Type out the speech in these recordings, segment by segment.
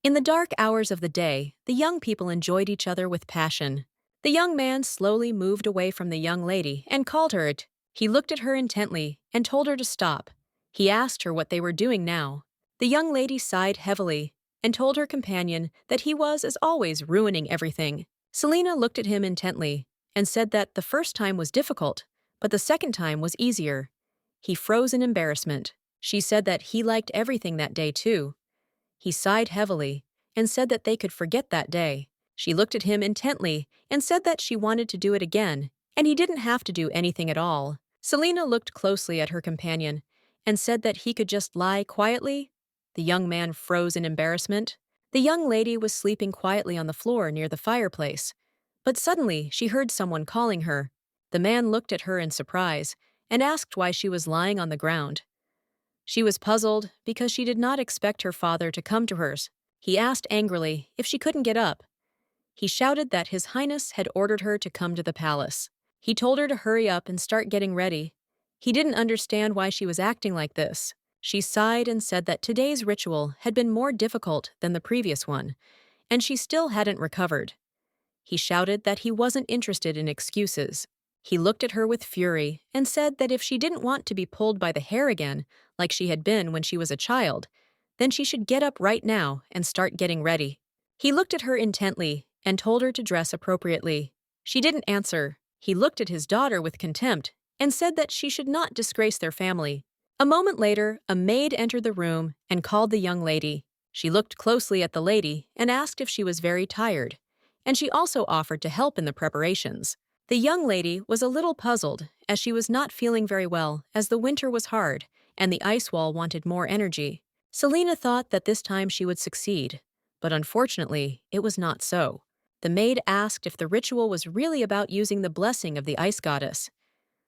In the dark hours of the day, the young people enjoyed each other with passion. The young man slowly moved away from the young lady and called her it. He looked at her intently and told her to stop. He asked her what they were doing now. The young lady sighed heavily and told her companion that he was, as always, ruining everything. Selina looked at him intently and said that the first time was difficult, but the second time was easier. He froze in embarrassment. She said that he liked everything that day too. He sighed heavily and said that they could forget that day. She looked at him intently and said that she wanted to do it again, and he didn't have to do anything at all. Selina looked closely at her companion and said that he could just lie quietly. The young man froze in embarrassment. The young lady was sleeping quietly on the floor near the fireplace, but suddenly she heard someone calling her. The man looked at her in surprise and asked why she was lying on the ground. She was puzzled because she did not expect her father to come to hers. He asked angrily if she couldn't get up. He shouted that His Highness had ordered her to come to the palace. He told her to hurry up and start getting ready. He didn't understand why she was acting like this. She sighed and said that today's ritual had been more difficult than the previous one, and she still hadn't recovered. He shouted that he wasn't interested in excuses. He looked at her with fury and said that if she didn't want to be pulled by the hair again, like she had been when she was a child, then she should get up right now and start getting ready. He looked at her intently and told her to dress appropriately. She didn't answer. He looked at his daughter with contempt and said that she should not disgrace their family. A moment later, a maid entered the room and called the young lady. She looked closely at the lady and asked if she was very tired, and she also offered to help in the preparations. The young lady was a little puzzled, as she was not feeling very well, as the winter was hard, and the ice wall wanted more energy. Selina thought that this time she would succeed, but unfortunately, it was not so. The maid asked if the ritual was really about using the blessing of the ice goddess.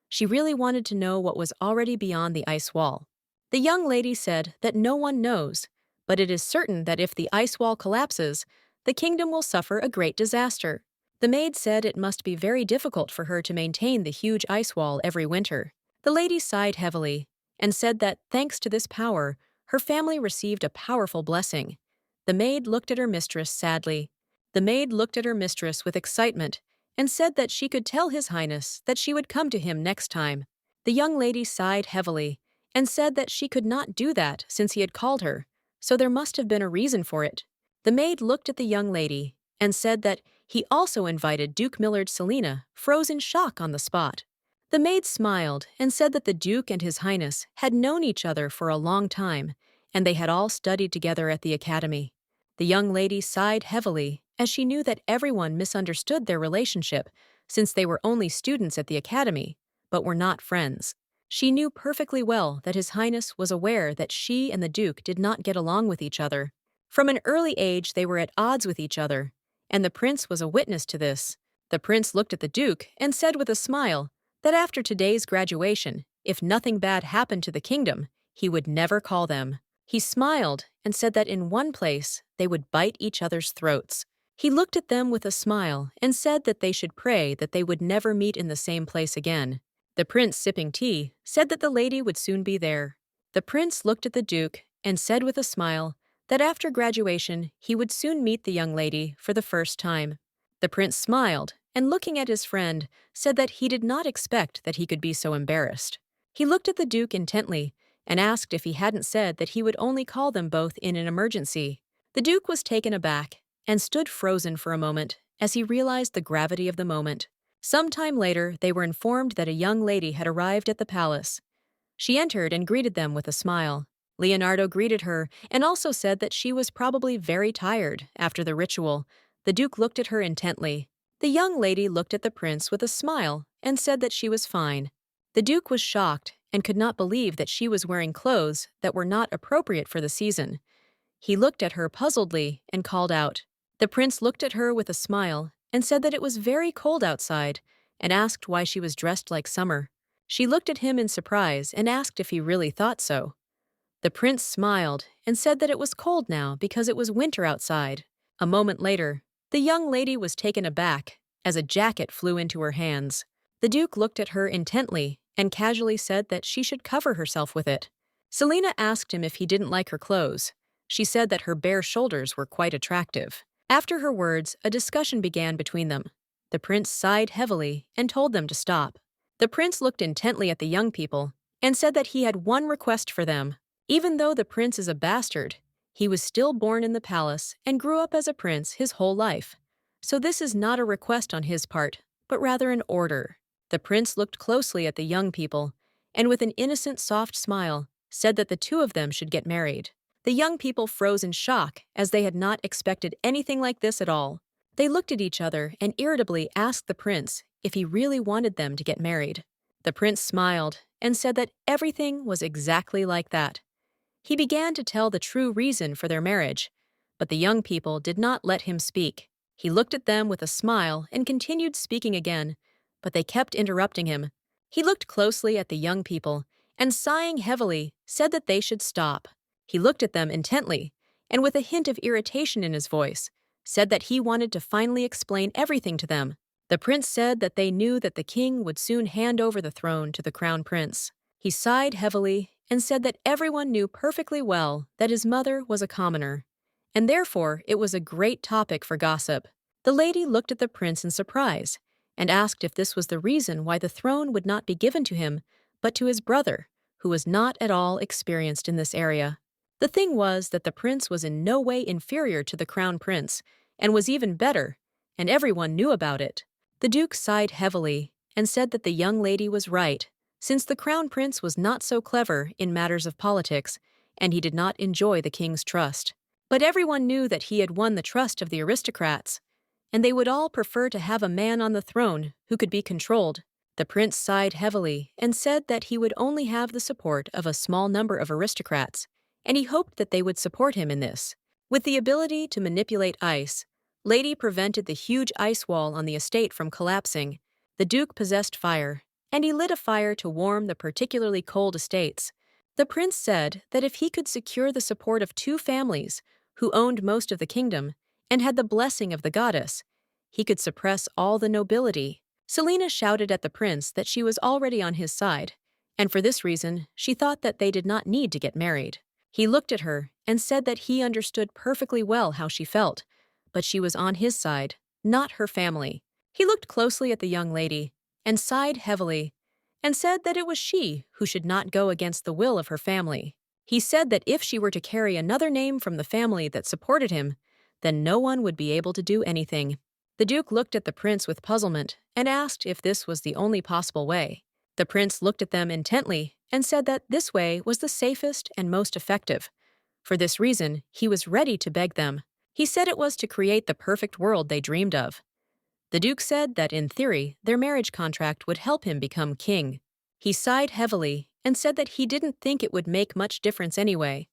She really wanted to know what was already beyond the ice wall. The young lady said that no one knows, but it is certain that if the ice wall collapses, the kingdom will suffer a great disaster. The maid said it must be very difficult for her to maintain the huge ice wall every winter. The lady sighed heavily and said that thanks to this power, her family received a powerful blessing. The maid looked at her mistress sadly. The maid looked at her mistress with excitement and said that she could tell His Highness that she would come to him next time. The young lady sighed heavily and said that she could not do that since he had called her, so there must have been a reason for it. The maid looked at the young lady and said that he also invited Duke Millard. Selina froze in shock on the spot. The maid smiled and said that the Duke and His Highness had known each other for a long time, and they had all studied together at the academy. The young lady sighed heavily as she knew that everyone misunderstood their relationship since they were only students at the academy, but were not friends. She knew perfectly well that His Highness was aware that she and the Duke did not get along with each other. From an early age they were at odds with each other, and the prince was a witness to this. The prince looked at the Duke and said with a smile that after today's graduation, if nothing bad happened to the kingdom, he would never call them. He smiled and said that in one place they would bite each other's throats. He looked at them with a smile and said that they should pray that they would never meet in the same place again. The prince, sipping tea, said that the lady would soon be there. The prince looked at the Duke and said with a smile that after graduation he would soon meet the young lady for the first time. The prince smiled and, looking at his friend, said that he did not expect that he could be so embarrassed. He looked at the Duke intently and asked if he hadn't said that he would only call them both in an emergency. The Duke was taken aback and stood frozen for a moment as he realized the gravity of the moment. Some time later, they were informed that a young lady had arrived at the palace. She entered and greeted them with a smile. Leonardo greeted her and also said that she was probably very tired after the ritual. The Duke looked at her intently. The young lady looked at the prince with a smile and said that she was fine. The Duke was shocked and could not believe that she was wearing clothes that were not appropriate for the season. He looked at her puzzledly and called out. The prince looked at her with a smile and said that it was very cold outside and asked why she was dressed like summer. She looked at him in surprise and asked if he really thought so. The prince smiled and said that it was cold now because it was winter outside. A moment later, the young lady was taken aback as a jacket flew into her hands. The Duke looked at her intently and casually said that she should cover herself with it. Selina asked him if he didn't like her clothes. She said that her bare shoulders were quite attractive. After her words, a discussion began between them. The prince sighed heavily and told them to stop. The prince looked intently at the young people and said that he had one request for them. Even though the prince is a bastard, he was still born in the palace and grew up as a prince his whole life. So this is not a request on his part, but rather an order. The prince looked closely at the young people and with an innocent, soft smile, said that the two of them should get married. The young people froze in shock as they had not expected anything like this at all. They looked at each other and irritably asked the prince if he really wanted them to get married. The prince smiled and said that everything was exactly like that. He began to tell the true reason for their marriage, but the young people did not let him speak. He looked at them with a smile and continued speaking again, but they kept interrupting him. He looked closely at the young people and, sighing heavily, said that they should stop. He looked at them intently and, with a hint of irritation in his voice, said that he wanted to finally explain everything to them. The prince said that they knew that the king would soon hand over the throne to the crown prince. He sighed heavily and said that everyone knew perfectly well that his mother was a commoner, and therefore it was a great topic for gossip. The lady looked at the prince in surprise and asked if this was the reason why the throne would not be given to him, but to his brother, who was not at all experienced in this area. The thing was that the prince was in no way inferior to the crown prince, and was even better, and everyone knew about it. The duke sighed heavily and said that the young lady was right, since the crown prince was not so clever in matters of politics, and he did not enjoy the king's trust. But everyone knew that he had won the trust of the aristocrats, and they would all prefer to have a man on the throne who could be controlled. The prince sighed heavily and said that he would only have the support of a small number of aristocrats, and he hoped that they would support him in this. With the ability to manipulate ice, Lady prevented the huge ice wall on the estate from collapsing. The duke possessed fire, and he lit a fire to warm the particularly cold estates. The prince said that if he could secure the support of two families who owned most of the kingdom and had the blessing of the goddess, he could suppress all the nobility. Selina shouted at the prince that she was already on his side, and for this reason she thought that they did not need to get married. He looked at her and said that he understood perfectly well how she felt, but she was on his side, not her family. He looked closely at the young lady and sighed heavily and said that it was she who should not go against the will of her family. He said that if she were to carry another name from the family that supported him, then no one would be able to do anything. The duke looked at the prince with puzzlement and asked if this was the only possible way. The prince looked at them intently and said that this way was the safest and most effective. For this reason, he was ready to beg them. He said it was to create the perfect world they dreamed of. The duke said that in theory, their marriage contract would help him become king. He sighed heavily and said that he didn't think it would make much difference anyway.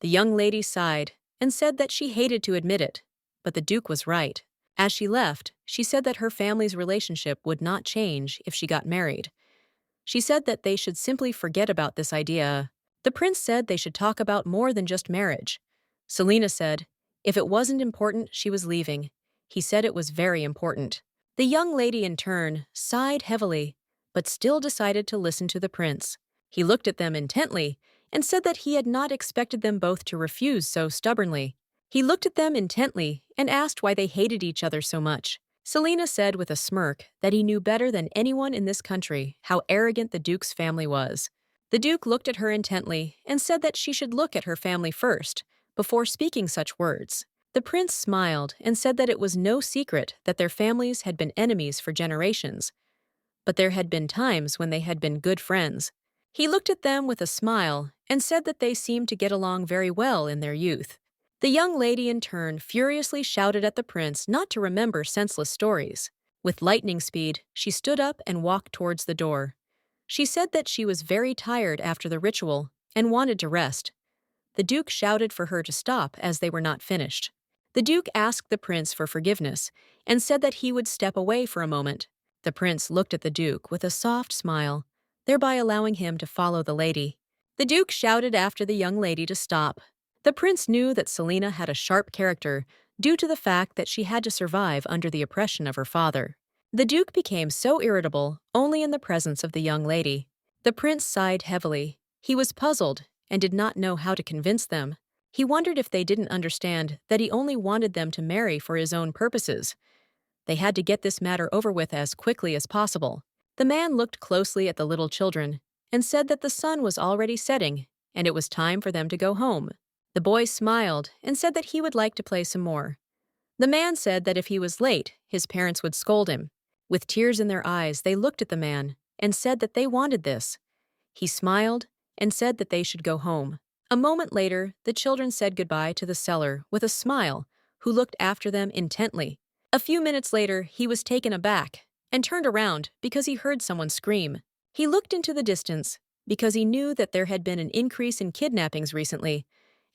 The young lady sighed and said that she hated to admit it, but the duke was right. As she left, she said that her family's relationship would not change if she got married. She said that they should simply forget about this idea. The prince said they should talk about more than just marriage. Selina said if it wasn't important, she was leaving. He said it was very important. The young lady, in turn, sighed heavily, but still decided to listen to the prince. He looked at them intently and said that he had not expected them both to refuse so stubbornly. He looked at them intently and asked why they hated each other so much. Selina said with a smirk that he knew better than anyone in this country how arrogant the duke's family was. The duke looked at her intently and said that she should look at her family first, before speaking such words. The prince smiled and said that it was no secret that their families had been enemies for generations, but there had been times when they had been good friends. He looked at them with a smile and said that they seemed to get along very well in their youth. The young lady, in turn, furiously shouted at the prince not to remember senseless stories. With lightning speed, she stood up and walked towards the door. She said that she was very tired after the ritual and wanted to rest. The duke shouted for her to stop as they were not finished. The duke asked the prince for forgiveness and said that he would step away for a moment. The prince looked at the duke with a soft smile, thereby allowing him to follow the lady. The duke shouted after the young lady to stop. The prince knew that Selina had a sharp character due to the fact that she had to survive under the oppression of her father. The duke became so irritable only in the presence of the young lady. The prince sighed heavily. He was puzzled and did not know how to convince them. He wondered if they didn't understand that he only wanted them to marry for his own purposes. They had to get this matter over with as quickly as possible. The man looked closely at the little children and said that the sun was already setting and it was time for them to go home. The boy smiled and said that he would like to play some more. The man said that if he was late, his parents would scold him. With tears in their eyes, they looked at the man and said that they wanted this. He smiled and said that they should go home. A moment later, the children said goodbye to the seller with a smile, who looked after them intently. A few minutes later, he was taken aback and turned around because he heard someone scream. He looked into the distance because he knew that there had been an increase in kidnappings recently,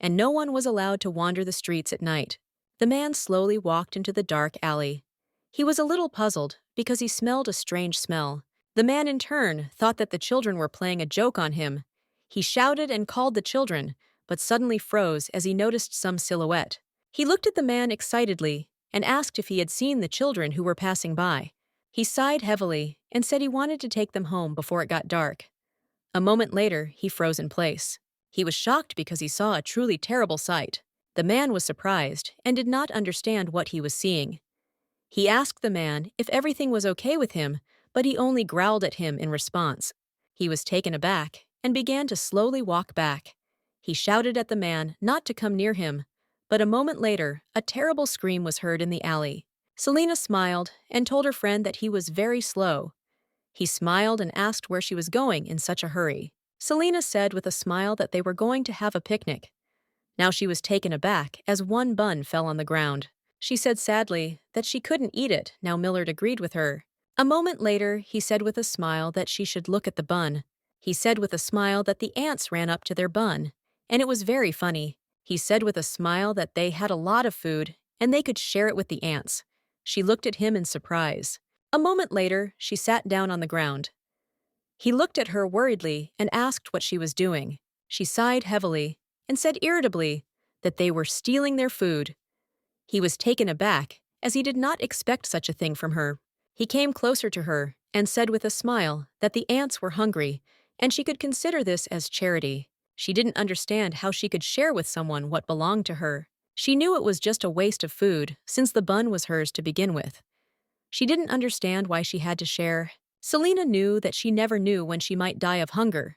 and no one was allowed to wander the streets at night. The man slowly walked into the dark alley. He was a little puzzled because he smelled a strange smell. The man in turn thought that the children were playing a joke on him. He shouted and called the children, but suddenly froze as he noticed some silhouette. He looked at the man excitedly and asked if he had seen the children who were passing by. He sighed heavily and said he wanted to take them home before it got dark. A moment later, he froze in place. He was shocked because he saw a truly terrible sight. The man was surprised and did not understand what he was seeing. He asked the man if everything was okay with him, but he only growled at him in response. He was taken aback and began to slowly walk back. He shouted at the man not to come near him, but a moment later, a terrible scream was heard in the alley. Selena smiled and told her friend that he was very slow. He smiled and asked where she was going in such a hurry. Selena said with a smile that they were going to have a picnic. Now she was taken aback as one bun fell on the ground. She said sadly that she couldn't eat it. Now Millard agreed with her. A moment later, he said with a smile that she should look at the bun. He said with a smile that the ants ran up to their bun, and it was very funny. He said with a smile that they had a lot of food and they could share it with the ants. She looked at him in surprise. A moment later, she sat down on the ground. He looked at her worriedly and asked what she was doing. She sighed heavily and said irritably that they were stealing their food. He was taken aback, as he did not expect such a thing from her. He came closer to her and said with a smile that the ants were hungry, and she could consider this as charity. She didn't understand how she could share with someone what belonged to her. She knew it was just a waste of food, since the bun was hers to begin with. She didn't understand why she had to share. Selena knew that she never knew when she might die of hunger.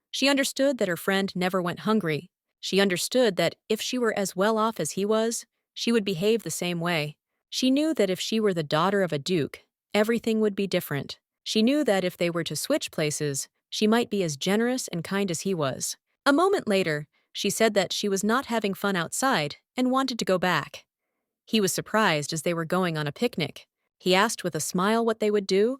She understood that her friend never went hungry. She understood that if she were as well off as he was, she would behave the same way. She knew that if she were the daughter of a duke, everything would be different. She knew that if they were to switch places, she might be as generous and kind as he was. A moment later, she said that she was not having fun outside and wanted to go back. He was surprised as they were going on a picnic. He asked with a smile what they would do.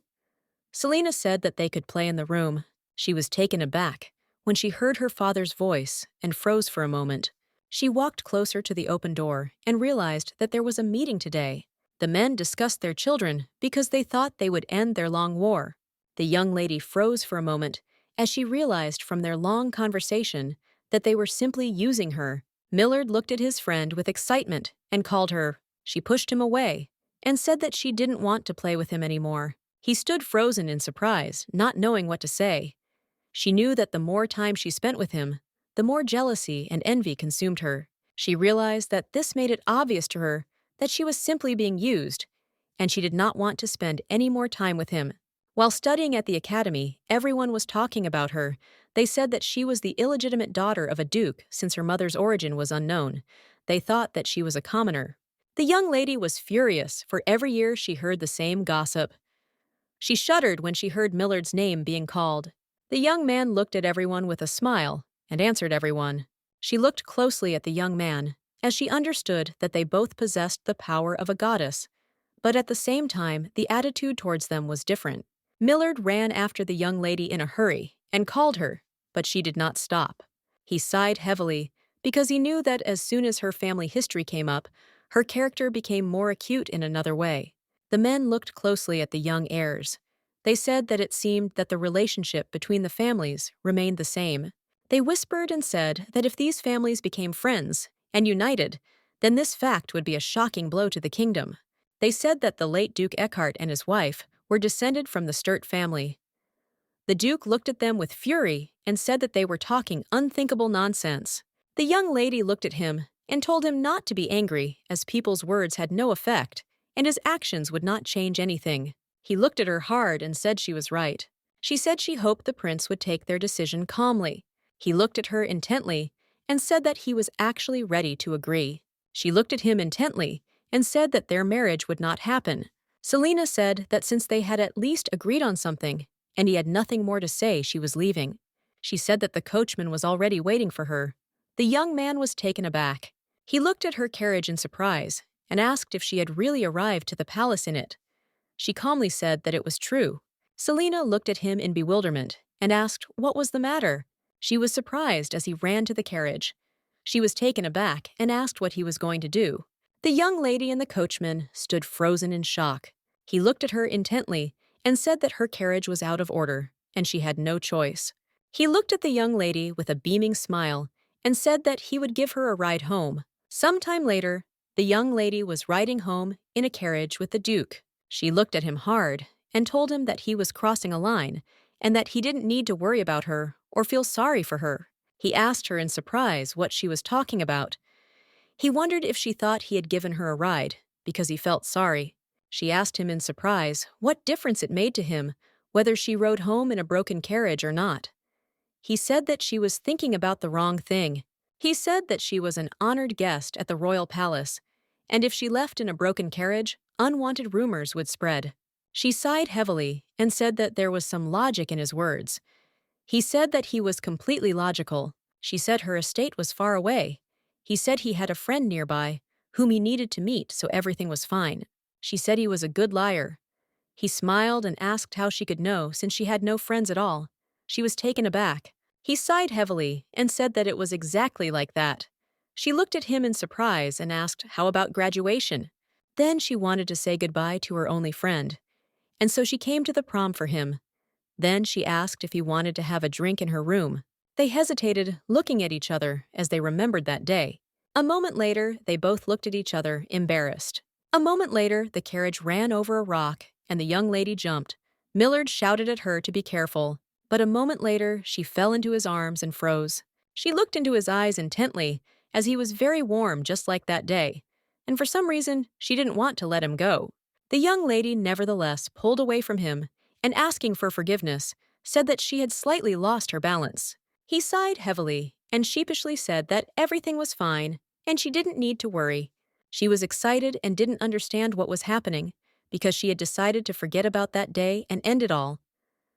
Selena said that they could play in the room. She was taken aback when she heard her father's voice and froze for a moment. She walked closer to the open door and realized that there was a meeting today. The men discussed their children because they thought they would end their long war. The young lady froze for a moment as she realized from their long conversation that they were simply using her. Millard looked at his friend with excitement and called her. She pushed him away and said that she didn't want to play with him anymore. He stood frozen in surprise, not knowing what to say. She knew that the more time she spent with him, the more jealousy and envy consumed her. She realized that this made it obvious to her that she was simply being used, and she did not want to spend any more time with him. While studying at the academy, everyone was talking about her. They said that she was the illegitimate daughter of a duke since her mother's origin was unknown. They thought that she was a commoner. The young lady was furious, for every year she heard the same gossip. She shuddered when she heard Millard's name being called. The young man looked at everyone with a smile and answered everyone. She looked closely at the young man, as she understood that they both possessed the power of a goddess, but at the same time the attitude towards them was different. Millard ran after the young lady in a hurry and called her, but she did not stop. He sighed heavily because he knew that as soon as her family history came up, her character became more acute in another way. The men looked closely at the young heirs. They said that it seemed that the relationship between the families remained the same. They whispered and said that if these families became friends and united, then this fact would be a shocking blow to the kingdom. They said that the late Duke Eckhart and his wife were descended from the Sturt family. The Duke looked at them with fury and said that they were talking unthinkable nonsense. The young lady looked at him and told him not to be angry, as people's words had no effect, and his actions would not change anything. He looked at her hard and said she was right. She said she hoped the prince would take their decision calmly. He looked at her intently and said that he was actually ready to agree. She looked at him intently and said that their marriage would not happen. Selena said that since they had at least agreed on something, and he had nothing more to say, she was leaving. She said that the coachman was already waiting for her. The young man was taken aback. He looked at her carriage in surprise and asked if she had really arrived to the palace in it. She calmly said that it was true. Selena looked at him in bewilderment and asked what was the matter. She was surprised as he ran to the carriage. She was taken aback and asked what he was going to do. The young lady and the coachman stood frozen in shock. He looked at her intently and said that her carriage was out of order, and she had no choice. He looked at the young lady with a beaming smile and said that he would give her a ride home. Some time later, the young lady was riding home in a carriage with the Duke. She looked at him hard and told him that he was crossing a line and that he didn't need to worry about her or feel sorry for her. He asked her in surprise what she was talking about. He wondered if she thought he had given her a ride because he felt sorry. She asked him in surprise what difference it made to him whether she rode home in a broken carriage or not. He said that she was thinking about the wrong thing. He said that she was an honored guest at the royal palace, and if she left in a broken carriage, unwanted rumors would spread. She sighed heavily and said that there was some logic in his words. He said that he was completely logical. She said her estate was far away. He said he had a friend nearby, whom he needed to meet, so everything was fine. She said he was a good liar. He smiled and asked how she could know, since she had no friends at all. She was taken aback. He sighed heavily and said that it was exactly like that. She looked at him in surprise and asked, how about graduation? Then she wanted to say goodbye to her only friend, and so she came to the prom for him. Then she asked if he wanted to have a drink in her room. They hesitated, looking at each other as they remembered that day. A moment later, they both looked at each other, embarrassed. A moment later, the carriage ran over a rock, and the young lady jumped. Millard shouted at her to be careful, but a moment later, she fell into his arms and froze. She looked into his eyes intently, as he was very warm just like that day, and for some reason, she didn't want to let him go. The young lady nevertheless pulled away from him, and asking for forgiveness, said that she had slightly lost her balance. He sighed heavily and sheepishly said that everything was fine and she didn't need to worry. She was excited and didn't understand what was happening because she had decided to forget about that day and end it all.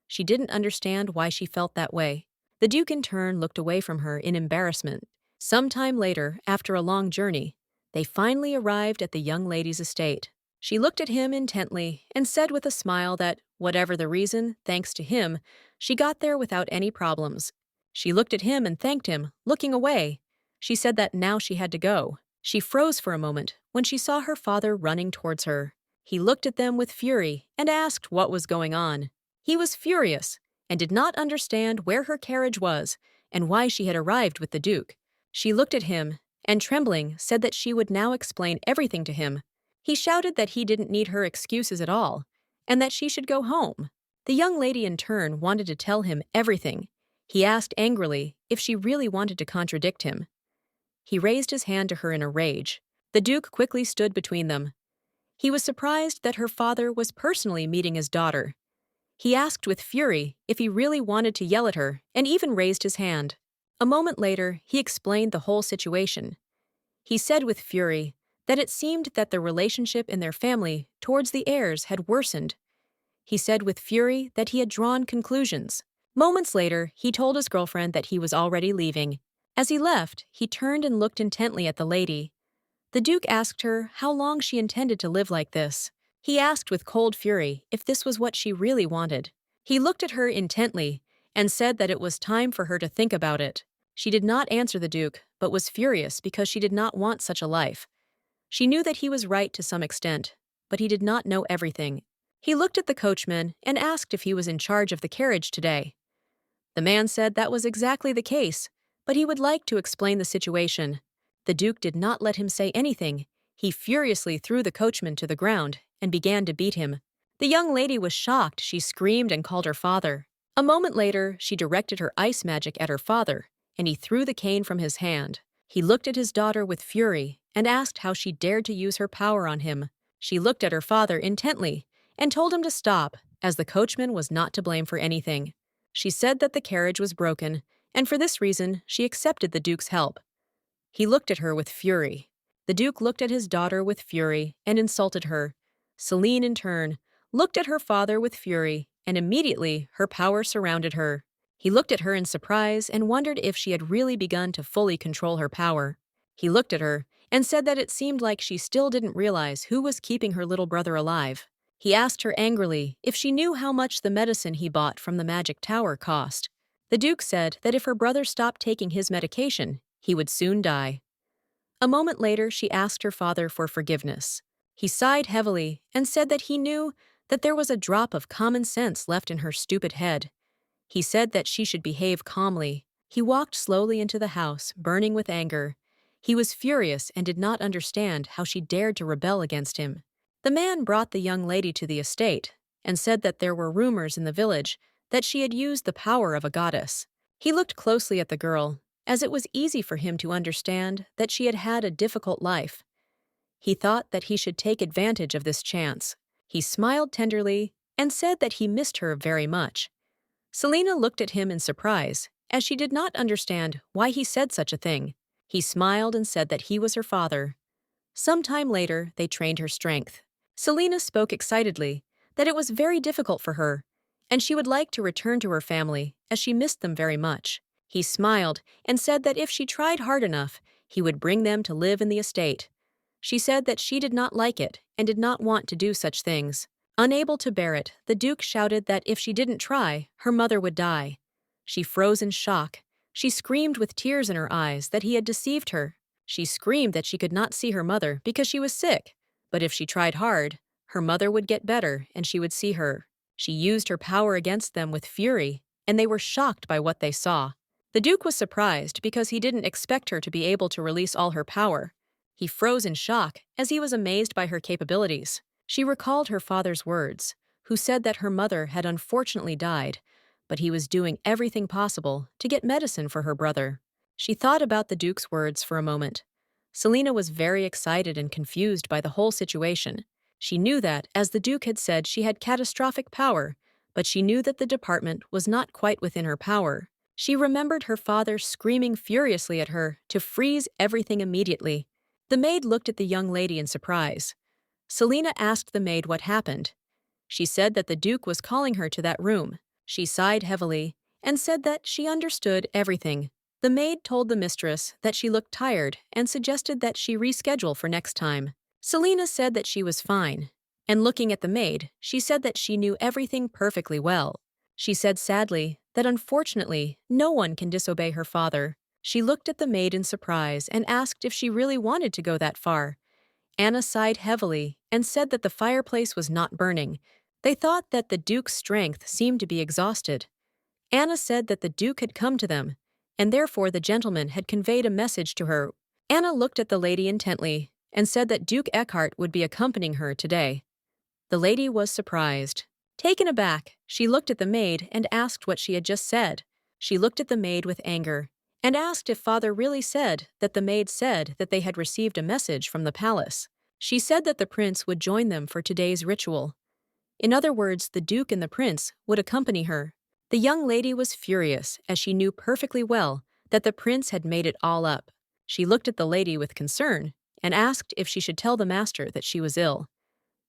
She didn't understand why she felt that way. The Duke in turn looked away from her in embarrassment. Some time later, after a long journey, they finally arrived at the young lady's estate. She looked at him intently and said with a smile that, whatever the reason, thanks to him, she got there without any problems. She looked at him and thanked him, looking away. She said that now she had to go. She froze for a moment when she saw her father running towards her. He looked at them with fury and asked what was going on. He was furious and did not understand where her carriage was and why she had arrived with the Duke. She looked at him and, trembling, said that she would now explain everything to him. He shouted that he didn't need her excuses at all and that she should go home. The young lady in turn wanted to tell him everything. He asked angrily if she really wanted to contradict him. He raised his hand to her in a rage. The Duke quickly stood between them. He was surprised that her father was personally meeting his daughter. He asked with fury if he really wanted to yell at her and even raised his hand. A moment later, he explained the whole situation. He said with fury that it seemed that the relationship in their family towards the heirs had worsened. He said with fury that he had drawn conclusions. Moments later, he told his girlfriend that he was already leaving. As he left, he turned and looked intently at the lady. The Duke asked her how long she intended to live like this. He asked with cold fury if this was what she really wanted. He looked at her intently and said that it was time for her to think about it. She did not answer the Duke, but was furious because she did not want such a life. She knew that he was right to some extent, but he did not know everything. He looked at the coachman and asked if he was in charge of the carriage today. The man said that was exactly the case, but he would like to explain the situation. The Duke did not let him say anything. He furiously threw the coachman to the ground and began to beat him. The young lady was shocked. She screamed and called her father. A moment later, she directed her ice magic at her father, and he threw the cane from his hand. He looked at his daughter with fury and asked how she dared to use her power on him. She looked at her father intently and told him to stop, as the coachman was not to blame for anything. She said that the carriage was broken, and for this reason she accepted the Duke's help. He looked at her with fury. The Duke looked at his daughter with fury and insulted her. Celine, in turn, looked at her father with fury, and immediately her power surrounded her. He looked at her in surprise and wondered if she had really begun to fully control her power. He looked at her and said that it seemed like she still didn't realize who was keeping her little brother alive. He asked her angrily if she knew how much the medicine he bought from the magic tower cost. The Duke said that if her brother stopped taking his medication, he would soon die. A moment later, she asked her father for forgiveness. He sighed heavily and said that he knew that there was a drop of common sense left in her stupid head. He said that she should behave calmly. He walked slowly into the house, burning with anger. He was furious and did not understand how she dared to rebel against him. The man brought the young lady to the estate and said that there were rumors in the village that she had used the power of a goddess. He looked closely at the girl, as it was easy for him to understand that she had had a difficult life. He thought that he should take advantage of this chance. He smiled tenderly and said that he missed her very much. Selina looked at him in surprise, as she did not understand why he said such a thing. He smiled and said that he was her father. Some time later, they trained her strength. Selina spoke excitedly that it was very difficult for her, and she would like to return to her family, as she missed them very much. He smiled and said that if she tried hard enough, he would bring them to live in the estate. She said that she did not like it and did not want to do such things. Unable to bear it, the Duke shouted that if she didn't try, her mother would die. She froze in shock. She screamed with tears in her eyes that he had deceived her. She screamed that she could not see her mother because she was sick, but if she tried hard, her mother would get better and she would see her. She used her power against them with fury, and they were shocked by what they saw. The Duke was surprised because he didn't expect her to be able to release all her power. He froze in shock as he was amazed by her capabilities. She recalled her father's words, who said that her mother had unfortunately died, but he was doing everything possible to get medicine for her brother. She thought about the Duke's words for a moment. Selina was very excited and confused by the whole situation. She knew that, as the Duke had said, she had catastrophic power, but she knew that the department was not quite within her power. She remembered her father screaming furiously at her to freeze everything immediately. The maid looked at the young lady in surprise. Selina asked the maid what happened. She said that the Duke was calling her to that room. She sighed heavily and said that she understood everything. The maid told the mistress that she looked tired and suggested that she reschedule for next time. Selina said that she was fine, and looking at the maid, she said that she knew everything perfectly well. She said sadly that unfortunately no one can disobey her father. She looked at the maid in surprise and asked if she really wanted to go that far. Anna sighed heavily and said that the fireplace was not burning. They thought that the Duke's strength seemed to be exhausted. Anna said that the Duke had come to them, and therefore the gentleman had conveyed a message to her. Anna looked at the lady intently and said that Duke Eckhart would be accompanying her today. The lady was surprised. Taken aback, she looked at the maid and asked what she had just said. She looked at the maid with anger and asked if father really said that the maid said that they had received a message from the palace. She said that the prince would join them for today's ritual. In other words, the Duke and the prince would accompany her. The young lady was furious, as she knew perfectly well that the prince had made it all up. She looked at the lady with concern and asked if she should tell the master that she was ill.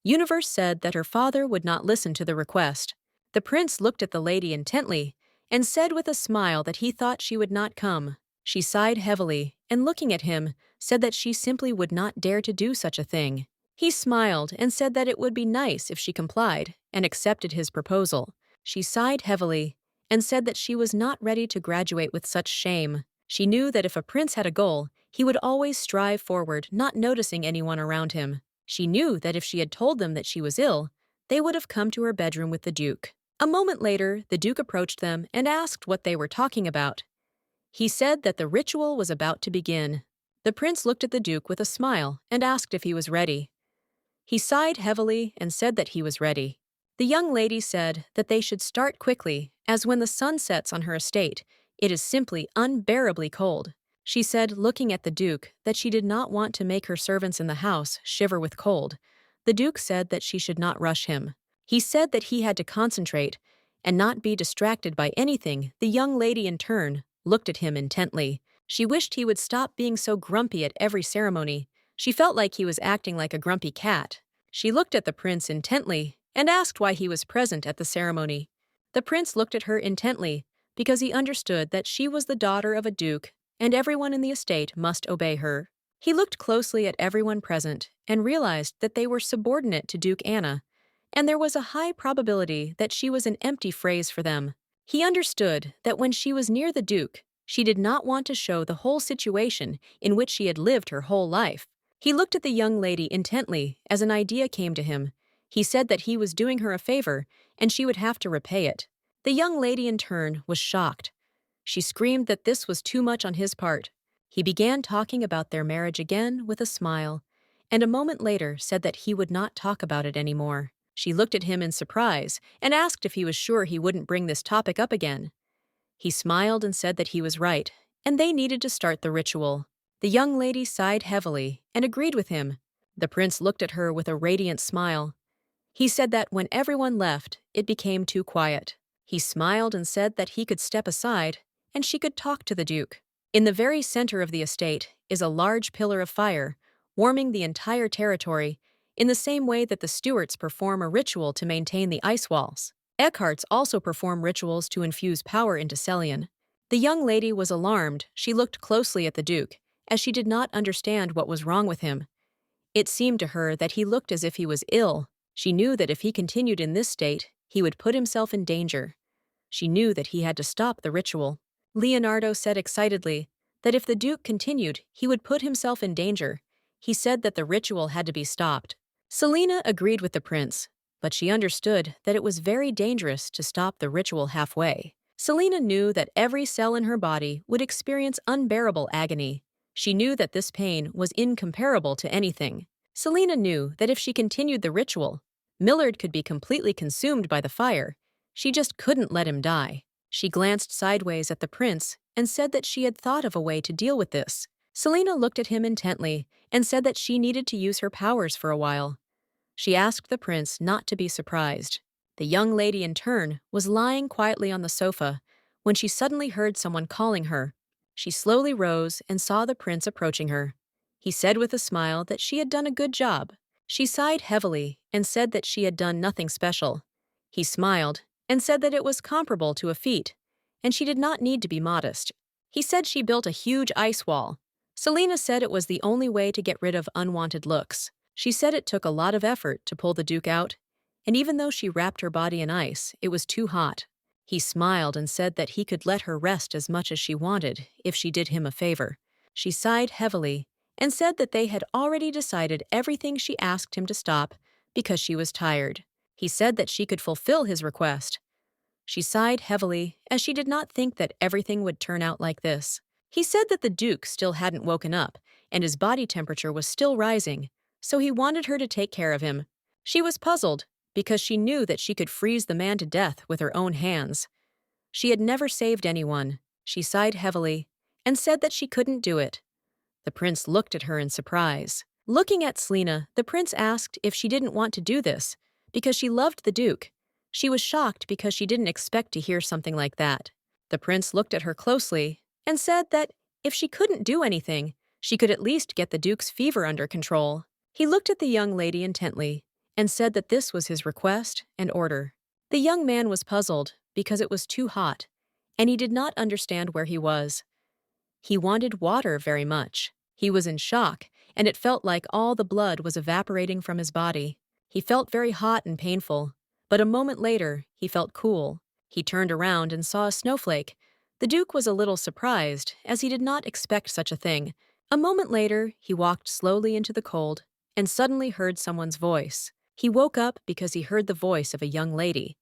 Universe said that her father would not listen to the request. The prince looked at the lady intently and said with a smile that he thought she would not come. She sighed heavily and, looking at him, said that she simply would not dare to do such a thing. He smiled and said that it would be nice if she complied and accepted his proposal. She sighed heavily and said that she was not ready to graduate with such shame. She knew that if a prince had a goal, he would always strive forward, not noticing anyone around him. She knew that if she had told them that she was ill, they would have come to her bedroom with the Duke. A moment later, the Duke approached them and asked what they were talking about. He said that the ritual was about to begin. The prince looked at the Duke with a smile and asked if he was ready. He sighed heavily and said that he was ready. The young lady said that they should start quickly, as when the sun sets on her estate, it is simply unbearably cold. She said, looking at the Duke, that she did not want to make her servants in the house shiver with cold. The Duke said that she should not rush him. He said that he had to concentrate and not be distracted by anything. The young lady, in turn, looked at him intently. She wished he would stop being so grumpy at every ceremony. She felt like he was acting like a grumpy cat. She looked at the prince intently and asked why he was present at the ceremony. The prince looked at her intently because he understood that she was the daughter of a duke and everyone in the estate must obey her. He looked closely at everyone present and realized that they were subordinate to Duke Anna, and there was a high probability that she was an empty phrase for them. He understood that when she was near the Duke, she did not want to show the whole situation in which she had lived her whole life. He looked at the young lady intently as an idea came to him. He said that he was doing her a favor and she would have to repay it. The young lady, in turn, was shocked. She screamed that this was too much on his part. He began talking about their marriage again with a smile, and a moment later said that he would not talk about it anymore. She looked at him in surprise and asked if he was sure he wouldn't bring this topic up again. He smiled and said that he was right, and they needed to start the ritual. The young lady sighed heavily and agreed with him. The prince looked at her with a radiant smile. He said that when everyone left, it became too quiet. He smiled and said that he could step aside and she could talk to the Duke. In the very center of the estate is a large pillar of fire, warming the entire territory, in the same way that the Stuarts perform a ritual to maintain the ice walls. Eckharts also perform rituals to infuse power into Celion. The young lady was alarmed. She looked closely at the Duke, as she did not understand what was wrong with him. It seemed to her that he looked as if he was ill. She knew that if he continued in this state, he would put himself in danger. She knew that he had to stop the ritual. Leonardo said excitedly that if the Duke continued, he would put himself in danger. He said that the ritual had to be stopped. Selena agreed with the prince, but she understood that it was very dangerous to stop the ritual halfway. Selena knew that every cell in her body would experience unbearable agony. She knew that this pain was incomparable to anything. Selena knew that if she continued the ritual, Millard could be completely consumed by the fire. She just couldn't let him die. She glanced sideways at the prince and said that she had thought of a way to deal with this. Selena looked at him intently and said that she needed to use her powers for a while. She asked the prince not to be surprised. The young lady, in turn, was lying quietly on the sofa when she suddenly heard someone calling her. She slowly rose and saw the prince approaching her. He said with a smile that she had done a good job. She sighed heavily and said that she had done nothing special. He smiled and said that it was comparable to a feat, and she did not need to be modest. He said she built a huge ice wall. Selena said it was the only way to get rid of unwanted looks. She said it took a lot of effort to pull the Duke out, and even though she wrapped her body in ice, it was too hot. He smiled and said that he could let her rest as much as she wanted if she did him a favor. She sighed heavily and said that they had already decided everything she asked him to stop because she was tired. He said that she could fulfill his request. She sighed heavily as she did not think that everything would turn out like this. He said that the Duke still hadn't woken up and his body temperature was still rising, so he wanted her to take care of him. She was puzzled because she knew that she could freeze the man to death with her own hands. She had never saved anyone. She sighed heavily and said that she couldn't do it. The prince looked at her in surprise. Looking at Selena, the prince asked if she didn't want to do this because she loved the Duke. She was shocked because she didn't expect to hear something like that. The prince looked at her closely and said that if she couldn't do anything, she could at least get the Duke's fever under control. He looked at the young lady intently and said that this was his request and order. The young man was puzzled because it was too hot, and he did not understand where he was. He wanted water very much. He was in shock, and it felt like all the blood was evaporating from his body. He felt very hot and painful, but a moment later, he felt cool. He turned around and saw a snowflake. The Duke was a little surprised, as he did not expect such a thing. A moment later, he walked slowly into the cold and suddenly heard someone's voice. He woke up because he heard the voice of a young lady.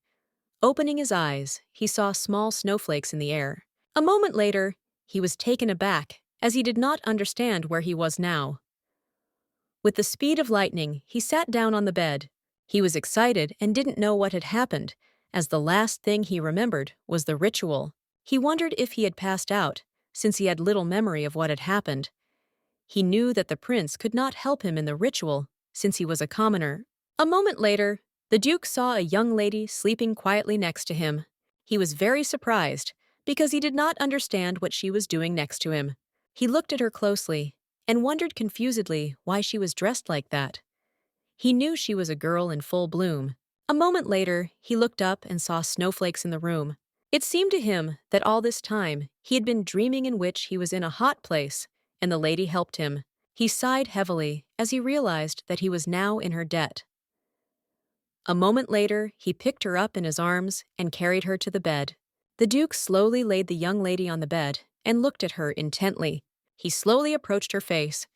Opening his eyes, he saw small snowflakes in the air. A moment later, he was taken aback, as he did not understand where he was now. With the speed of lightning, he sat down on the bed. He was excited and didn't know what had happened, as the last thing he remembered was the ritual. He wondered if he had passed out, since he had little memory of what had happened. He knew that the prince could not help him in the ritual, since he was a commoner. A moment later, the Duke saw a young lady sleeping quietly next to him. He was very surprised, because he did not understand what she was doing next to him. He looked at her closely, and wondered confusedly why she was dressed like that. He knew she was a girl in full bloom. A moment later, he looked up and saw snowflakes in the room. It seemed to him that all this time he had been dreaming in which he was in a hot place, and the lady helped him. He sighed heavily as he realized that he was now in her debt. A moment later, he picked her up in his arms and carried her to the bed. The Duke slowly laid the young lady on the bed and looked at her intently. He slowly approached her face.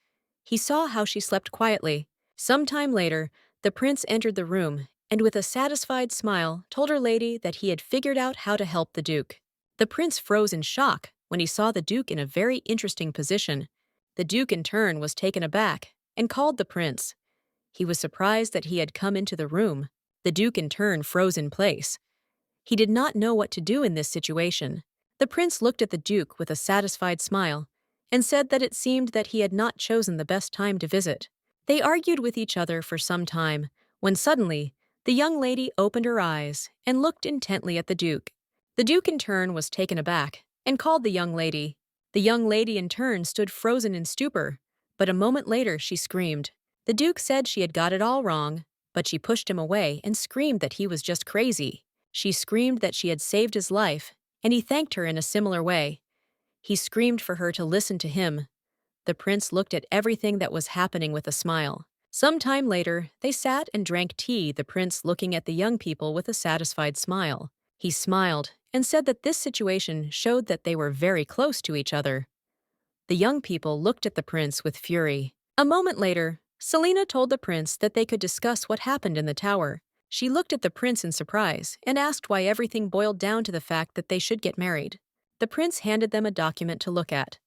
He saw how she slept quietly. Some time later, the prince entered the room and with a satisfied smile told her lady that he had figured out how to help the Duke. The prince froze in shock when he saw the Duke in a very interesting position. The Duke in turn was taken aback and called the prince. He was surprised that he had come into the room. The Duke in turn froze in place. He did not know what to do in this situation. The prince looked at the Duke with a satisfied smile and said that it seemed that he had not chosen the best time to visit. They argued with each other for some time, when suddenly, the young lady opened her eyes and looked intently at the Duke. The Duke in turn was taken aback and called the young lady. The young lady in turn stood frozen in stupor, but a moment later she screamed. The Duke said she had got it all wrong, but she pushed him away and screamed that he was just crazy. She screamed that she had saved his life, and he thanked her in a similar way. He screamed for her to listen to him. The prince looked at everything that was happening with a smile. Some time later, they sat and drank tea, the prince looking at the young people with a satisfied smile. He smiled and said that this situation showed that they were very close to each other. The young people looked at the prince with fury. A moment later, Selena told the prince that they could discuss what happened in the tower. She looked at the prince in surprise and asked why everything boiled down to the fact that they should get married. The prince handed them a document to look at.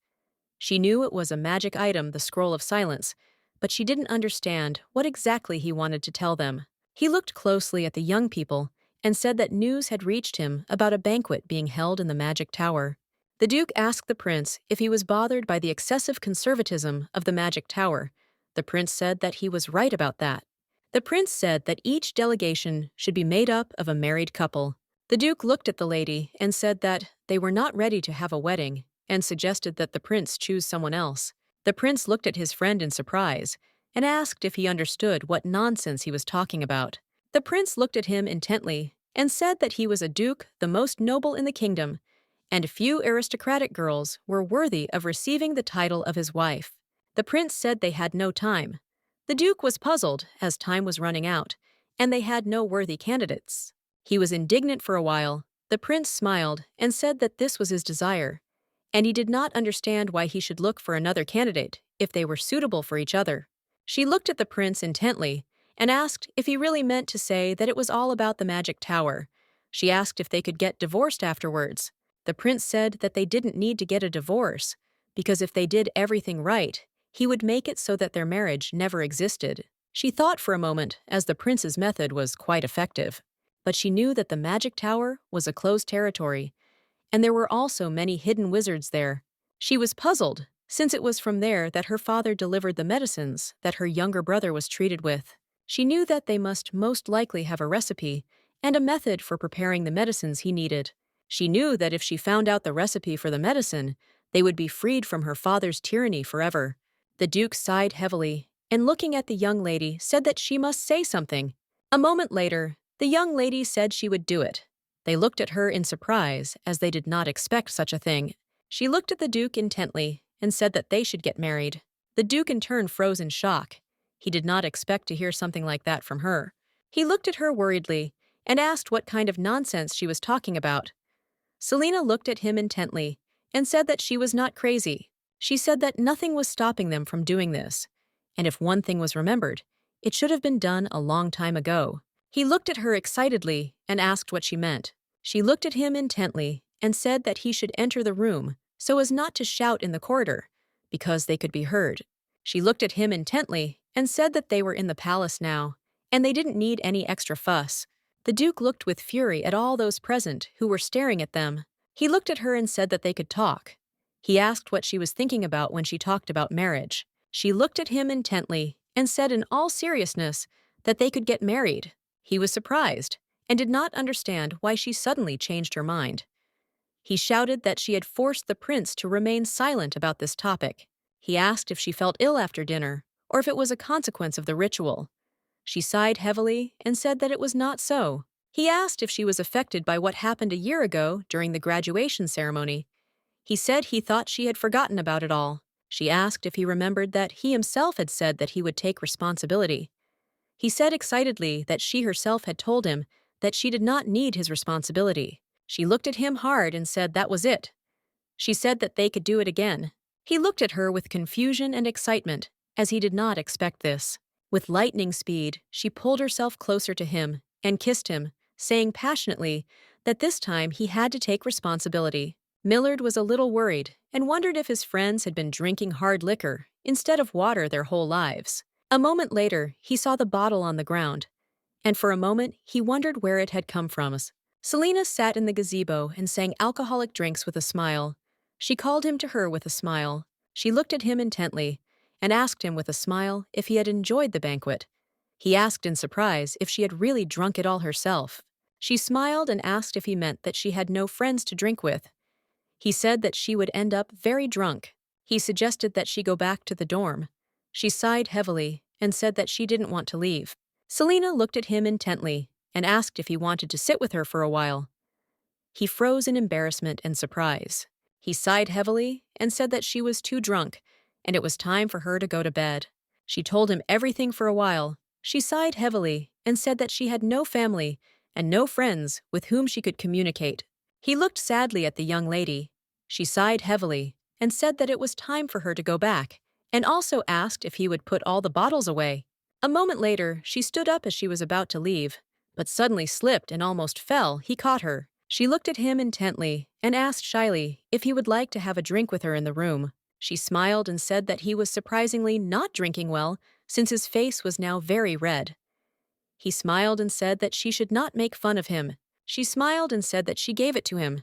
She knew it was a magic item, the Scroll of Silence, but she didn't understand what exactly he wanted to tell them. He looked closely at the young people and said that news had reached him about a banquet being held in the magic tower. The Duke asked the prince if he was bothered by the excessive conservatism of the magic tower. The prince said that he was right about that. The prince said that each delegation should be made up of a married couple. The Duke looked at the lady and said that they were not ready to have a wedding and suggested that the prince choose someone else. The prince looked at his friend in surprise and asked if he understood what nonsense he was talking about. The prince looked at him intently and said that he was a duke, the most noble in the kingdom, and few aristocratic girls were worthy of receiving the title of his wife. The prince said they had no time. The Duke was puzzled as time was running out, and they had no worthy candidates. He was indignant for a while. The prince smiled and said that this was his desire, and he did not understand why he should look for another candidate if they were suitable for each other. She looked at the prince intently and asked if he really meant to say that it was all about the magic tower. She asked if they could get divorced afterwards. The prince said that they didn't need to get a divorce, because if they did everything right, he would make it so that their marriage never existed. She thought for a moment, as the prince's method was quite effective. But she knew that the magic tower was a closed territory, and there were also many hidden wizards there. She was puzzled, since it was from there that her father delivered the medicines that her younger brother was treated with. She knew that they must most likely have a recipe and a method for preparing the medicines he needed. She knew that if she found out the recipe for the medicine, they would be freed from her father's tyranny forever. The Duke sighed heavily, and looking at the young lady, said that she must say something. A moment later, the young lady said she would do it. They looked at her in surprise, as they did not expect such a thing. She looked at the Duke intently and said that they should get married. The Duke in turn froze in shock. He did not expect to hear something like that from her. He looked at her worriedly and asked what kind of nonsense she was talking about. Selena looked at him intently and said that she was not crazy. She said that nothing was stopping them from doing this, and if one thing was remembered, it should have been done a long time ago. He looked at her excitedly and asked what she meant. She looked at him intently and said that he should enter the room so as not to shout in the corridor, because they could be heard. She looked at him intently and said that they were in the palace now, and they didn't need any extra fuss. The Duke looked with fury at all those present who were staring at them. He looked at her and said that they could talk. He asked what she was thinking about when she talked about marriage. She looked at him intently and said in all seriousness that they could get married. He was surprised and did not understand why she suddenly changed her mind. He shouted that she had forced the prince to remain silent about this topic. He asked if she felt ill after dinner or if it was a consequence of the ritual. She sighed heavily and said that it was not so. He asked if she was affected by what happened a year ago during the graduation ceremony. He said he thought she had forgotten about it all. She asked if he remembered that he himself had said that he would take responsibility. He said excitedly that she herself had told him that she did not need his responsibility. She looked at him hard and said that was it. She said that they could do it again. He looked at her with confusion and excitement, as he did not expect this. With lightning speed, she pulled herself closer to him and kissed him, saying passionately that this time he had to take responsibility. Millard was a little worried and wondered if his friends had been drinking hard liquor instead of water their whole lives. A moment later, he saw the bottle on the ground, and for a moment he wondered where it had come from. Selena sat in the gazebo and sang alcoholic drinks with a smile. She called him to her with a smile. She looked at him intently and asked him with a smile if he had enjoyed the banquet. He asked in surprise if she had really drunk it all herself. She smiled and asked if he meant that she had no friends to drink with. He said that she would end up very drunk. He suggested that she go back to the dorm. She sighed heavily and said that she didn't want to leave. Selena looked at him intently and asked if he wanted to sit with her for a while. He froze in embarrassment and surprise. He sighed heavily and said that she was too drunk and it was time for her to go to bed. She told him everything for a while. She sighed heavily and said that she had no family and no friends with whom she could communicate. He looked sadly at the young lady. She sighed heavily and said that it was time for her to go back, and also asked if he would put all the bottles away. A moment later, she stood up as she was about to leave, but suddenly slipped and almost fell. He caught her. She looked at him intently and asked shyly if he would like to have a drink with her in the room. She smiled and said that he was surprisingly not drinking well, since his face was now very red. He smiled and said that she should not make fun of him. She smiled and said that she gave it to him.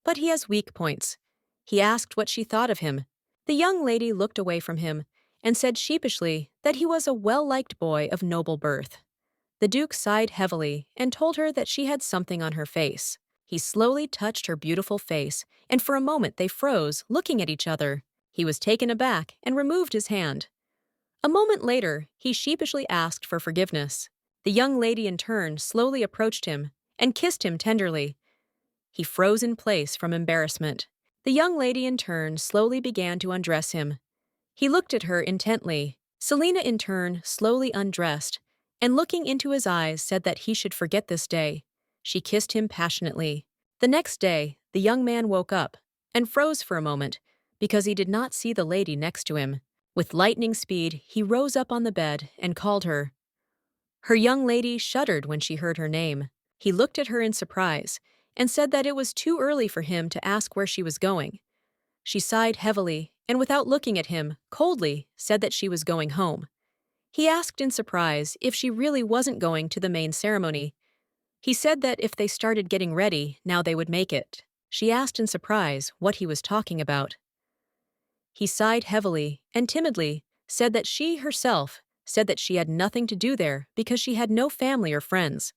But he has weak points. He asked what she thought of him. The young lady looked away from him and said sheepishly that he was a well-liked boy of noble birth. The Duke sighed heavily and told her that she had something on her face. He slowly touched her beautiful face, and for a moment they froze, looking at each other. He was taken aback and removed his hand. A moment later, he sheepishly asked for forgiveness. The young lady in turn slowly approached him and kissed him tenderly. He froze in place from embarrassment. The young lady in turn slowly began to undress him. He looked at her intently. Selena in turn slowly undressed, and looking into his eyes said that he should forget this day. She kissed him passionately. The next day, the young man woke up and froze for a moment because he did not see the lady next to him. With lightning speed, he rose up on the bed and called her. Her young lady shuddered when she heard her name. He looked at her in surprise and said that it was too early for him to ask where she was going. She sighed heavily and, without looking at him, coldly said that she was going home. He asked in surprise if she really wasn't going to the main ceremony. He said that if they started getting ready, now they would make it. She asked in surprise what he was talking about. He sighed heavily and timidly said that she herself said that she had nothing to do there because she had no family or friends.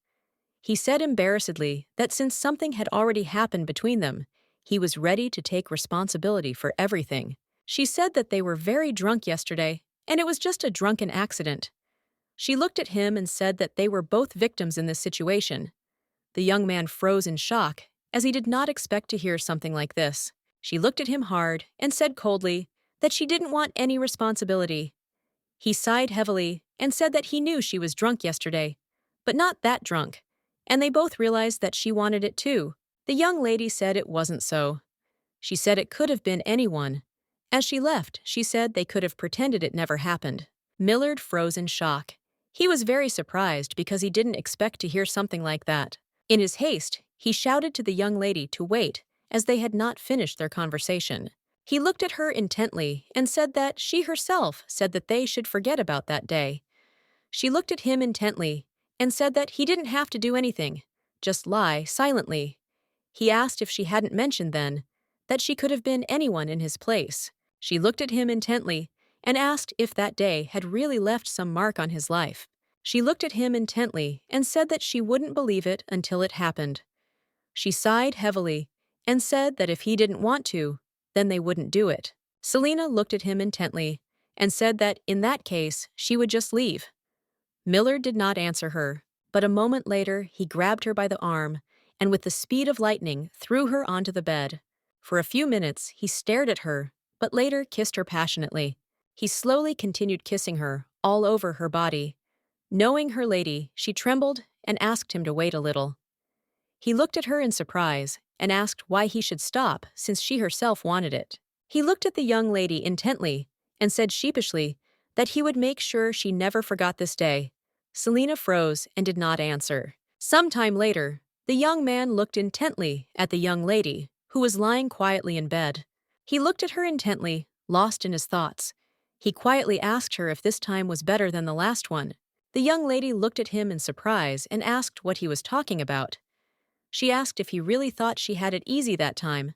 He said embarrassedly that since something had already happened between them, he was ready to take responsibility for everything. She said that they were very drunk yesterday, and it was just a drunken accident. She looked at him and said that they were both victims in this situation. The young man froze in shock, as he did not expect to hear something like this. She looked at him hard and said coldly that she didn't want any responsibility. He sighed heavily and said that he knew she was drunk yesterday, but not that drunk, and they both realized that she wanted it too. The young lady said it wasn't so. She said it could have been anyone. As she left, she said they could have pretended it never happened. Millard froze in shock. He was very surprised because he didn't expect to hear something like that. In his haste, he shouted to the young lady to wait, as they had not finished their conversation. He looked at her intently and said that she herself said that they should forget about that day. She looked at him intently and said that he didn't have to do anything, just lie silently. He asked if she hadn't mentioned then that she could have been anyone in his place. She looked at him intently and asked if that day had really left some mark on his life. She looked at him intently and said that she wouldn't believe it until it happened. She sighed heavily and said that if he didn't want to, then they wouldn't do it. Selena looked at him intently and said that in that case, she would just leave. Millard did not answer her, but a moment later he grabbed her by the arm and with the speed of lightning threw her onto the bed. For a few minutes he stared at her, but later kissed her passionately. He slowly continued kissing her all over her body. Knowing her lady, she trembled and asked him to wait a little. He looked at her in surprise and asked why he should stop since she herself wanted it. He looked at the young lady intently and said sheepishly that he would make sure she never forgot this day. Selena froze and did not answer. Some time later, the young man looked intently at the young lady, who was lying quietly in bed. He looked at her intently, lost in his thoughts. He quietly asked her if this time was better than the last one. The young lady looked at him in surprise and asked what he was talking about. She asked if he really thought she had it easy that time.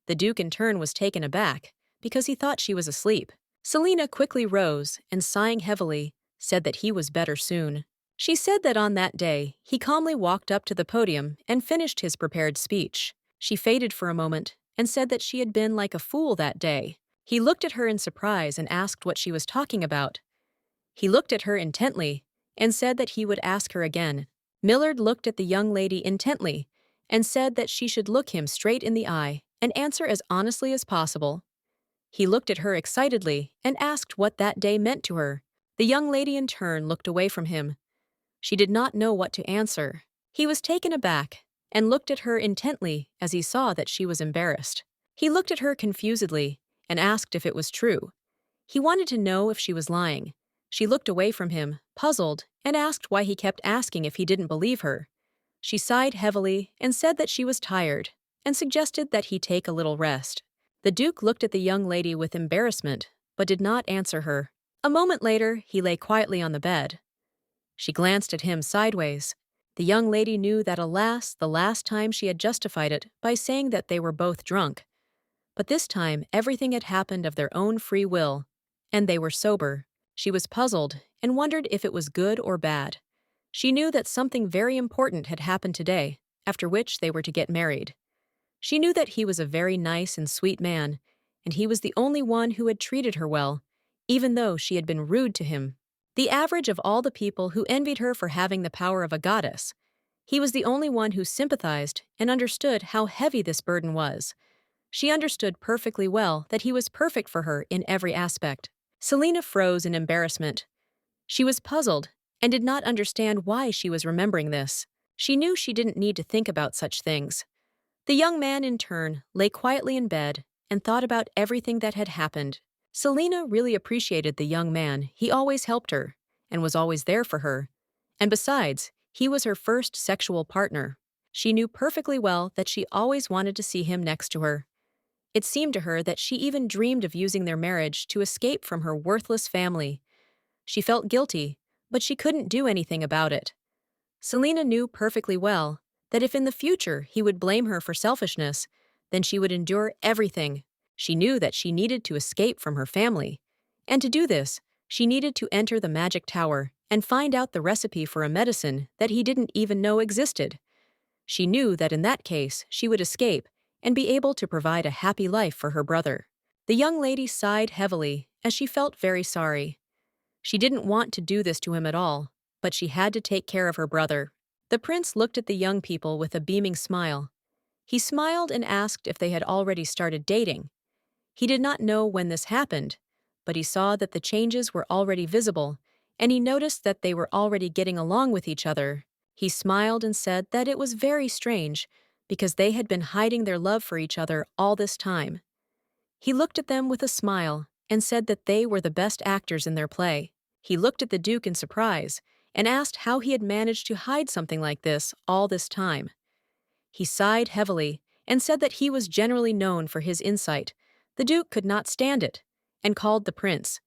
The Duke in turn was taken aback, because he thought she was asleep. Selena quickly rose and, sighing heavily, said that he was better soon. She said that on that day, he calmly walked up to the podium and finished his prepared speech. She faded for a moment and said that she had been like a fool that day. He looked at her in surprise and asked what she was talking about. He looked at her intently and said that he would ask her again. Millard looked at the young lady intently and said that she should look him straight in the eye and answer as honestly as possible. He looked at her excitedly and asked what that day meant to her. The young lady in turn looked away from him. She did not know what to answer. He was taken aback and looked at her intently as he saw that she was embarrassed. He looked at her confusedly and asked if it was true. He wanted to know if she was lying. She looked away from him, puzzled, and asked why he kept asking if he didn't believe her. She sighed heavily and said that she was tired and suggested that he take a little rest. The Duke looked at the young lady with embarrassment, but did not answer her. A moment later, he lay quietly on the bed. She glanced at him sideways. The young lady knew that, alas, the last time she had justified it by saying that they were both drunk. But this time, everything had happened of their own free will, and they were sober. She was puzzled and wondered if it was good or bad. She knew that something very important had happened today, after which they were to get married. She knew that he was a very nice and sweet man, and he was the only one who had treated her well, even though she had been rude to him. The average of all the people who envied her for having the power of a goddess. He was the only one who sympathized and understood how heavy this burden was. She understood perfectly well that he was perfect for her in every aspect. Selena froze in embarrassment. She was puzzled and did not understand why she was remembering this. She knew she didn't need to think about such things. The young man, in turn, lay quietly in bed and thought about everything that had happened. Selena really appreciated the young man. He always helped her and was always there for her. And besides, he was her first sexual partner. She knew perfectly well that she always wanted to see him next to her. It seemed to her that she even dreamed of using their marriage to escape from her worthless family. She felt guilty, but she couldn't do anything about it. Selena knew perfectly well that if in the future he would blame her for selfishness, then she would endure everything. She knew that she needed to escape from her family. And to do this, she needed to enter the magic tower and find out the recipe for a medicine that he didn't even know existed. She knew that in that case she would escape and be able to provide a happy life for her brother. The young lady sighed heavily as she felt very sorry. She didn't want to do this to him at all, but she had to take care of her brother. The prince looked at the young people with a beaming smile. He smiled and asked if they had already started dating. He did not know when this happened, but he saw that the changes were already visible, and he noticed that they were already getting along with each other. He smiled and said that it was very strange, because they had been hiding their love for each other all this time. He looked at them with a smile and said that they were the best actors in their play. He looked at the Duke in surprise and asked how he had managed to hide something like this all this time. He sighed heavily and said that he was generally known for his insight. The Duke could not stand it and called the prince.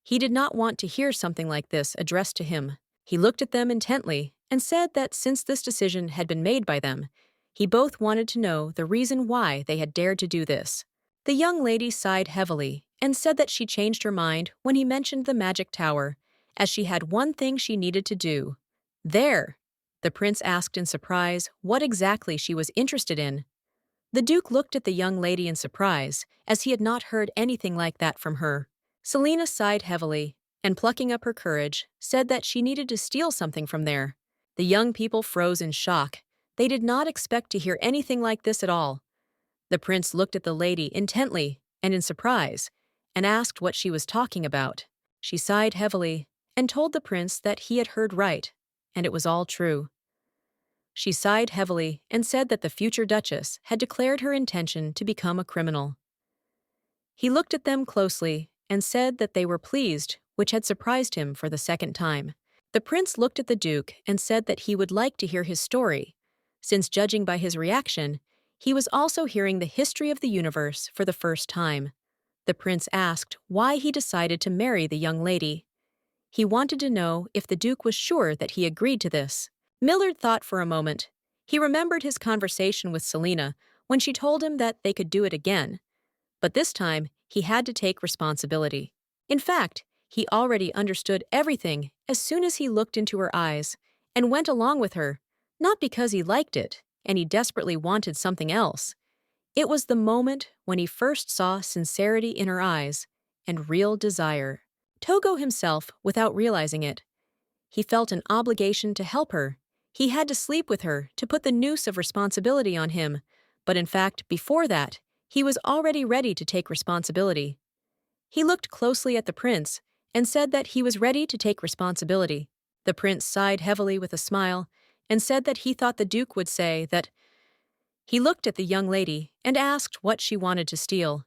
He did not want to hear something like this addressed to him. He looked at them intently and said that since this decision had been made by them, He both wanted to know the reason why they had dared to do this. The young lady sighed heavily and said that she changed her mind when he mentioned the magic tower, as she had one thing she needed to do. There! The prince asked in surprise what exactly she was interested in. The Duke looked at the young lady in surprise, as he had not heard anything like that from her. Selina sighed heavily, and plucking up her courage, said that she needed to steal something from there. The young people froze in shock. They did not expect to hear anything like this at all. The prince looked at the lady intently and in surprise, and asked what she was talking about. She sighed heavily, and told the prince that he had heard right, and it was all true. She sighed heavily and said that the future duchess had declared her intention to become a criminal. He looked at them closely and said that they were pleased, which had surprised him for the second time. The prince looked at the duke and said that he would like to hear his story, since judging by his reaction, he was also hearing the history of the universe for the first time. The prince asked why he decided to marry the young lady. He wanted to know if the duke was sure that he agreed to this. Millard thought for a moment. He remembered his conversation with Selina when she told him that they could do it again. But this time, he had to take responsibility. In fact, he already understood everything as soon as he looked into her eyes and went along with her, not because he liked it and he desperately wanted something else. It was the moment when he first saw sincerity in her eyes and real desire. Togo himself, without realizing it, he felt an obligation to help her. He had to sleep with her to put the noose of responsibility on him, but in fact, before that, he was already ready to take responsibility. He looked closely at the prince and said that he was ready to take responsibility. The prince sighed heavily with a smile and said that he thought the duke would say that. He looked at the young lady and asked what she wanted to steal.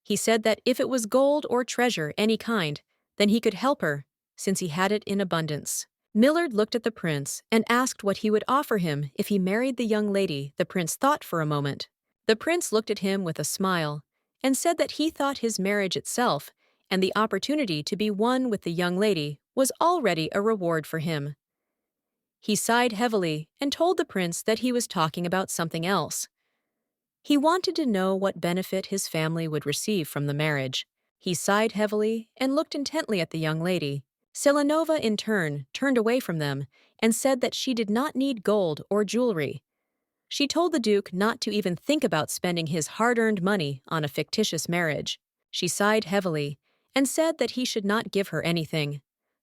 He said that if it was gold or treasure any kind, then he could help her, since he had it in abundance. Millard looked at the prince and asked what he would offer him if he married the young lady. The prince thought for a moment. The prince looked at him with a smile and said that he thought his marriage itself and the opportunity to be one with the young lady was already a reward for him. He sighed heavily and told the prince that he was talking about something else. He wanted to know what benefit his family would receive from the marriage. He sighed heavily and looked intently at the young lady. Selenova, in turn, turned away from them and said that she did not need gold or jewelry. She told the duke not to even think about spending his hard-earned money on a fictitious marriage. She sighed heavily and said that he should not give her anything.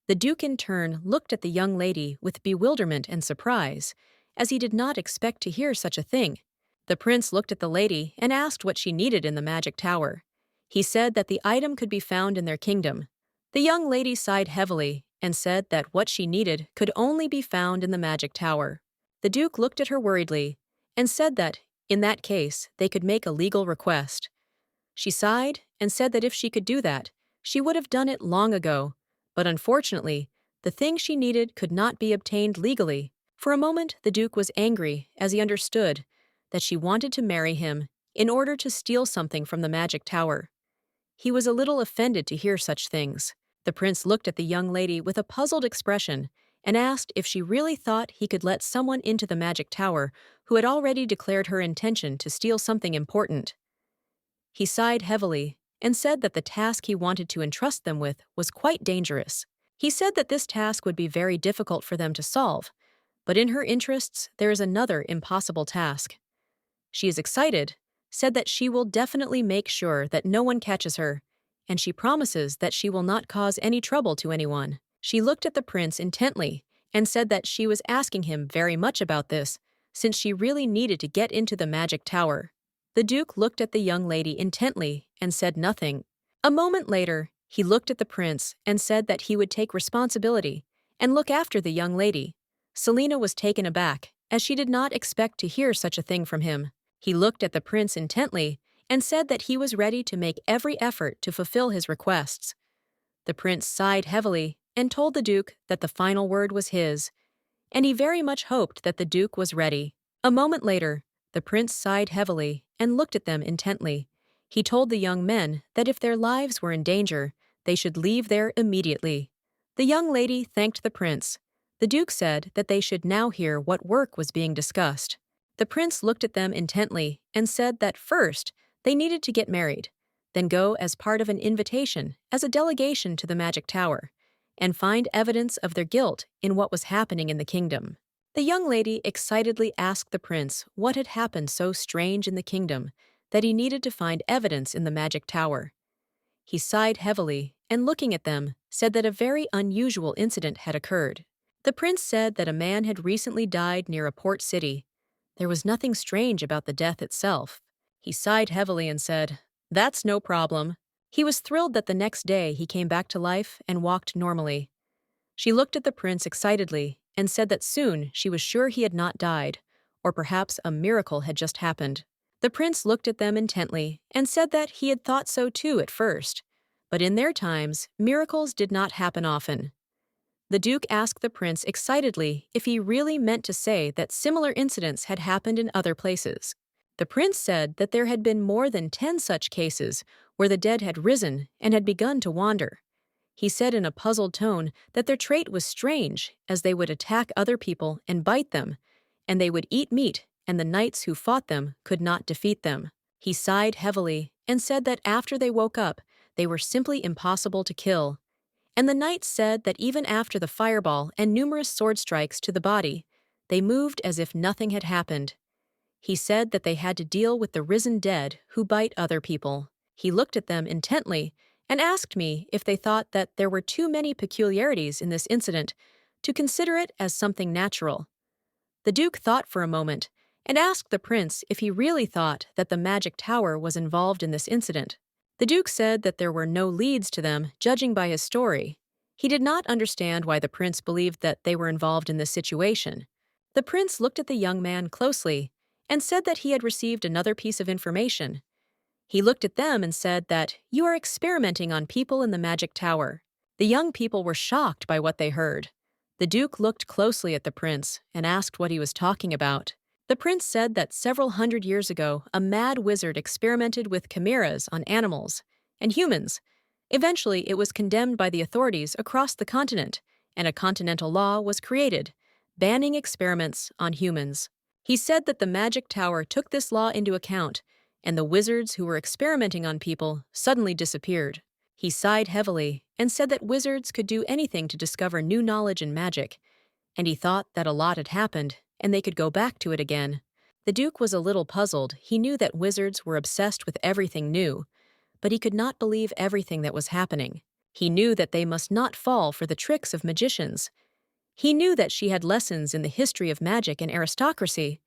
The duke, in turn, looked at the young lady with bewilderment and surprise, as he did not expect to hear such a thing. The prince looked at the lady and asked what she needed in the magic tower. He said that the item could be found in their kingdom. The young lady sighed heavily and said that what she needed could only be found in the magic tower. The duke looked at her worriedly and said that, in that case, they could make a legal request. She sighed and said that if she could do that, she would have done it long ago, but unfortunately, the thing she needed could not be obtained legally. For a moment, the duke was angry as he understood that she wanted to marry him in order to steal something from the magic tower. He was a little offended to hear such things. The prince looked at the young lady with a puzzled expression and asked if she really thought he could let someone into the magic tower who had already declared her intention to steal something important. He sighed heavily and said that the task he wanted to entrust them with was quite dangerous. He said that this task would be very difficult for them to solve, but in her interests there is another impossible task. She is excited, said that she will definitely make sure that no one catches her, and she promises that she will not cause any trouble to anyone. She looked at the prince intently and said that she was asking him very much about this, since she really needed to get into the magic tower. The duke looked at the young lady intently and said nothing. A moment later, he looked at the prince and said that he would take responsibility and look after the young lady. Selina was taken aback, as she did not expect to hear such a thing from him. He looked at the prince intently and said that he was ready to make every effort to fulfill his requests. The prince sighed heavily and told the duke that the final word was his, and he very much hoped that the duke was ready. A moment later, the prince sighed heavily and looked at them intently. He told the young men that if their lives were in danger, they should leave there immediately. The young lady thanked the prince. The duke said that they should now hear what work was being discussed. The prince looked at them intently and said that first, they needed to get married, then go as part of an invitation as a delegation to the magic tower, and find evidence of their guilt in what was happening in the kingdom. The young lady excitedly asked the prince what had happened so strange in the kingdom that he needed to find evidence in the magic tower. He sighed heavily and, looking at them, said that a very unusual incident had occurred. The prince said that a man had recently died near a port city. There was nothing strange about the death itself. He sighed heavily and said, "That's no problem." He was thrilled that the next day he came back to life and walked normally. She looked at the prince excitedly and said that soon she was sure he had not died, or perhaps a miracle had just happened. The prince looked at them intently and said that he had thought so too at first, but in their times, miracles did not happen often. The duke asked the prince excitedly if he really meant to say that similar incidents had happened in other places. The prince said that there had been more than 10 such cases where the dead had risen and had begun to wander. He said in a puzzled tone that their trait was strange, as they would attack other people and bite them, and they would eat meat, and the knights who fought them could not defeat them. He sighed heavily and said that after they woke up, they were simply impossible to kill. And the knights said that even after the fireball and numerous sword strikes to the body, they moved as if nothing had happened. He said that they had to deal with the risen dead who bite other people. He looked at them intently and asked me if they thought that there were too many peculiarities in this incident to consider it as something natural. The duke thought for a moment and asked the prince if he really thought that the magic tower was involved in this incident. The duke said that there were no leads to them, judging by his story. He did not understand why the prince believed that they were involved in this situation. The prince looked at the young man closely and said that he had received another piece of information. He looked at them and said that, "You are experimenting on people in the magic tower." The young people were shocked by what they heard. The duke looked closely at the prince and asked what he was talking about. The prince said that several hundred years ago, a mad wizard experimented with chimeras on animals and humans. Eventually, it was condemned by the authorities across the continent, and a continental law was created, banning experiments on humans. He said that the magic tower took this law into account, and the wizards who were experimenting on people suddenly disappeared. He sighed heavily and said that wizards could do anything to discover new knowledge in magic, and he thought that a lot had happened, and they could go back to it again. The duke was a little puzzled. He knew that wizards were obsessed with everything new, but he could not believe everything that was happening. He knew that they must not fall for the tricks of magicians. He knew that she had lessons in the history of magic and aristocracy.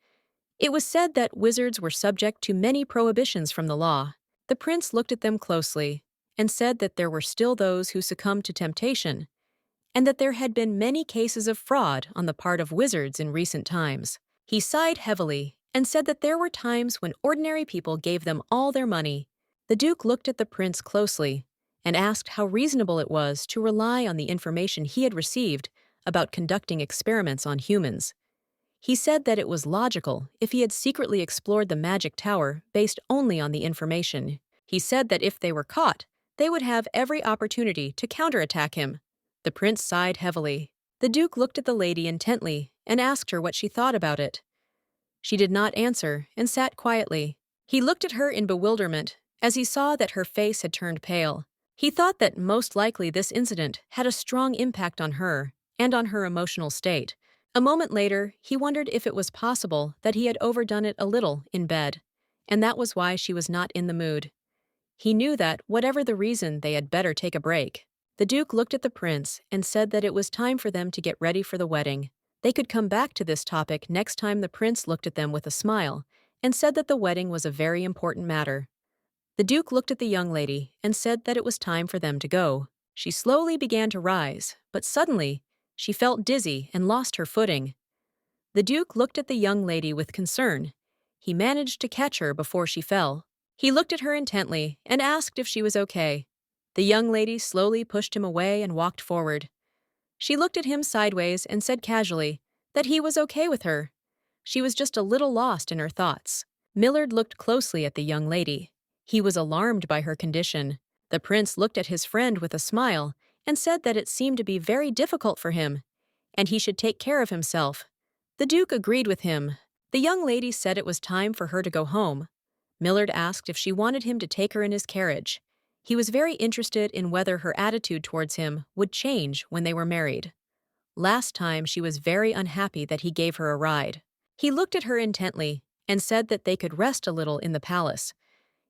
It was said that wizards were subject to many prohibitions from the law. The prince looked at them closely and said that there were still those who succumbed to temptation, and that there had been many cases of fraud on the part of wizards in recent times. He sighed heavily and said that there were times when ordinary people gave them all their money. The duke looked at the prince closely and asked how reasonable it was to rely on the information he had received about conducting experiments on humans. He said that it was logical if he had secretly explored the magic tower based only on the information. He said that if they were caught, they would have every opportunity to counterattack him. The prince sighed heavily. The duke looked at the lady intently and asked her what she thought about it. She did not answer and sat quietly. He looked at her in bewilderment as he saw that her face had turned pale. He thought that most likely this incident had a strong impact on her and on her emotional state. A moment later, he wondered if it was possible that he had overdone it a little in bed, and that was why she was not in the mood. He knew that, whatever the reason, they had better take a break. The duke looked at the prince and said that it was time for them to get ready for the wedding. They could come back to this topic next time. The prince looked at them with a smile and said that the wedding was a very important matter. The duke looked at the young lady and said that it was time for them to go. She slowly began to rise, but suddenly, she felt dizzy and lost her footing. The duke looked at the young lady with concern. He managed to catch her before she fell. He looked at her intently and asked if she was okay. The young lady slowly pushed him away and walked forward. She looked at him sideways and said casually that he was okay with her. She was just a little lost in her thoughts. Millard looked closely at the young lady. He was alarmed by her condition. The prince looked at his friend with a smile and said that it seemed to be very difficult for him, and he should take care of himself. The duke agreed with him. The young lady said it was time for her to go home. Millard asked if she wanted him to take her in his carriage. He was very interested in whether her attitude towards him would change when they were married. Last time she was very unhappy that he gave her a ride. He looked at her intently and said that they could rest a little in the palace.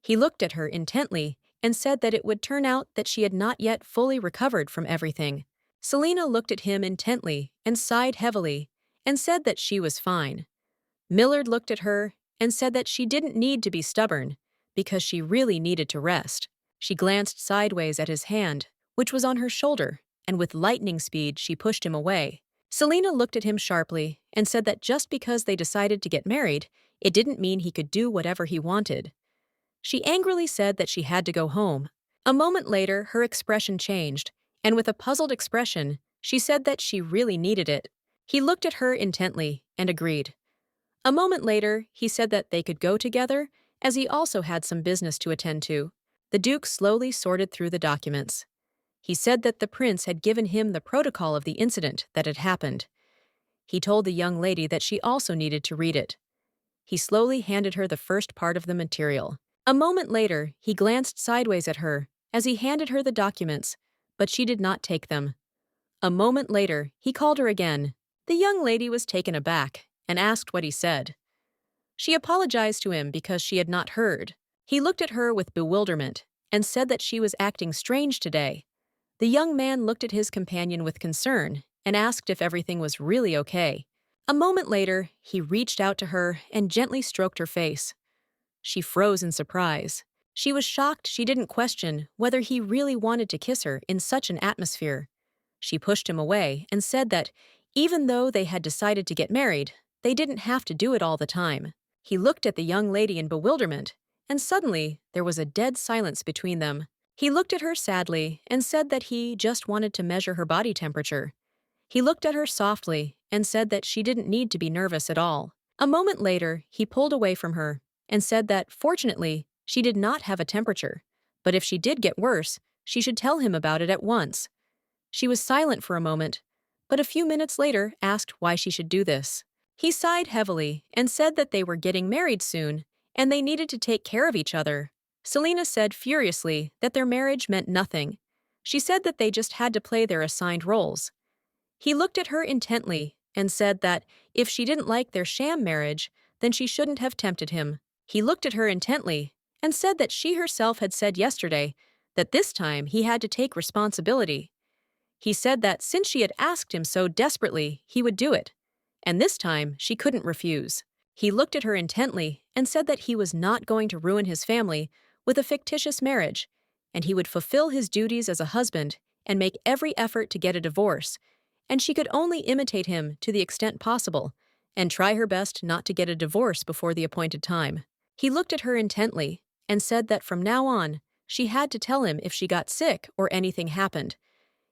He looked at her intently and said that it would turn out that she had not yet fully recovered from everything. Selina looked at him intently and sighed heavily and said that she was fine. Millard looked at her and said that she didn't need to be stubborn because she really needed to rest. She glanced sideways at his hand, which was on her shoulder, and with lightning speed she pushed him away. Selina looked at him sharply and said that just because they decided to get married, it didn't mean he could do whatever he wanted. She angrily said that she had to go home. A moment later, her expression changed, and with a puzzled expression, she said that she really needed it. He looked at her intently and agreed. A moment later, he said that they could go together, as he also had some business to attend to. The Duke slowly sorted through the documents. He said that the prince had given him the protocol of the incident that had happened. He told the young lady that she also needed to read it. He slowly handed her the first part of the material. A moment later, he glanced sideways at her as he handed her the documents, but she did not take them. A moment later, he called her again. The young lady was taken aback and asked what he said. She apologized to him because she had not heard. He looked at her with bewilderment and said that she was acting strange today. The young man looked at his companion with concern and asked if everything was really okay. A moment later, he reached out to her and gently stroked her face. She froze in surprise. She was shocked she didn't question whether he really wanted to kiss her in such an atmosphere. She pushed him away and said that, even though they had decided to get married, they didn't have to do it all the time. He looked at the young lady in bewilderment, and suddenly there was a dead silence between them. He looked at her sadly and said that he just wanted to measure her body temperature. He looked at her softly and said that she didn't need to be nervous at all. A moment later, he pulled away from her and said that, fortunately, she did not have a temperature, but if she did get worse, she should tell him about it at once. She was silent for a moment, but a few minutes later asked why she should do this. He sighed heavily and said that they were getting married soon, and they needed to take care of each other. Selina said furiously that their marriage meant nothing. She said that they just had to play their assigned roles. He looked at her intently and said that if she didn't like their sham marriage, then she shouldn't have tempted him. He looked at her intently and said that she herself had said yesterday that this time he had to take responsibility. He said that since she had asked him so desperately, he would do it, and this time she couldn't refuse. He looked at her intently and said that he was not going to ruin his family with a fictitious marriage, and he would fulfill his duties as a husband and make every effort to get a divorce, and she could only imitate him to the extent possible and try her best not to get a divorce before the appointed time. He looked at her intently and said that from now on, she had to tell him if she got sick or anything happened.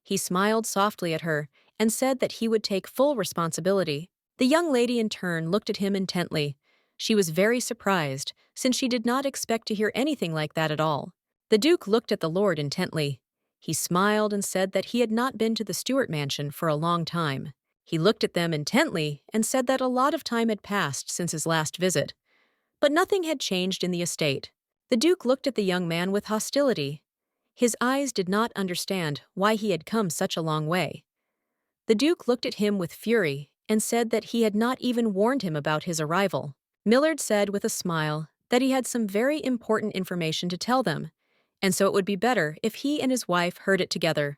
He smiled softly at her and said that he would take full responsibility. The young lady in turn looked at him intently. She was very surprised, since she did not expect to hear anything like that at all. The Duke looked at the Lord intently. He smiled and said that he had not been to the Stuart mansion for a long time. He looked at them intently and said that a lot of time had passed since his last visit, but nothing had changed in the estate. The Duke looked at the young man with hostility. His eyes did not understand why he had come such a long way. The Duke looked at him with fury and said that he had not even warned him about his arrival. Millard said with a smile that he had some very important information to tell them, and so it would be better if he and his wife heard it together.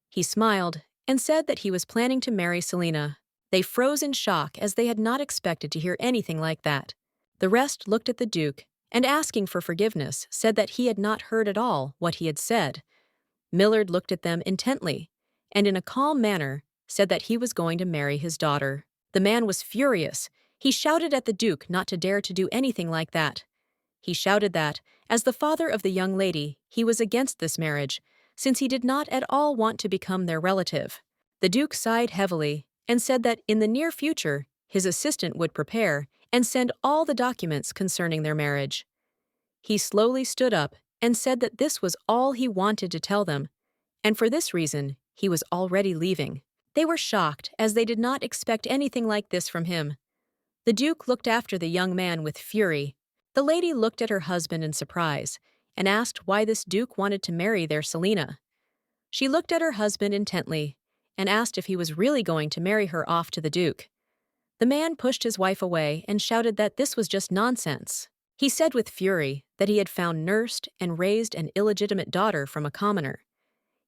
He smiled and said that he was planning to marry Selina. They froze in shock as they had not expected to hear anything like that. The rest looked at the Duke and, asking for forgiveness, said that he had not heard at all what he had said. Millard looked at them intently and in a calm manner said that he was going to marry his daughter. The man was furious. He shouted at the Duke not to dare to do anything like that. He shouted that, as the father of the young lady, he was against this marriage, since he did not at all want to become their relative. The Duke sighed heavily and said that in the near future, his assistant would prepare and send all the documents concerning their marriage. He slowly stood up and said that this was all he wanted to tell them, and for this reason, he was already leaving. They were shocked, as they did not expect anything like this from him. The Duke looked after the young man with fury. The lady looked at her husband in surprise and asked why this Duke wanted to marry their Selina. She looked at her husband intently and asked if he was really going to marry her off to the Duke. The man pushed his wife away and shouted that this was just nonsense. He said with fury that he had found, nursed, and raised an illegitimate daughter from a commoner.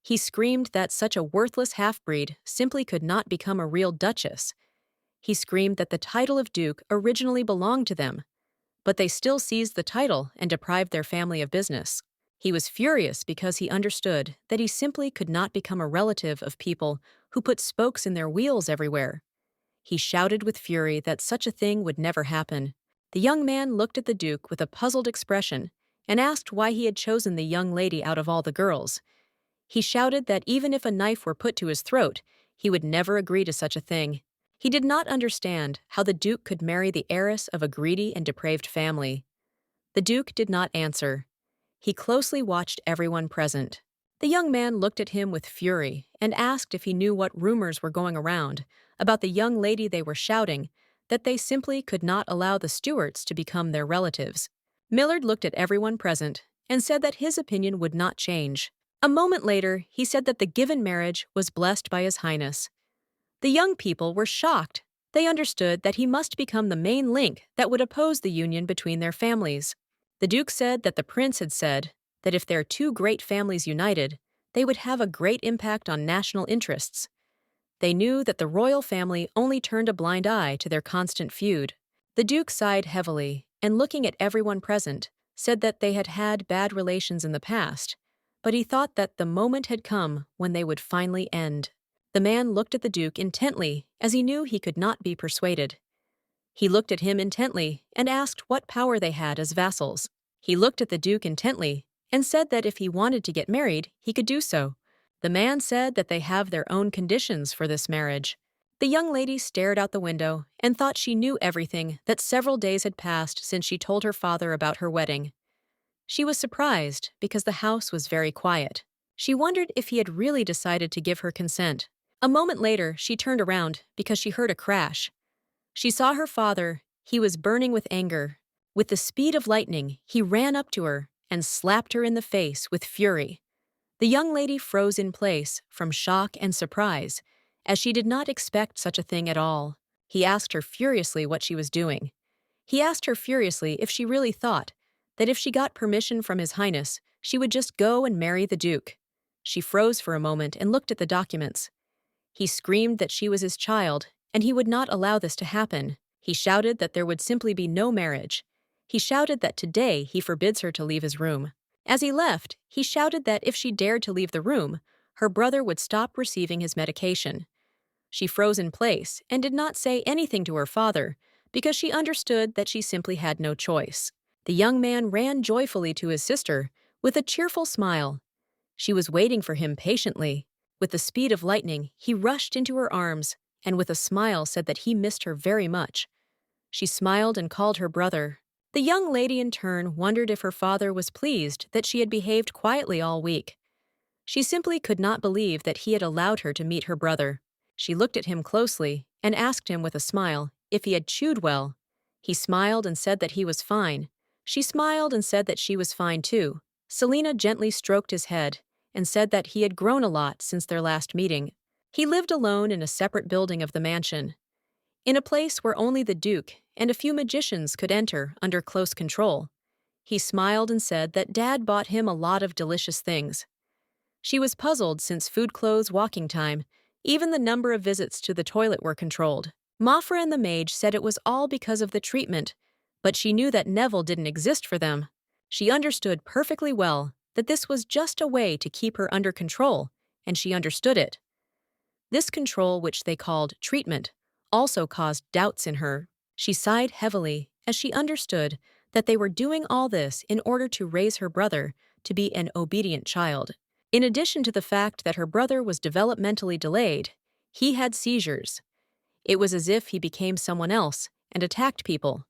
He screamed that such a worthless half-breed simply could not become a real duchess. He screamed that the title of Duke originally belonged to them, but they still seized the title and deprived their family of business. He was furious because he understood that he simply could not become a relative of people who put spokes in their wheels everywhere. He shouted with fury that such a thing would never happen. The young man looked at the Duke with a puzzled expression and asked why he had chosen the young lady out of all the girls. He shouted that even if a knife were put to his throat, he would never agree to such a thing. He did not understand how the Duke could marry the heiress of a greedy and depraved family. The Duke did not answer. He closely watched everyone present. The young man looked at him with fury and asked if he knew what rumors were going around about the young lady they were shouting, that they simply could not allow the Stuarts to become their relatives. Millard looked at everyone present and said that his opinion would not change. A moment later, he said that the given marriage was blessed by His Highness. The young people were shocked. They understood that he must become the main link that would oppose the union between their families. The Duke said that the prince had said that if their two great families united, they would have a great impact on national interests. They knew that the royal family only turned a blind eye to their constant feud. The Duke sighed heavily and, looking at everyone present, said that they had had bad relations in the past, but he thought that the moment had come when they would finally end. The man looked at the Duke intently, as he knew he could not be persuaded. He looked at him intently and asked what power they had as vassals. He looked at the Duke intently and said that if he wanted to get married, he could do so. The man said that they have their own conditions for this marriage. The young lady stared out the window and thought she knew everything, that several days had passed since she told her father about her wedding. She was surprised because the house was very quiet. She wondered if he had really decided to give her consent. A moment later, she turned around because she heard a crash. She saw her father. He was burning with anger. With the speed of lightning, he ran up to her and slapped her in the face with fury. The young lady froze in place from shock and surprise, as she did not expect such a thing at all. He asked her furiously what she was doing. He asked her furiously if she really thought that if she got permission from His Highness, she would just go and marry the Duke. She froze for a moment and looked at the documents. He screamed that she was his child, and he would not allow this to happen. He shouted that there would simply be no marriage. He shouted that today he forbids her to leave his room. As he left, he shouted that if she dared to leave the room, her brother would stop receiving his medication. She froze in place and did not say anything to her father because she understood that she simply had no choice. The young man ran joyfully to his sister with a cheerful smile. She was waiting for him patiently. With the speed of lightning, he rushed into her arms and with a smile said that he missed her very much. She smiled and called her brother. The young lady in turn wondered if her father was pleased that she had behaved quietly all week. She simply could not believe that he had allowed her to meet her brother. She looked at him closely and asked him with a smile if he had chewed well. He smiled and said that he was fine. She smiled and said that she was fine too. Selina gently stroked his head and said that he had grown a lot since their last meeting. He lived alone in a separate building of the mansion, in a place where only the Duke and a few magicians could enter under close control. He smiled and said that Dad bought him a lot of delicious things. She was puzzled since food, clothes, walking time, even the number of visits to the toilet were controlled. Maufra and the mage said it was all because of the treatment, but she knew that Neville didn't exist for them. She understood perfectly well that this was just a way to keep her under control, and she understood it. This control, which they called treatment, also caused doubts in her. She sighed heavily as she understood that they were doing all this in order to raise her brother to be an obedient child. In addition to the fact that her brother was developmentally delayed, he had seizures. It was as if he became someone else and attacked people.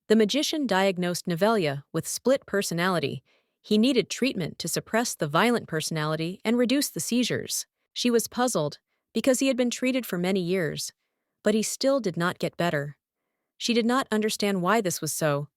The magician diagnosed Nevelia with split personality. He needed treatment to suppress the violent personality and reduce the seizures. She was puzzled because he had been treated for many years, but he still did not get better. She did not understand why this was so.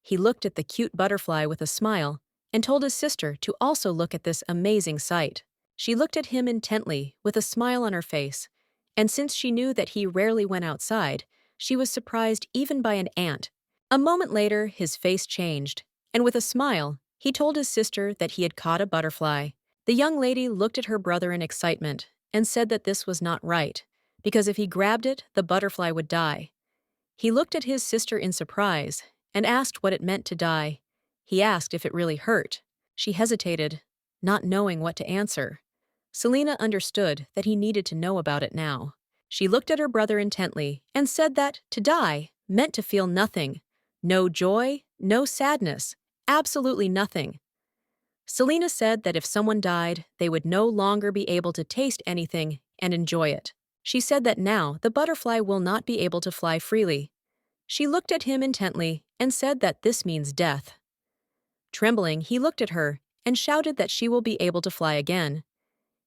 He looked at the cute butterfly with a smile and told his sister to also look at this amazing sight. She looked at him intently with a smile on her face, and since she knew that he rarely went outside, she was surprised even by an ant. A moment later, his face changed, and with a smile, he told his sister that he had caught a butterfly. The young lady looked at her brother in excitement and said that this was not right, because if he grabbed it, the butterfly would die. He looked at his sister in surprise and asked what it meant to die. He asked if it really hurt. She hesitated, not knowing what to answer. Selena understood that he needed to know about it now. She looked at her brother intently and said that to die meant to feel nothing. No joy, no sadness, absolutely nothing. Selena said that if someone died, they would no longer be able to taste anything and enjoy it. She said that now the butterfly will not be able to fly freely. She looked at him intently and said that this means death. Trembling, he looked at her and shouted that she will be able to fly again.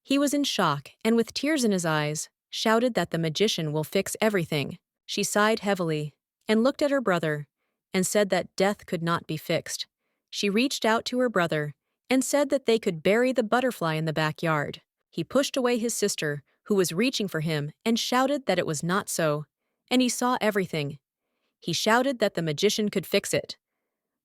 He was in shock and with tears in his eyes, shouted that the magician will fix everything. She sighed heavily and looked at her brother and said that death could not be fixed. She reached out to her brother and said that they could bury the butterfly in the backyard. He pushed away his sister, who was reaching for him, and shouted that it was not so, and he saw everything. He shouted that the magician could fix it.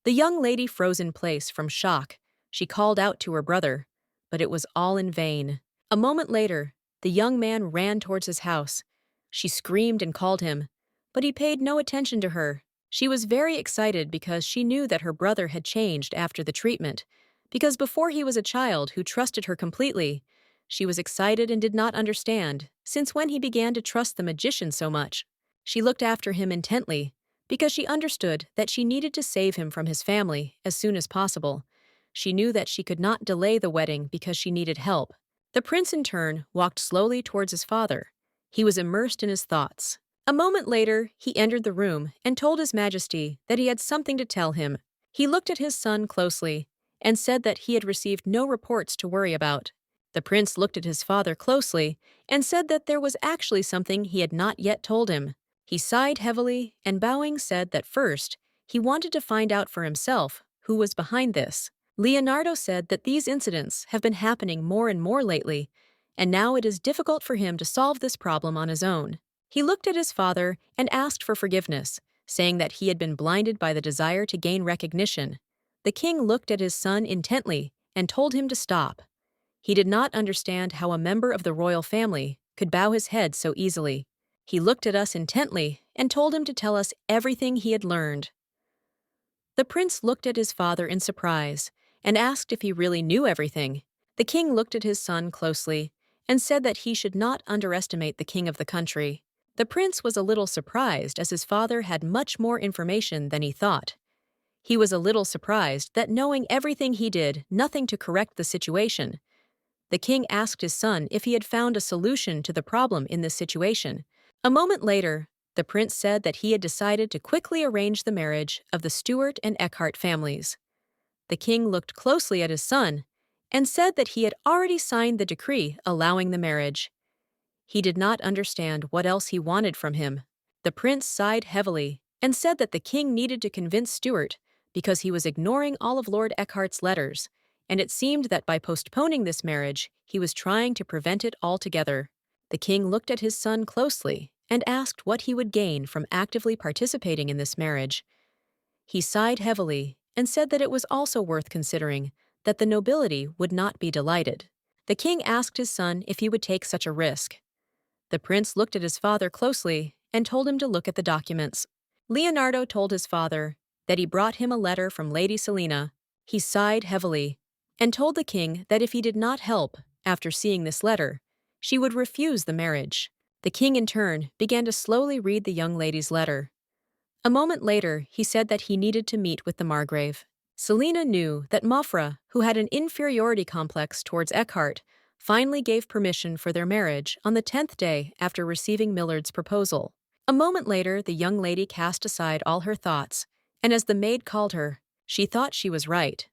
The young lady froze in place from shock. She called out to her brother, but it was all in vain. A moment later, the young man ran towards his house. She screamed and called him, but he paid no attention to her. She was very excited because she knew that her brother had changed after the treatment, because before he was a child who trusted her completely. She was excited and did not understand, since when he began to trust the magician so much. She looked after him intently, because she understood that she needed to save him from his family as soon as possible. She knew that she could not delay the wedding because she needed help. The prince, in turn, walked slowly towards his father. He was immersed in his thoughts. A moment later, he entered the room and told His Majesty that he had something to tell him. He looked at his son closely and said that he had received no reports to worry about. The prince looked at his father closely and said that there was actually something he had not yet told him. He sighed heavily and bowing said that first, he wanted to find out for himself who was behind this. Leonardo said that these incidents have been happening more and more lately, and now it is difficult for him to solve this problem on his own. He looked at his father and asked for forgiveness, saying that he had been blinded by the desire to gain recognition. The king looked at his son intently and told him to stop. He did not understand how a member of the royal family could bow his head so easily. He looked at us intently and told him to tell us everything he had learned. The prince looked at his father in surprise and asked if he really knew everything. The king looked at his son closely and said that he should not underestimate the king of the country. The prince was a little surprised as his father had much more information than he thought. He was a little surprised that knowing everything he did nothing to correct the situation. The king asked his son if he had found a solution to the problem in this situation. A moment later, the prince said that he had decided to quickly arrange the marriage of the Stuart and Eckhart families. The king looked closely at his son and said that he had already signed the decree allowing the marriage. He did not understand what else he wanted from him. The prince sighed heavily and said that the king needed to convince Stuart because he was ignoring all of Lord Eckhart's letters, and it seemed that by postponing this marriage, he was trying to prevent it altogether. The king looked at his son closely and asked what he would gain from actively participating in this marriage. He sighed heavily and said that it was also worth considering that the nobility would not be delighted. The king asked his son if he would take such a risk. The prince looked at his father closely and told him to look at the documents. Leonardo told his father that he brought him a letter from Lady Selina. He sighed heavily and told the king that if he did not help after seeing this letter, she would refuse the marriage. The king, in turn, began to slowly read the young lady's letter. A moment later, he said that he needed to meet with the Margrave. Selina knew that Mofra, who had an inferiority complex towards Eckhart, finally gave permission for their marriage on the 10th day after receiving Millard's proposal. A moment later, the young lady cast aside all her thoughts, and as the maid called her, she thought she was right.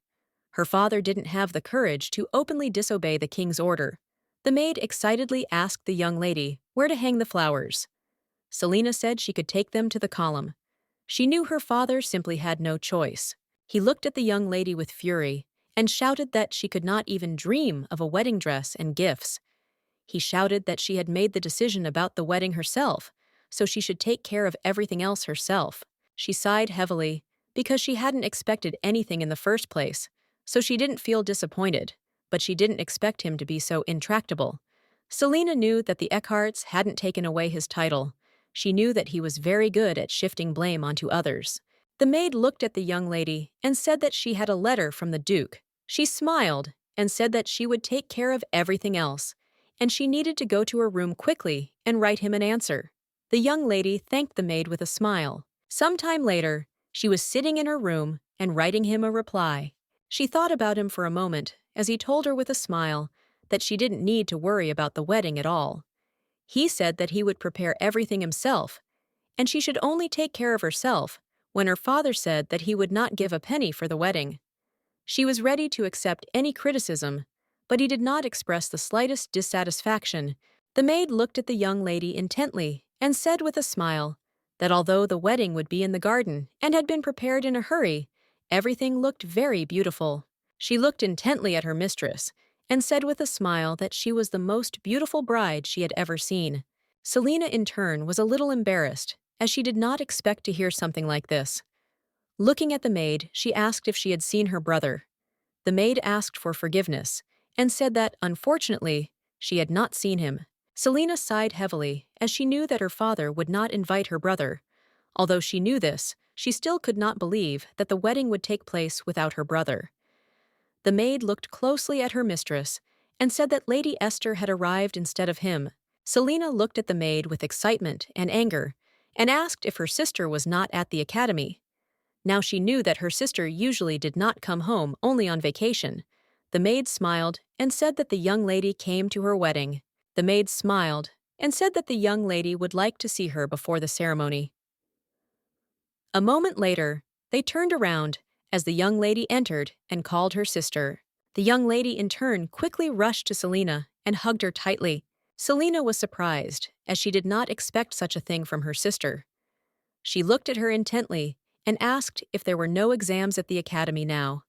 Her father didn't have the courage to openly disobey the king's order. The maid excitedly asked the young lady where to hang the flowers. Selina said she could take them to the column. She knew her father simply had no choice. He looked at the young lady with fury and shouted that she could not even dream of a wedding dress and gifts. He shouted that she had made the decision about the wedding herself, so she should take care of everything else herself. She sighed heavily because she hadn't expected anything in the first place, so she didn't feel disappointed, but she didn't expect him to be so intractable. Selina knew that the Eckharts hadn't taken away his title. She knew that he was very good at shifting blame onto others. The maid looked at the young lady and said that she had a letter from the Duke. She smiled and said that she would take care of everything else, and she needed to go to her room quickly and write him an answer. The young lady thanked the maid with a smile. Some time later, she was sitting in her room and writing him a reply. She thought about him for a moment as he told her with a smile that she didn't need to worry about the wedding at all. He said that he would prepare everything himself, and she should only take care of herself when her father said that he would not give a penny for the wedding. She was ready to accept any criticism, but he did not express the slightest dissatisfaction. The maid looked at the young lady intently and said with a smile that although the wedding would be in the garden and had been prepared in a hurry, everything looked very beautiful. She looked intently at her mistress and said with a smile that she was the most beautiful bride she had ever seen. Selina, in turn, was a little embarrassed, as she did not expect to hear something like this. Looking at the maid, she asked if she had seen her brother. The maid asked for forgiveness and said that, unfortunately, she had not seen him. Selina sighed heavily, as she knew that her father would not invite her brother. Although she knew this, she still could not believe that the wedding would take place without her brother. The maid looked closely at her mistress and said that Lady Esther had arrived instead of him. Selina looked at the maid with excitement and anger and asked if her sister was not at the academy. Now she knew that her sister usually did not come home only on vacation. The maid smiled and said that the young lady came to her wedding. The maid smiled and said that the young lady would like to see her before the ceremony. A moment later, they turned around as the young lady entered and called her sister. The young lady in turn quickly rushed to Selina and hugged her tightly. Selina was surprised, as she did not expect such a thing from her sister. She looked at her intently and asked if there were no exams at the academy now.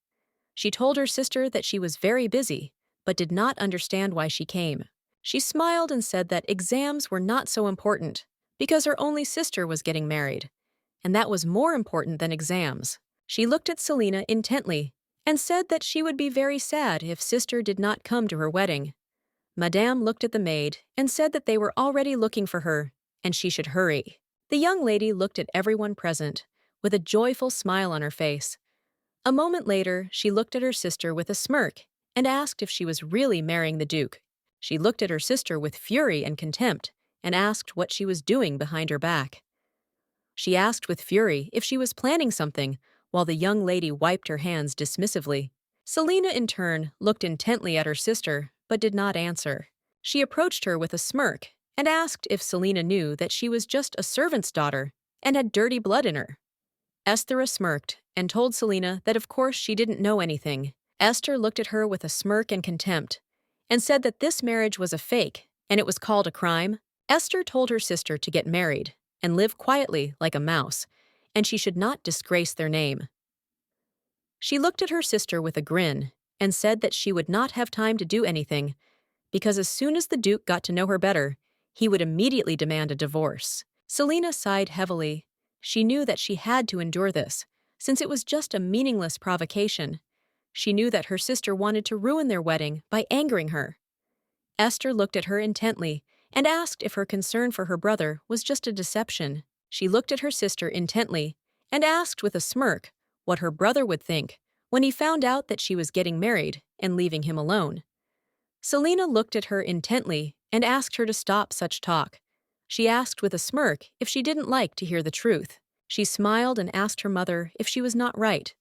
She told her sister that she was very busy, but did not understand why she came. She smiled and said that exams were not so important, because her only sister was getting married, and that was more important than exams. She looked at Selina intently and said that she would be very sad if sister did not come to her wedding. Madame looked at the maid and said that they were already looking for her, and she should hurry. The young lady looked at everyone present with a joyful smile on her face. A moment later, she looked at her sister with a smirk and asked if she was really marrying the Duke. She looked at her sister with fury and contempt and asked what she was doing behind her back. She asked with fury if she was planning something, while the young lady wiped her hands dismissively. Selina, in turn, looked intently at her sister, but did not answer. She approached her with a smirk and asked if Selina knew that she was just a servant's daughter and had dirty blood in her. Esther smirked and told Selina that of course she didn't know anything. Esther looked at her with a smirk and contempt and said that this marriage was a fake and it was called a crime. Esther told her sister to get married and live quietly like a mouse, and she should not disgrace their name. She looked at her sister with a grin and said that she would not have time to do anything, because as soon as the Duke got to know her better, he would immediately demand a divorce. Selina sighed heavily. She knew that she had to endure this, since it was just a meaningless provocation. She knew that her sister wanted to ruin their wedding by angering her. Esther looked at her intently and asked if her concern for her brother was just a deception. She looked at her sister intently and asked with a smirk what her brother would think when he found out that she was getting married and leaving him alone. Selina looked at her intently and asked her to stop such talk. She asked with a smirk if she didn't like to hear the truth. She smiled and asked her mother if she was not right.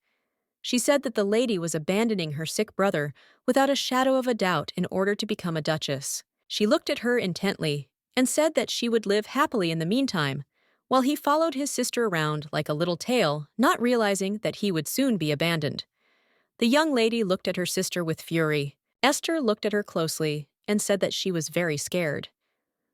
She said that the lady was abandoning her sick brother without a shadow of a doubt in order to become a duchess. She looked at her intently and said that she would live happily in the meantime, while he followed his sister around like a little tail, not realizing that he would soon be abandoned. The young lady looked at her sister with fury. Esther looked at her closely and said that she was very scared.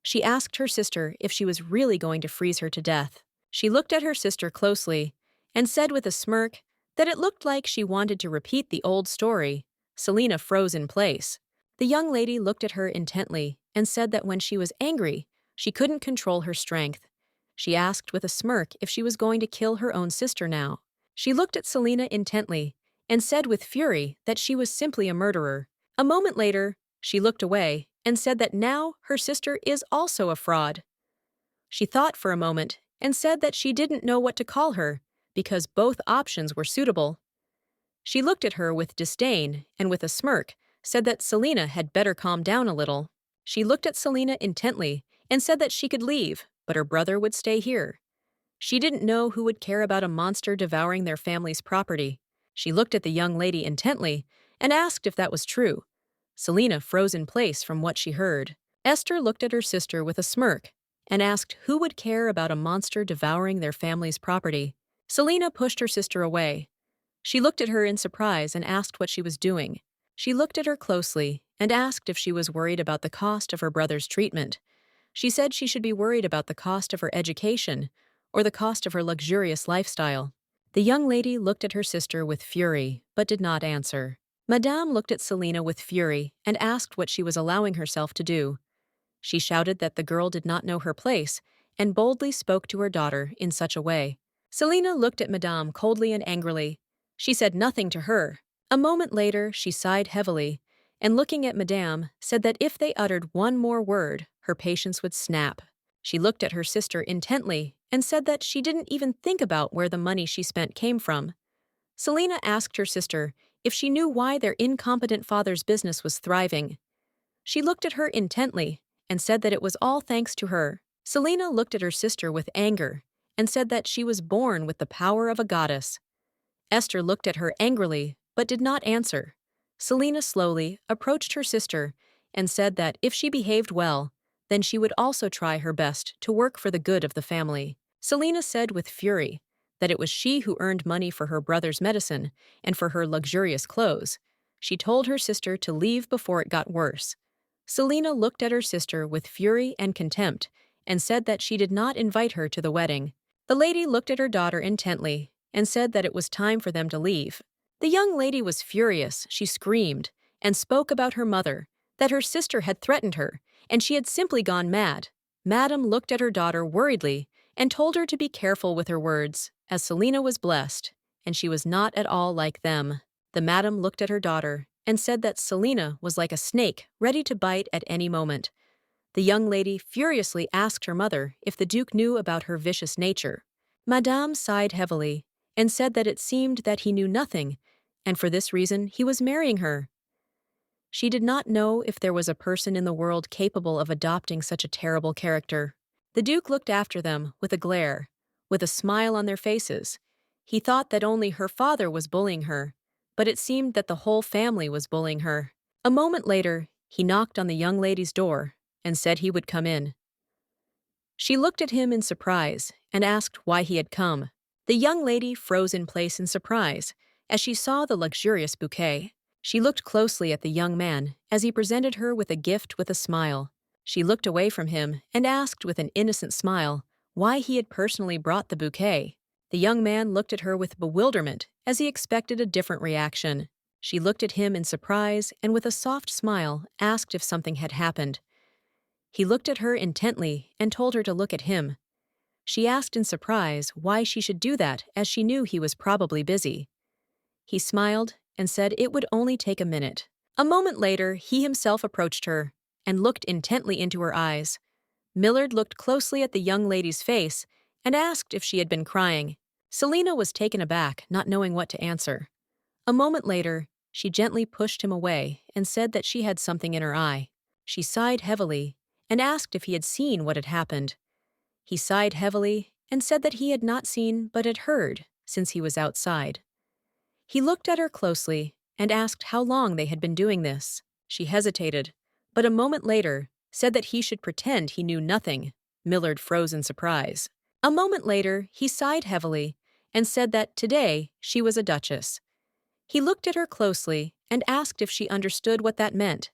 She asked her sister if she was really going to freeze her to death. She looked at her sister closely and said with a smirk that it looked like she wanted to repeat the old story. Selina froze in place. The young lady looked at her intently and said that when she was angry, she couldn't control her strength. She asked with a smirk if she was going to kill her own sister now. She looked at Selina intently and said with fury that she was simply a murderer. A moment later, she looked away and said that now her sister is also a fraud. She thought for a moment and said that she didn't know what to call her because both options were suitable. She looked at her with disdain and with a smirk said that Selina had better calm down a little. She looked at Selina intently and said that she could leave, but her brother would stay here. She didn't know who would care about a monster devouring their family's property. She looked at the young lady intently and asked if that was true. Selina froze in place from what she heard. Esther looked at her sister with a smirk and asked who would care about a monster devouring their family's property. Selina pushed her sister away. She looked at her in surprise and asked what she was doing. She looked at her closely and asked if she was worried about the cost of her brother's treatment. She said she should be worried about the cost of her education or the cost of her luxurious lifestyle. The young lady looked at her sister with fury, but did not answer. Madame looked at Selina with fury and asked what she was allowing herself to do. She shouted that the girl did not know her place and boldly spoke to her daughter in such a way. Selina looked at Madame coldly and angrily. She said nothing to her. A moment later, she sighed heavily and looking at Madame, said that if they uttered one more word, her patience would snap. She looked at her sister intently and said that she didn't even think about where the money she spent came from. Selina asked her sister if she knew why their incompetent father's business was thriving. She looked at her intently and said that it was all thanks to her. Selina looked at her sister with anger and said that she was born with the power of a goddess. Esther looked at her angrily but did not answer. Selina slowly approached her sister and said that if she behaved well, then she would also try her best to work for the good of the family. Selina said with fury that it was she who earned money for her brother's medicine and for her luxurious clothes. She told her sister to leave before it got worse. Selina looked at her sister with fury and contempt and said that she did not invite her to the wedding. The lady looked at her daughter intently and said that it was time for them to leave. The young lady was furious. She screamed and spoke about her mother, that her sister had threatened her, and she had simply gone mad. Madame looked at her daughter worriedly and told her to be careful with her words, as Selina was blessed, and she was not at all like them. The madam looked at her daughter and said that Selina was like a snake ready to bite at any moment. The young lady furiously asked her mother if the Duke knew about her vicious nature. Madame sighed heavily and said that it seemed that he knew nothing, and for this reason he was marrying her. She did not know if there was a person in the world capable of adopting such a terrible character. The Duke looked after them with a glare, with a smile on their faces. He thought that only her father was bullying her, but it seemed that the whole family was bullying her. A moment later, he knocked on the young lady's door and said he would come in. She looked at him in surprise and asked why he had come. The young lady froze in place in surprise as she saw the luxurious bouquet. She looked closely at the young man as he presented her with a gift with a smile. She looked away from him and asked with an innocent smile why he had personally brought the bouquet. The young man looked at her with bewilderment as he expected a different reaction. She looked at him in surprise and with a soft smile asked if something had happened. He looked at her intently and told her to look at him. She asked in surprise why she should do that as she knew he was probably busy. He smiled and said it would only take a minute. A moment later, he himself approached her and looked intently into her eyes. Millard looked closely at the young lady's face and asked if she had been crying. Selina was taken aback, not knowing what to answer. A moment later, she gently pushed him away and said that she had something in her eye. She sighed heavily and asked if he had seen what had happened. He sighed heavily and said that he had not seen but had heard since he was outside. He looked at her closely and asked how long they had been doing this. She hesitated, but a moment later said that he should pretend he knew nothing. Millard froze in surprise. A moment later, he sighed heavily and said that today she was a duchess. He looked at her closely and asked if she understood what that meant.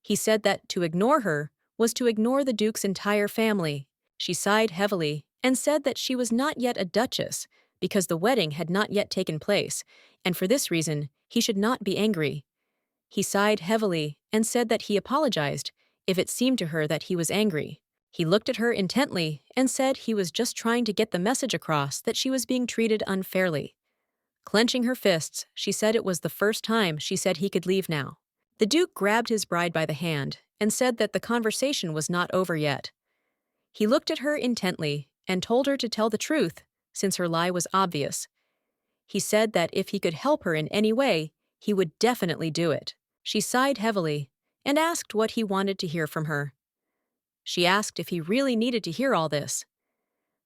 He said that to ignore her was to ignore the Duke's entire family. She sighed heavily and said that she was not yet a duchess because the wedding had not yet taken place, and for this reason he should not be angry. He sighed heavily and said that he apologized if it seemed to her that he was angry. He looked at her intently and said he was just trying to get the message across that she was being treated unfairly. Clenching her fists, she said it was the first time she said he could leave now. The Duke grabbed his bride by the hand and said that the conversation was not over yet. He looked at her intently and told her to tell the truth, since her lie was obvious. He said that if he could help her in any way, he would definitely do it. She sighed heavily and asked what he wanted to hear from her. She asked if he really needed to hear all this.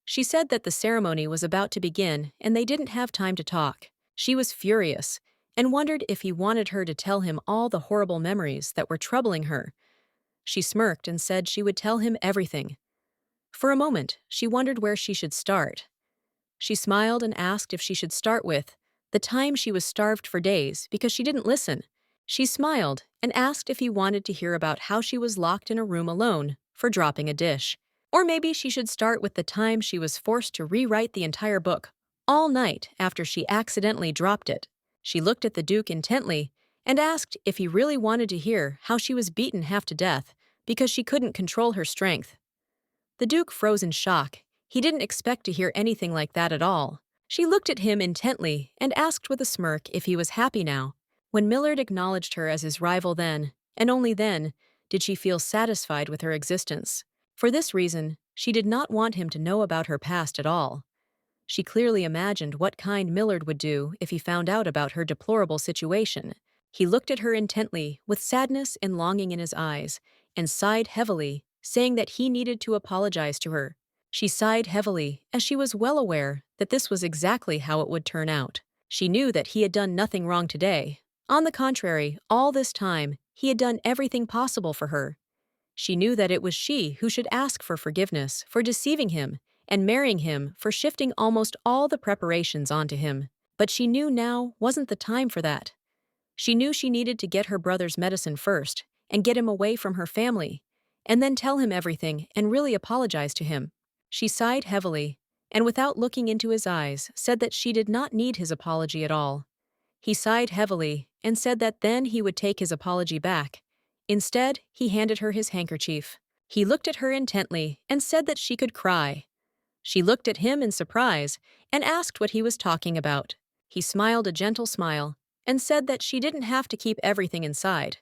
She said that the ceremony was about to begin and they didn't have time to talk. She was furious and wondered if he wanted her to tell him all the horrible memories that were troubling her. She smirked and said she would tell him everything. For a moment, she wondered where she should start. She smiled and asked if she should start with the time she was starved for days because she didn't listen. She smiled and asked if he wanted to hear about how she was locked in a room alone for dropping a dish. Or maybe she should start with the time she was forced to rewrite the entire book all night after she accidentally dropped it. She looked at the Duke intently and asked if he really wanted to hear how she was beaten half to death because she couldn't control her strength. The Duke froze in shock. He didn't expect to hear anything like that at all. She looked at him intently and asked with a smirk if he was happy now. When Millard acknowledged her as his rival then, and only then, did she feel satisfied with her existence. For this reason, she did not want him to know about her past at all. She clearly imagined what kind Millard would do if he found out about her deplorable situation. He looked at her intently, with sadness and longing in his eyes, and sighed heavily, saying that he needed to apologize to her. She sighed heavily, as she was well aware that this was exactly how it would turn out. She knew that he had done nothing wrong today. On the contrary, all this time, he had done everything possible for her. She knew that it was she who should ask for forgiveness for deceiving him and marrying him for shifting almost all the preparations onto him. But she knew now wasn't the time for that. She knew she needed to get her brother's medicine first and get him away from her family, and then tell him everything and really apologize to him. She sighed heavily, and without looking into his eyes, said that she did not need his apology at all. He sighed heavily and said that then he would take his apology back. Instead, he handed her his handkerchief. He looked at her intently and said that she could cry. She looked at him in surprise and asked what he was talking about. He smiled a gentle smile and said that she didn't have to keep everything inside.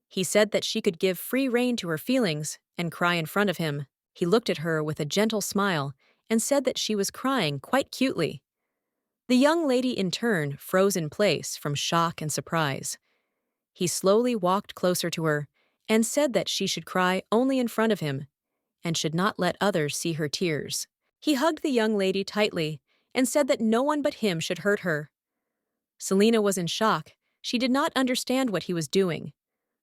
He said that she could give free rein to her feelings and cry in front of him. He looked at her with a gentle smile and said that she was crying quite cutely. The young lady in turn froze in place from shock and surprise. He slowly walked closer to her and said that she should cry only in front of him and should not let others see her tears. He hugged the young lady tightly and said that no one but him should hurt her. Selina was in shock. She did not understand what he was doing.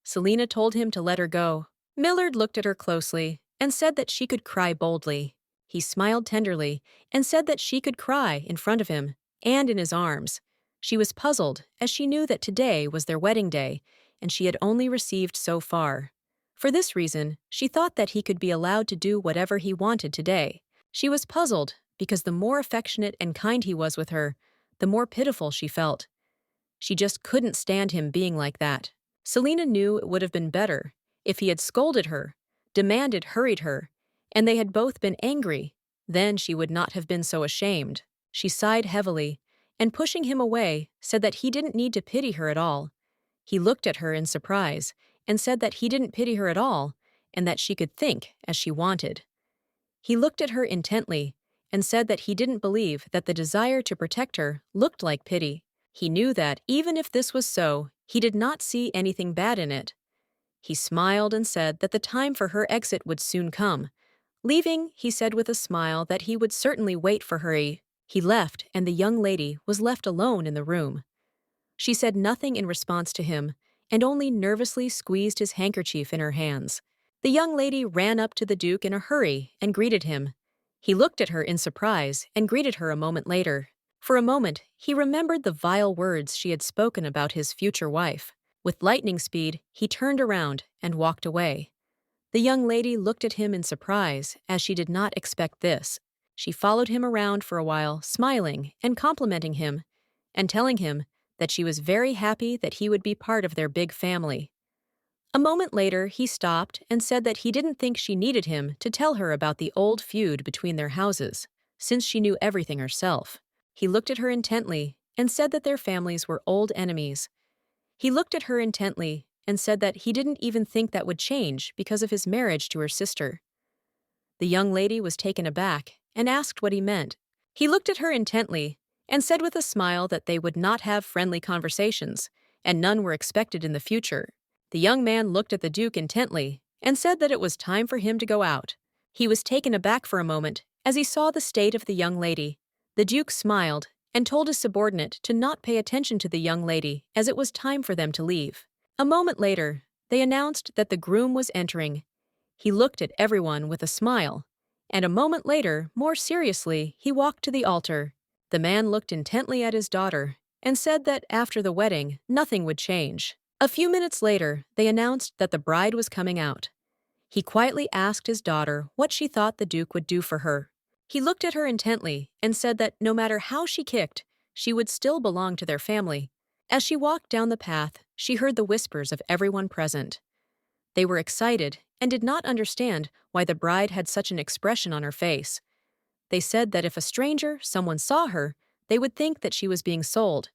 Selina told him to let her go. Millard looked at her closely and said that she could cry boldly. He smiled tenderly and said that she could cry in front of him and in his arms. She was puzzled, as she knew that today was their wedding day, and she had only received so far. For this reason, she thought that he could be allowed to do whatever he wanted today. She was puzzled because the more affectionate and kind he was with her, the more pitiful she felt. She just couldn't stand him being like that. Selina knew it would have been better if he had scolded her, hurried her, and they had both been angry. Then she would not have been so ashamed. She sighed heavily, and pushing him away, said that he didn't need to pity her at all. He looked at her in surprise and said that he didn't pity her at all and that she could think as she wanted. He looked at her intently and said that he didn't believe that the desire to protect her looked like pity. He knew that even if this was so, he did not see anything bad in it. He smiled and said that the time for her exit would soon come. Leaving, he said with a smile that he would certainly wait for her. He left, and the young lady was left alone in the room. She said nothing in response to him, and only nervously squeezed his handkerchief in her hands. The young lady ran up to the Duke in a hurry and greeted him. He looked at her in surprise and greeted her a moment later. For a moment, he remembered the vile words she had spoken about his future wife. With lightning speed, he turned around and walked away. The young lady looked at him in surprise, as she did not expect this. She followed him around for a while, smiling and complimenting him, and telling him that she was very happy that he would be part of their big family. A moment later, he stopped and said that he didn't think she needed him to tell her about the old feud between their houses, since she knew everything herself. He looked at her intently and said that their families were old enemies. He looked at her intently and said that he didn't even think that would change because of his marriage to her sister. The young lady was taken aback and asked what he meant. He looked at her intently and said with a smile that they would not have friendly conversations, and none were expected in the future. The young man looked at the Duke intently and said that it was time for him to go out. He was taken aback for a moment as he saw the state of the young lady. The Duke smiled and told his subordinate to not pay attention to the young lady as it was time for them to leave. A moment later, they announced that the groom was entering. He looked at everyone with a smile, and a moment later, more seriously, he walked to the altar. The man looked intently at his daughter and said that after the wedding, nothing would change. A few minutes later, they announced that the bride was coming out. He quietly asked his daughter what she thought the Duke would do for her. He looked at her intently and said that no matter how she kicked, she would still belong to their family. As she walked down the path, she heard the whispers of everyone present. They were excited and did not understand why the bride had such an expression on her face. They said that if a stranger, someone saw her, they would think that she was being sold.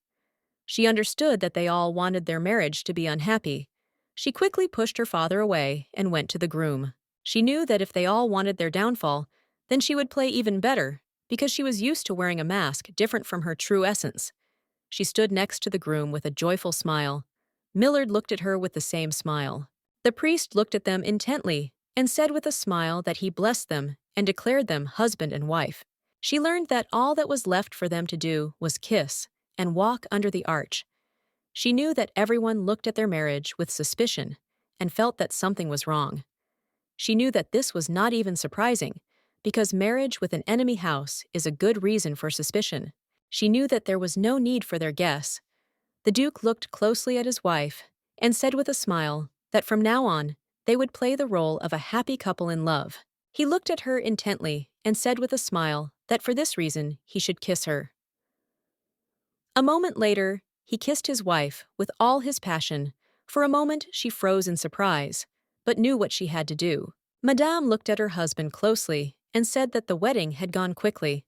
She understood that they all wanted their marriage to be unhappy. She quickly pushed her father away and went to the groom. She knew that if they all wanted their downfall, then she would play even better, because she was used to wearing a mask different from her true essence. She stood next to the groom with a joyful smile. Millard looked at her with the same smile. The priest looked at them intently and said with a smile that he blessed them and declared them husband and wife. She learned that all that was left for them to do was kiss and walk under the arch. She knew that everyone looked at their marriage with suspicion and felt that something was wrong. She knew that this was not even surprising, because marriage with an enemy house is a good reason for suspicion. She knew that there was no need for their guess. The Duke looked closely at his wife and said with a smile that from now on, they would play the role of a happy couple in love. He looked at her intently and said with a smile that for this reason he should kiss her. A moment later, he kissed his wife with all his passion. For a moment, she froze in surprise, but knew what she had to do. Madame looked at her husband closely and said that the wedding had gone quickly.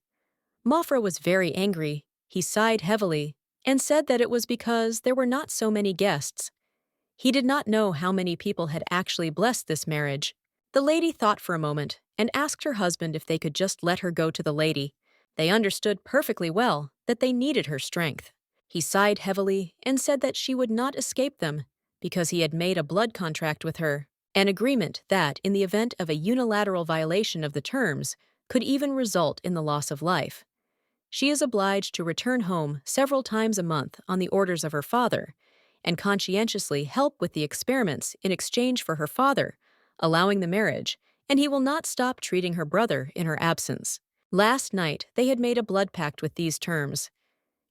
Maufra was very angry. He sighed heavily and said that it was because there were not so many guests. He did not know how many people had actually blessed this marriage. The lady thought for a moment and asked her husband if they could just let her go to the lady. They understood perfectly well that they needed her strength. He sighed heavily and said that she would not escape them because he had made a blood contract with her, an agreement that, in the event of a unilateral violation of the terms, could even result in the loss of life. She is obliged to return home several times a month on the orders of her father, and conscientiously help with the experiments in exchange for her father, allowing the marriage, and he will not stop treating her brother in her absence. Last night, they had made a blood pact with these terms.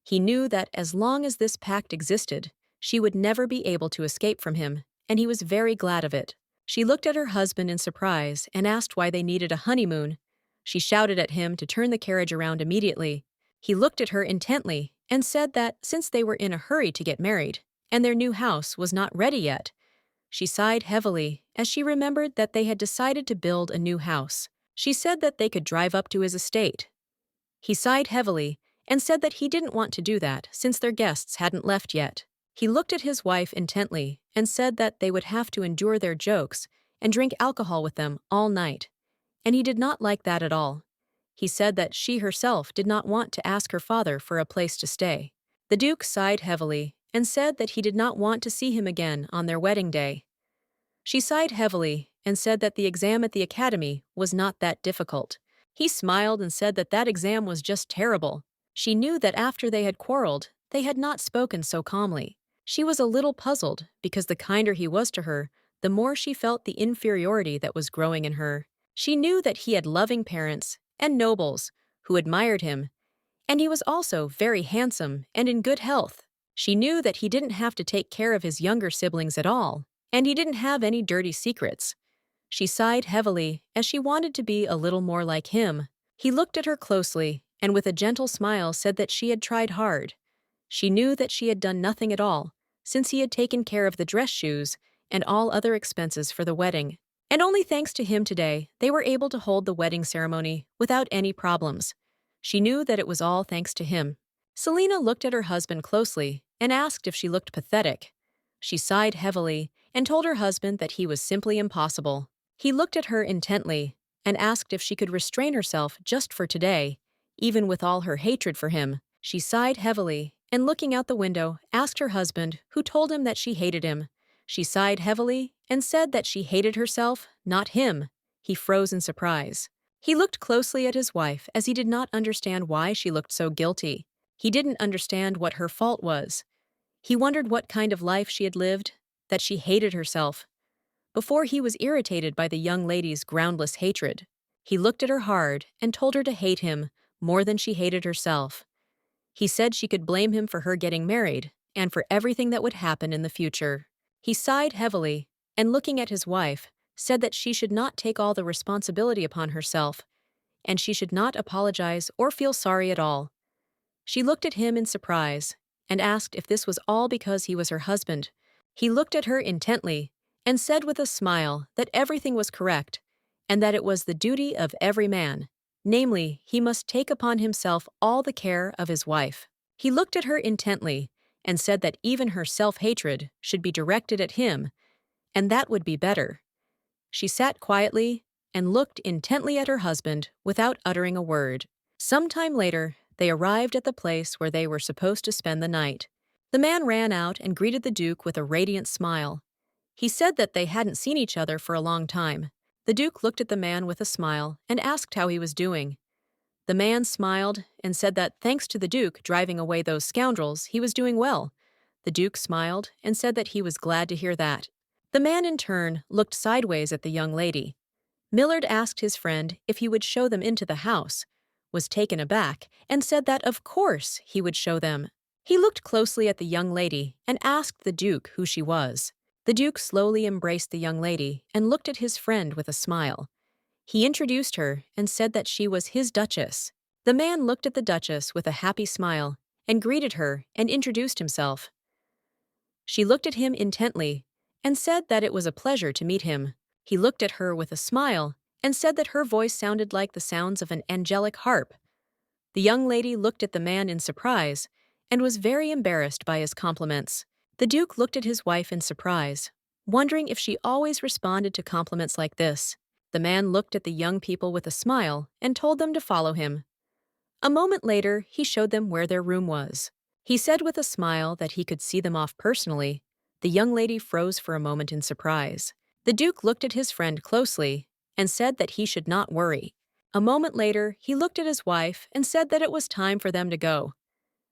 He knew that as long as this pact existed, she would never be able to escape from him, and he was very glad of it. She looked at her husband in surprise and asked why they needed a honeymoon. She shouted at him to turn the carriage around immediately. He looked at her intently and said that since they were in a hurry to get married, and their new house was not ready yet. She sighed heavily as she remembered that they had decided to build a new house. She said that they could drive up to his estate. He sighed heavily and said that he didn't want to do that since their guests hadn't left yet. He looked at his wife intently and said that they would have to endure their jokes and drink alcohol with them all night, and he did not like that at all. He said that she herself did not want to ask her father for a place to stay. The Duke sighed heavily and said that he did not want to see him again on their wedding day. She sighed heavily and said that the exam at the academy was not that difficult. He smiled and said that that exam was just terrible. She knew that after they had quarreled, they had not spoken so calmly. She was a little puzzled because the kinder he was to her, the more she felt the inferiority that was growing in her. She knew that he had loving parents and nobles who admired him, and he was also very handsome and in good health. She knew that he didn't have to take care of his younger siblings at all, and he didn't have any dirty secrets. She sighed heavily as she wanted to be a little more like him. He looked at her closely and with a gentle smile said that she had tried hard. She knew that she had done nothing at all, since he had taken care of the dress shoes and all other expenses for the wedding. And only thanks to him today, they were able to hold the wedding ceremony without any problems. She knew that it was all thanks to him. Selena looked at her husband closely and asked if she looked pathetic. She sighed heavily and told her husband that he was simply impossible. He looked at her intently and asked if she could restrain herself just for today, even with all her hatred for him. She sighed heavily and looking out the window, asked her husband, who told him that she hated him. She sighed heavily and said that she hated herself, not him. He froze in surprise. He looked closely at his wife as he did not understand why she looked so guilty. He didn't understand what her fault was. He wondered what kind of life she had lived, that she hated herself. Before he was irritated by the young lady's groundless hatred. He looked at her hard and told her to hate him more than she hated herself. He said she could blame him for her getting married and for everything that would happen in the future. He sighed heavily and looking at his wife, said that she should not take all the responsibility upon herself and she should not apologize or feel sorry at all. She looked at him in surprise and asked if this was all because he was her husband. He looked at her intently and said with a smile that everything was correct and that it was the duty of every man. Namely, he must take upon himself all the care of his wife. He looked at her intently and said that even her self-hatred should be directed at him, and that would be better. She sat quietly and looked intently at her husband without uttering a word. Some time later, they arrived at the place where they were supposed to spend the night. The man ran out and greeted the Duke with a radiant smile. He said that they hadn't seen each other for a long time. The Duke looked at the man with a smile and asked how he was doing. The man smiled and said that thanks to the Duke driving away those scoundrels, he was doing well. The Duke smiled and said that he was glad to hear that. The man in turn looked sideways at the young lady. Millard asked his friend if he would show them into the house, was taken aback, and said that of course he would show them. He looked closely at the young lady and asked the Duke who she was. The Duke slowly embraced the young lady and looked at his friend with a smile. He introduced her and said that she was his Duchess. The man looked at the Duchess with a happy smile and greeted her and introduced himself. She looked at him intently and said that it was a pleasure to meet him. He looked at her with a smile and said that her voice sounded like the sounds of an angelic harp. The young lady looked at the man in surprise and was very embarrassed by his compliments. The Duke looked at his wife in surprise, wondering if she always responded to compliments like this. The man looked at the young people with a smile and told them to follow him. A moment later, he showed them where their room was. He said with a smile that he could see them off personally. The young lady froze for a moment in surprise. The Duke looked at his friend closely and said that he should not worry. A moment later, he looked at his wife and said that it was time for them to go.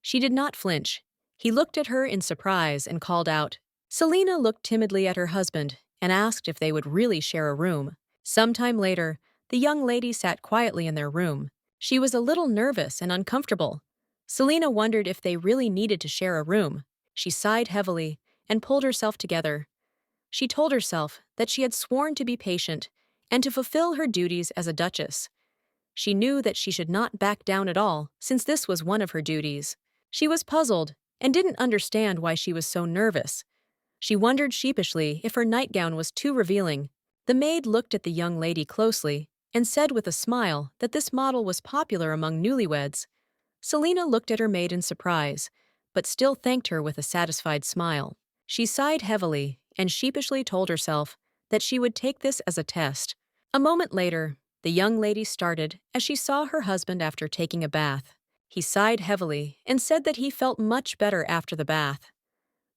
She did not flinch. He looked at her in surprise and called out. Selena looked timidly at her husband and asked if they would really share a room. Some time later, the young lady sat quietly in their room. She was a little nervous and uncomfortable. Selena wondered if they really needed to share a room. She sighed heavily and pulled herself together. She told herself that she had sworn to be patient and to fulfill her duties as a duchess. She knew that she should not back down at all, since this was one of her duties. She was puzzled and didn't understand why she was so nervous. She wondered sheepishly if her nightgown was too revealing. The maid looked at the young lady closely and said with a smile that this model was popular among newlyweds. Selena looked at her maid in surprise, but still thanked her with a satisfied smile. She sighed heavily and sheepishly told herself that she would take this as a test. A moment later, the young lady started as she saw her husband after taking a bath. He sighed heavily and said that he felt much better after the bath.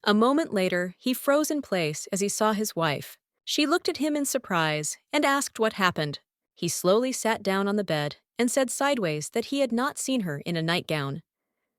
A moment later, he froze in place as he saw his wife. She looked at him in surprise and asked what happened. He slowly sat down on the bed and said sideways that he had not seen her in a nightgown.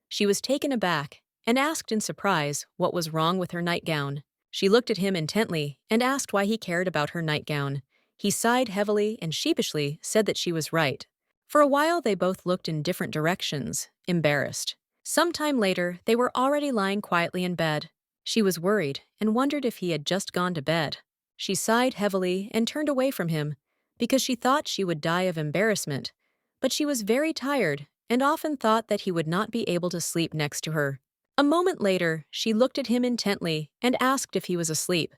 She was taken aback and asked in surprise what was wrong with her nightgown. She looked at him intently and asked why he cared about her nightgown. He sighed heavily and sheepishly said that she was right. For a while they both looked in different directions, embarrassed. Some time later, they were already lying quietly in bed. She was worried and wondered if he had just gone to bed. She sighed heavily and turned away from him because she thought she would die of embarrassment, but she was very tired and often thought that he would not be able to sleep next to her. A moment later, she looked at him intently and asked if he was asleep.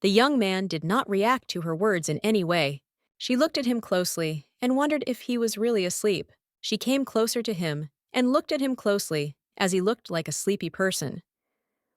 The young man did not react to her words in any way. She looked at him closely and wondered if he was really asleep. She came closer to him and looked at him closely, as he looked like a sleepy person.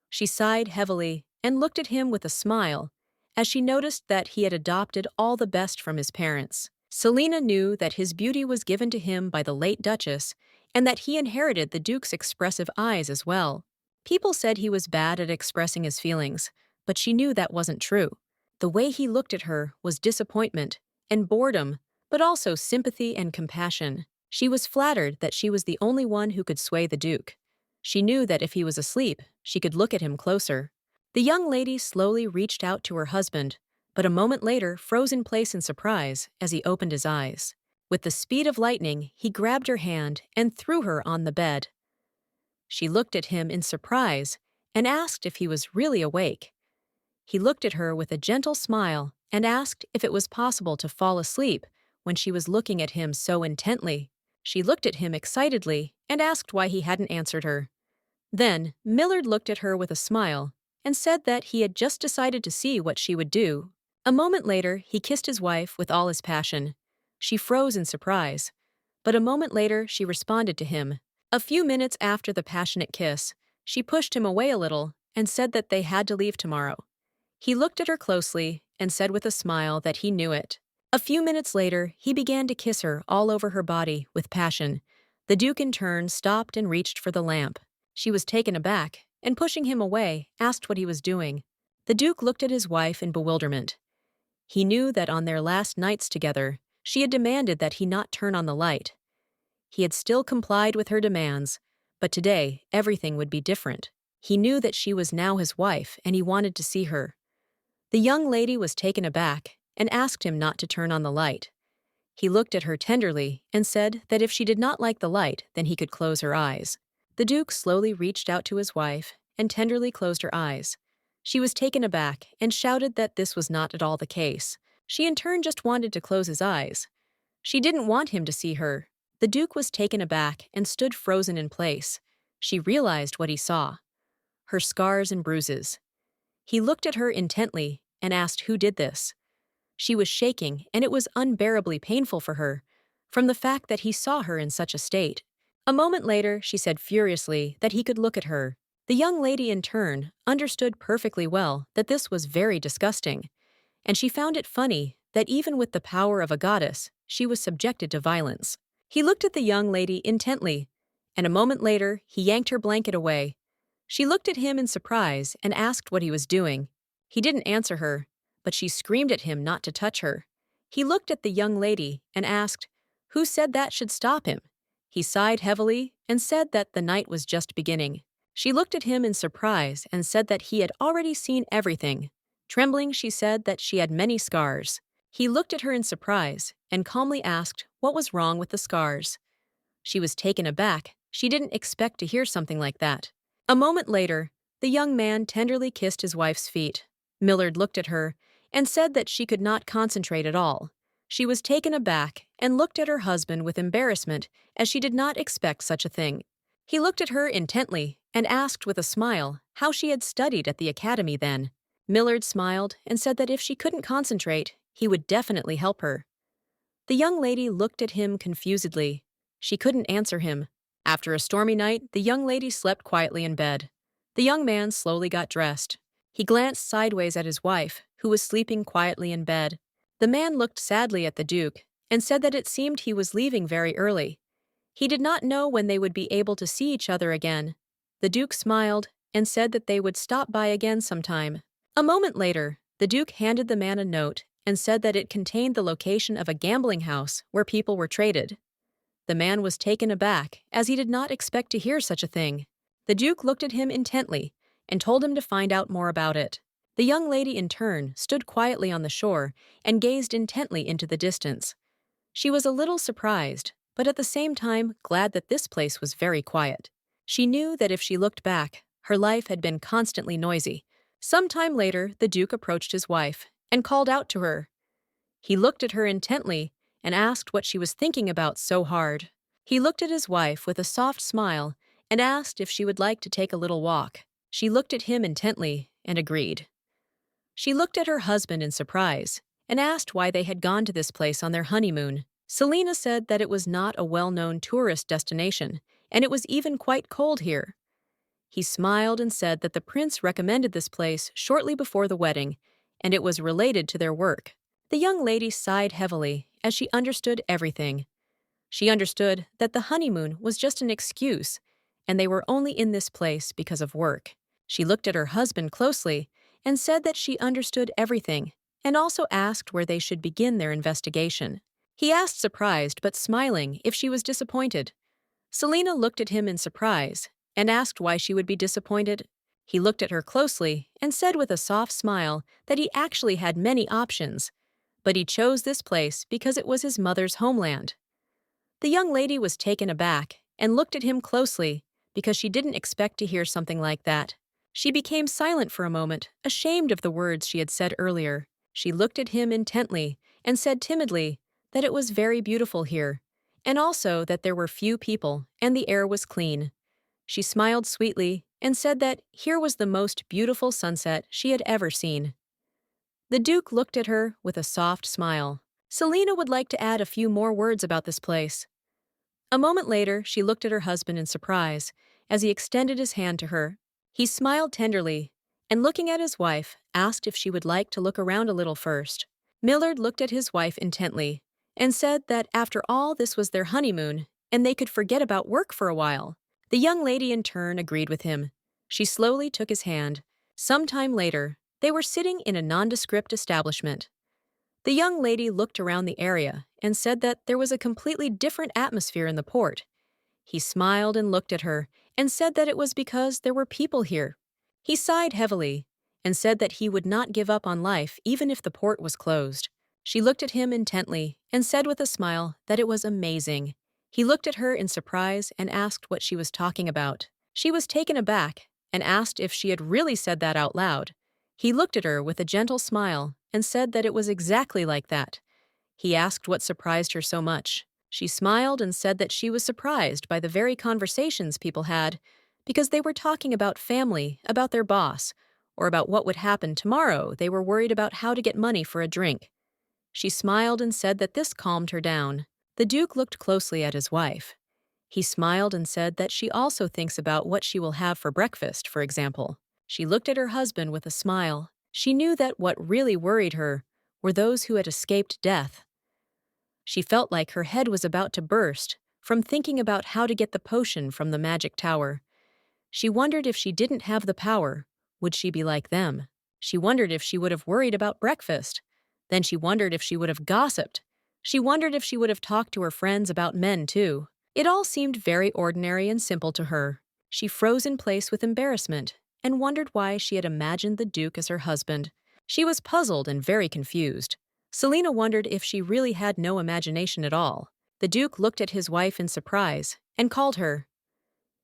She sighed heavily and looked at him with a smile, as she noticed that he had adopted all the best from his parents. Selina knew that his beauty was given to him by the late Duchess, and that he inherited the Duke's expressive eyes as well. People said he was bad at expressing his feelings, but she knew that wasn't true. The way he looked at her was disappointment and boredom, but also sympathy and compassion. She was flattered that she was the only one who could sway the Duke. She knew that if he was asleep, she could look at him closer. The young lady slowly reached out to her husband, but a moment later froze in place in surprise as he opened his eyes. With the speed of lightning, he grabbed her hand and threw her on the bed. She looked at him in surprise and asked if he was really awake. He looked at her with a gentle smile and asked if it was possible to fall asleep when she was looking at him so intently. She looked at him excitedly and asked why he hadn't answered her. Then, Millard looked at her with a smile and said that he had just decided to see what she would do. A moment later, he kissed his wife with all his passion. She froze in surprise, but a moment later she responded to him. A few minutes after the passionate kiss, she pushed him away a little and said that they had to leave tomorrow. He looked at her closely and said with a smile that he knew it. A few minutes later, he began to kiss her all over her body with passion. The Duke in turn stopped and reached for the lamp. She was taken aback and, pushing him away, asked what he was doing. The Duke looked at his wife in bewilderment. He knew that on their last nights together, she had demanded that he not turn on the light. He had still complied with her demands, but today everything would be different. He knew that she was now his wife and he wanted to see her. The young lady was taken aback and asked him not to turn on the light. He looked at her tenderly and said that if she did not like the light, then he could close her eyes. The Duke slowly reached out to his wife and tenderly closed her eyes. She was taken aback and shouted that this was not at all the case. She in turn just wanted to close his eyes. She didn't want him to see her. The Duke was taken aback and stood frozen in place. She realized what he saw: her scars and bruises. He looked at her intently and asked who did this. She was shaking, and it was unbearably painful for her, from the fact that he saw her in such a state. A moment later, she said furiously that he could look at her. The young lady, in turn, understood perfectly well that this was very disgusting, and she found it funny that even with the power of a goddess, she was subjected to violence. He looked at the young lady intently, and a moment later, he yanked her blanket away. She looked at him in surprise and asked what he was doing. He didn't answer her, but she screamed at him not to touch her. He looked at the young lady and asked, "Who said that should stop him?" He sighed heavily and said that the night was just beginning. She looked at him in surprise and said that he had already seen everything. Trembling, she said that she had many scars. He looked at her in surprise and calmly asked what was wrong with the scars. She was taken aback. She didn't expect to hear something like that. A moment later, the young man tenderly kissed his wife's feet. Millard looked at her and said that she could not concentrate at all. She was taken aback and looked at her husband with embarrassment, as she did not expect such a thing. He looked at her intently and asked with a smile how she had studied at the academy then. Millard smiled and said that if she couldn't concentrate, he would definitely help her. The young lady looked at him confusedly. She couldn't answer him. After a stormy night, the young lady slept quietly in bed. The young man slowly got dressed. He glanced sideways at his wife, who was sleeping quietly in bed. The man looked sadly at the Duke and said that it seemed he was leaving very early. He did not know when they would be able to see each other again. The Duke smiled and said that they would stop by again sometime. A moment later, the Duke handed the man a note and said that it contained the location of a gambling house where people were traded. The man was taken aback, as he did not expect to hear such a thing. The Duke looked at him intently and told him to find out more about it. The young lady, in turn, stood quietly on the shore and gazed intently into the distance. She was a little surprised, but at the same time glad that this place was very quiet. She knew that if she looked back, her life had been constantly noisy. Some time later, the Duke approached his wife and called out to her. He looked at her intently and asked what she was thinking about so hard. He looked at his wife with a soft smile and asked if she would like to take a little walk. She looked at him intently and agreed. She looked at her husband in surprise and asked why they had gone to this place on their honeymoon. Selena said that it was not a well-known tourist destination, and it was even quite cold here. He smiled and said that the prince recommended this place shortly before the wedding, and it was related to their work. The young lady sighed heavily as she understood everything. She understood that the honeymoon was just an excuse, and they were only in this place because of work. She looked at her husband closely and said that she understood everything, and also asked where they should begin their investigation. He asked, surprised but smiling, if she was disappointed. Selena looked at him in surprise and asked why she would be disappointed. He looked at her closely and said with a soft smile that he actually had many options, but he chose this place because it was his mother's homeland. The young lady was taken aback and looked at him closely because she didn't expect to hear something like that. She became silent for a moment, ashamed of the words she had said earlier. She looked at him intently and said timidly that it was very beautiful here, and also that there were few people and the air was clean. She smiled sweetly and said that here was the most beautiful sunset she had ever seen. The Duke looked at her with a soft smile. Selena would like to add a few more words about this place. A moment later, she looked at her husband in surprise as he extended his hand to her. He smiled tenderly and, looking at his wife, asked if she would like to look around a little first. Millard looked at his wife intently and said that after all, this was their honeymoon and they could forget about work for a while. The young lady in turn agreed with him. She slowly took his hand. Some time later, they were sitting in a nondescript establishment. The young lady looked around the area and said that there was a completely different atmosphere in the port. He smiled and looked at her and said that it was because there were people here. He sighed heavily and said that he would not give up on life even if the port was closed. She looked at him intently and said with a smile that it was amazing. He looked at her in surprise and asked what she was talking about. She was taken aback and asked if she had really said that out loud. He looked at her with a gentle smile and said that it was exactly like that. He asked what surprised her so much. She smiled and said that she was surprised by the very conversations people had because they were talking about family, about their boss, or about what would happen tomorrow. They were worried about how to get money for a drink. She smiled and said that this calmed her down. The Duke looked closely at his wife. He smiled and said that she also thinks about what she will have for breakfast, for example. She looked at her husband with a smile. She knew that what really worried her were those who had escaped death. She felt like her head was about to burst from thinking about how to get the potion from the magic tower. She wondered if she didn't have the power, would she be like them? She wondered if she would have worried about breakfast. Then she wondered if she would have gossiped. She wondered if she would have talked to her friends about men, too. It all seemed very ordinary and simple to her. She froze in place with embarrassment and wondered why she had imagined the Duke as her husband. She was puzzled and very confused. Selena wondered if she really had no imagination at all. The Duke looked at his wife in surprise and called her.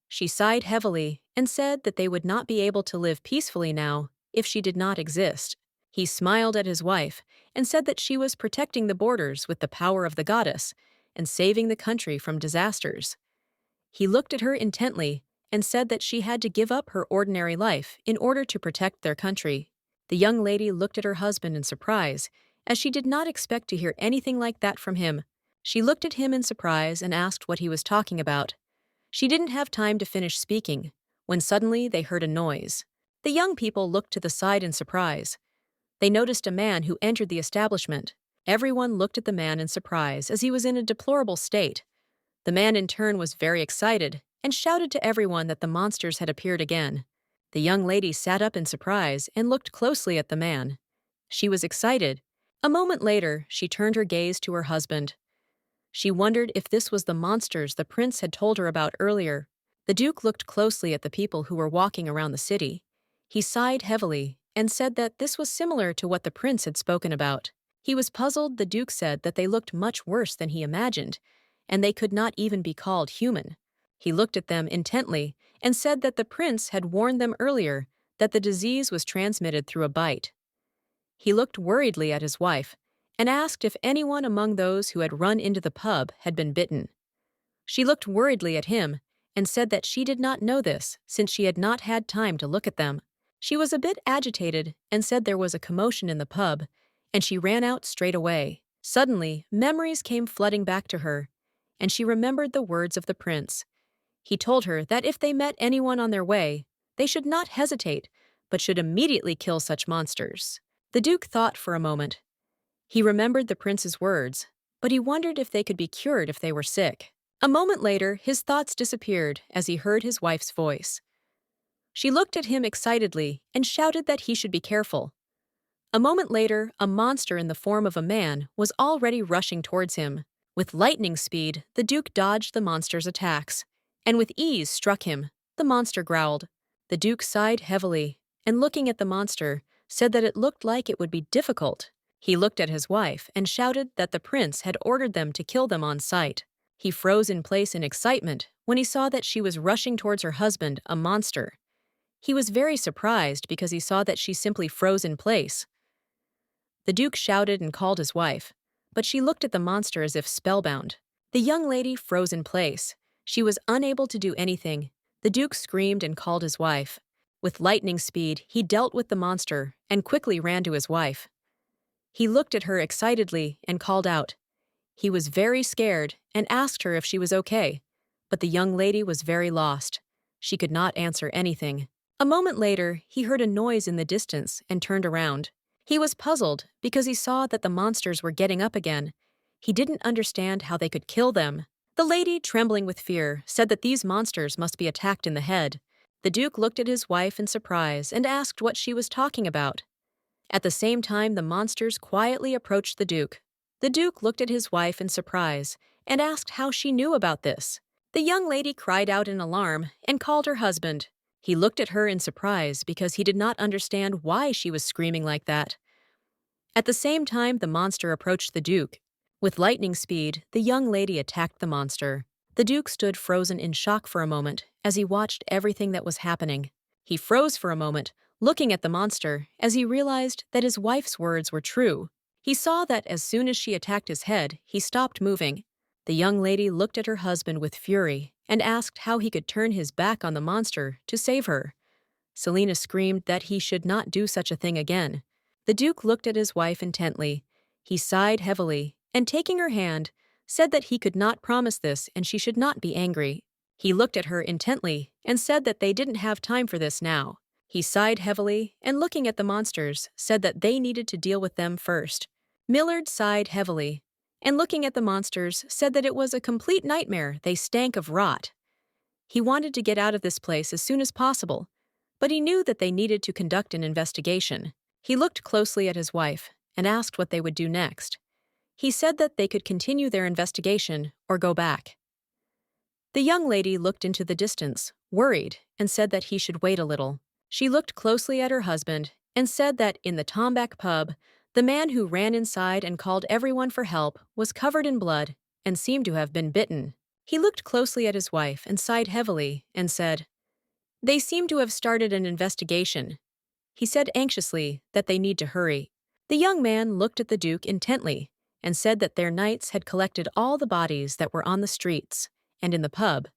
She sighed heavily and said that they would not be able to live peacefully now if she did not exist. He smiled at his wife and said that she was protecting the borders with the power of the goddess and saving the country from disasters. He looked at her intently and said that she had to give up her ordinary life in order to protect their country. The young lady looked at her husband in surprise, as she did not expect to hear anything like that from him. She looked at him in surprise and asked what he was talking about. She didn't have time to finish speaking when suddenly they heard a noise. The young people looked to the side in surprise. They noticed a man who entered the establishment. Everyone looked at the man in surprise as he was in a deplorable state. The man in turn was very excited and shouted to everyone that the monsters had appeared again. The young lady sat up in surprise and looked closely at the man. She was excited. A moment later, she turned her gaze to her husband. She wondered if this was the monsters the prince had told her about earlier. The Duke looked closely at the people who were walking around the city. He sighed heavily and said that this was similar to what the prince had spoken about. He was puzzled. The Duke said that they looked much worse than he imagined, and they could not even be called human. He looked at them intently and said that the prince had warned them earlier that the disease was transmitted through a bite. He looked worriedly at his wife and asked if anyone among those who had run into the pub had been bitten. She looked worriedly at him and said that she did not know this since she had not had time to look at them. She was a bit agitated and said there was a commotion in the pub, and she ran out straight away. Suddenly, memories came flooding back to her, and she remembered the words of the prince. He told her that if they met anyone on their way, they should not hesitate, but should immediately kill such monsters. The Duke thought for a moment. He remembered the prince's words, but he wondered if they could be cured if they were sick. A moment later, his thoughts disappeared as he heard his wife's voice. She looked at him excitedly and shouted that he should be careful. A moment later, a monster in the form of a man was already rushing towards him. With lightning speed, the Duke dodged the monster's attacks, and with ease struck him. The monster growled. The Duke sighed heavily, and looking at the monster, said that it looked like it would be difficult. He looked at his wife and shouted that the prince had ordered them to kill them on sight. He froze in place in excitement when he saw that she was rushing towards her husband, a monster. He was very surprised because he saw that she simply froze in place. The Duke shouted and called his wife, but she looked at the monster as if spellbound. The young lady froze in place. She was unable to do anything. The Duke screamed and called his wife. With lightning speed, he dealt with the monster and quickly ran to his wife. He looked at her excitedly and called out. He was very scared and asked her if she was okay, but the young lady was very lost. She could not answer anything. A moment later, he heard a noise in the distance and turned around. He was puzzled because he saw that the monsters were getting up again. He didn't understand how they could kill them. The lady, trembling with fear, said that these monsters must be attacked in the head. The Duke looked at his wife in surprise and asked what she was talking about. At the same time, the monsters quietly approached the Duke. The Duke looked at his wife in surprise and asked how she knew about this. The young lady cried out in alarm and called her husband. He looked at her in surprise because he did not understand why she was screaming like that. At the same time, the monster approached the Duke. With lightning speed, the young lady attacked the monster. The Duke stood frozen in shock for a moment as he watched everything that was happening. He froze for a moment, looking at the monster, as he realized that his wife's words were true. He saw that as soon as she attacked his head, he stopped moving. The young lady looked at her husband with fury and asked how he could turn his back on the monster to save her. Selena screamed that he should not do such a thing again. The Duke looked at his wife intently. He sighed heavily, and taking her hand, said that he could not promise this and she should not be angry. He looked at her intently and said that they didn't have time for this now. He sighed heavily and looking at the monsters, said that they needed to deal with them first. Millard sighed heavily and looking at the monsters, said that it was a complete nightmare. They stank of rot. He wanted to get out of this place as soon as possible, but he knew that they needed to conduct an investigation. He looked closely at his wife and asked what they would do next. He said that they could continue their investigation or go back. The young lady looked into the distance, worried, and said that he should wait a little. She looked closely at her husband and said that in the Tomback pub, the man who ran inside and called everyone for help was covered in blood and seemed to have been bitten. He looked closely at his wife and sighed heavily and said, "They seem to have started an investigation." He said anxiously that they need to hurry. The young man looked at the Duke intently and said that their knights had collected all the bodies that were on the streets and in the pub.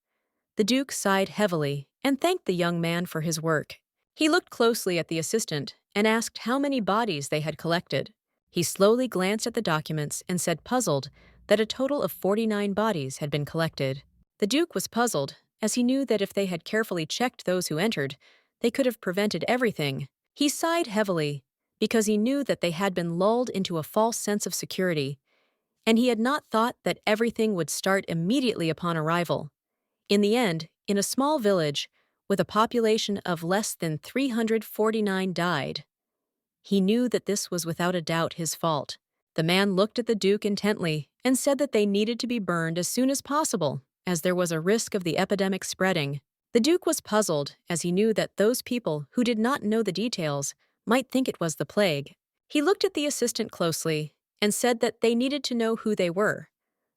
The Duke sighed heavily and thanked the young man for his work. He looked closely at the assistant and asked how many bodies they had collected. He slowly glanced at the documents and said, puzzled, that a total of 49 bodies had been collected. The Duke was puzzled, as he knew that if they had carefully checked those who entered, they could have prevented everything. He sighed heavily, because he knew that they had been lulled into a false sense of security, and he had not thought that everything would start immediately upon arrival. In the end, in a small village, with a population of less than 349 died. He knew that this was without a doubt his fault. The man looked at the Duke intently and said that they needed to be burned as soon as possible, as there was a risk of the epidemic spreading. The Duke was puzzled, as he knew that those people who did not know the details might think it was the plague. He looked at the assistant closely and said that they needed to know who they were.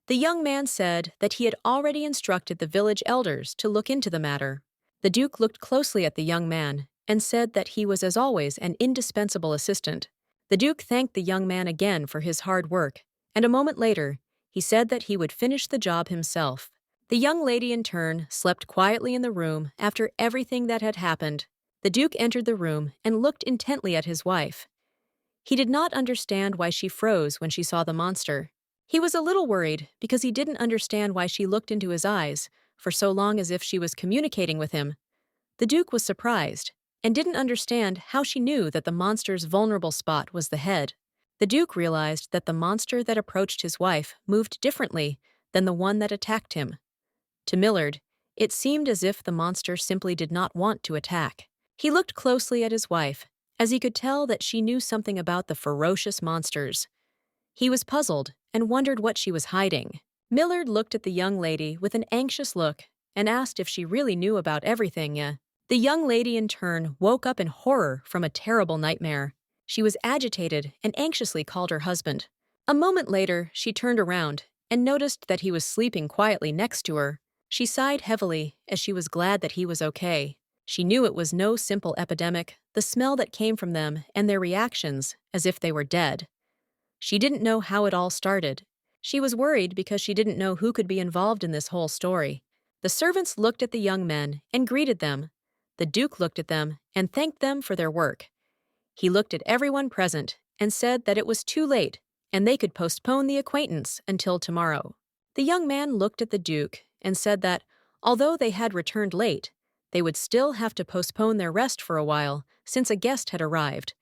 The young man said that he had already instructed the village elders to look into the matter. The Duke looked closely at the young man and said that he was, as always, an indispensable assistant. The Duke thanked the young man again for his hard work, and a moment later, he said that he would finish the job himself. The young lady, in turn, slept quietly in the room after everything that had happened. The Duke entered the room and looked intently at his wife. He did not understand why she froze when she saw the monster. He was a little worried because he didn't understand why she looked into his eyes for so long as if she was communicating with him. The Duke was surprised and didn't understand how she knew that the monster's vulnerable spot was the head. The Duke realized that the monster that approached his wife moved differently than the one that attacked him. To Millard, it seemed as if the monster simply did not want to attack. He looked closely at his wife, as he could tell that she knew something about the ferocious monsters. He was puzzled and wondered what she was hiding. Millard looked at the young lady with an anxious look and asked if she really knew about everything. The young lady, in turn, woke up in horror from a terrible nightmare. She was agitated and anxiously called her husband. A moment later, she turned around and noticed that he was sleeping quietly next to her. She sighed heavily as she was glad that he was okay. She knew it was no simple epidemic, the smell that came from them and their reactions, as if they were dead. She didn't know how it all started. She was worried because she didn't know who could be involved in this whole story. The servants looked at the young men and greeted them. The Duke looked at them and thanked them for their work. He looked at everyone present and said that it was too late and they could postpone the acquaintance until tomorrow. The young man looked at the Duke and said that, although they had returned late, they would still have to postpone their rest for a while since a guest had arrived.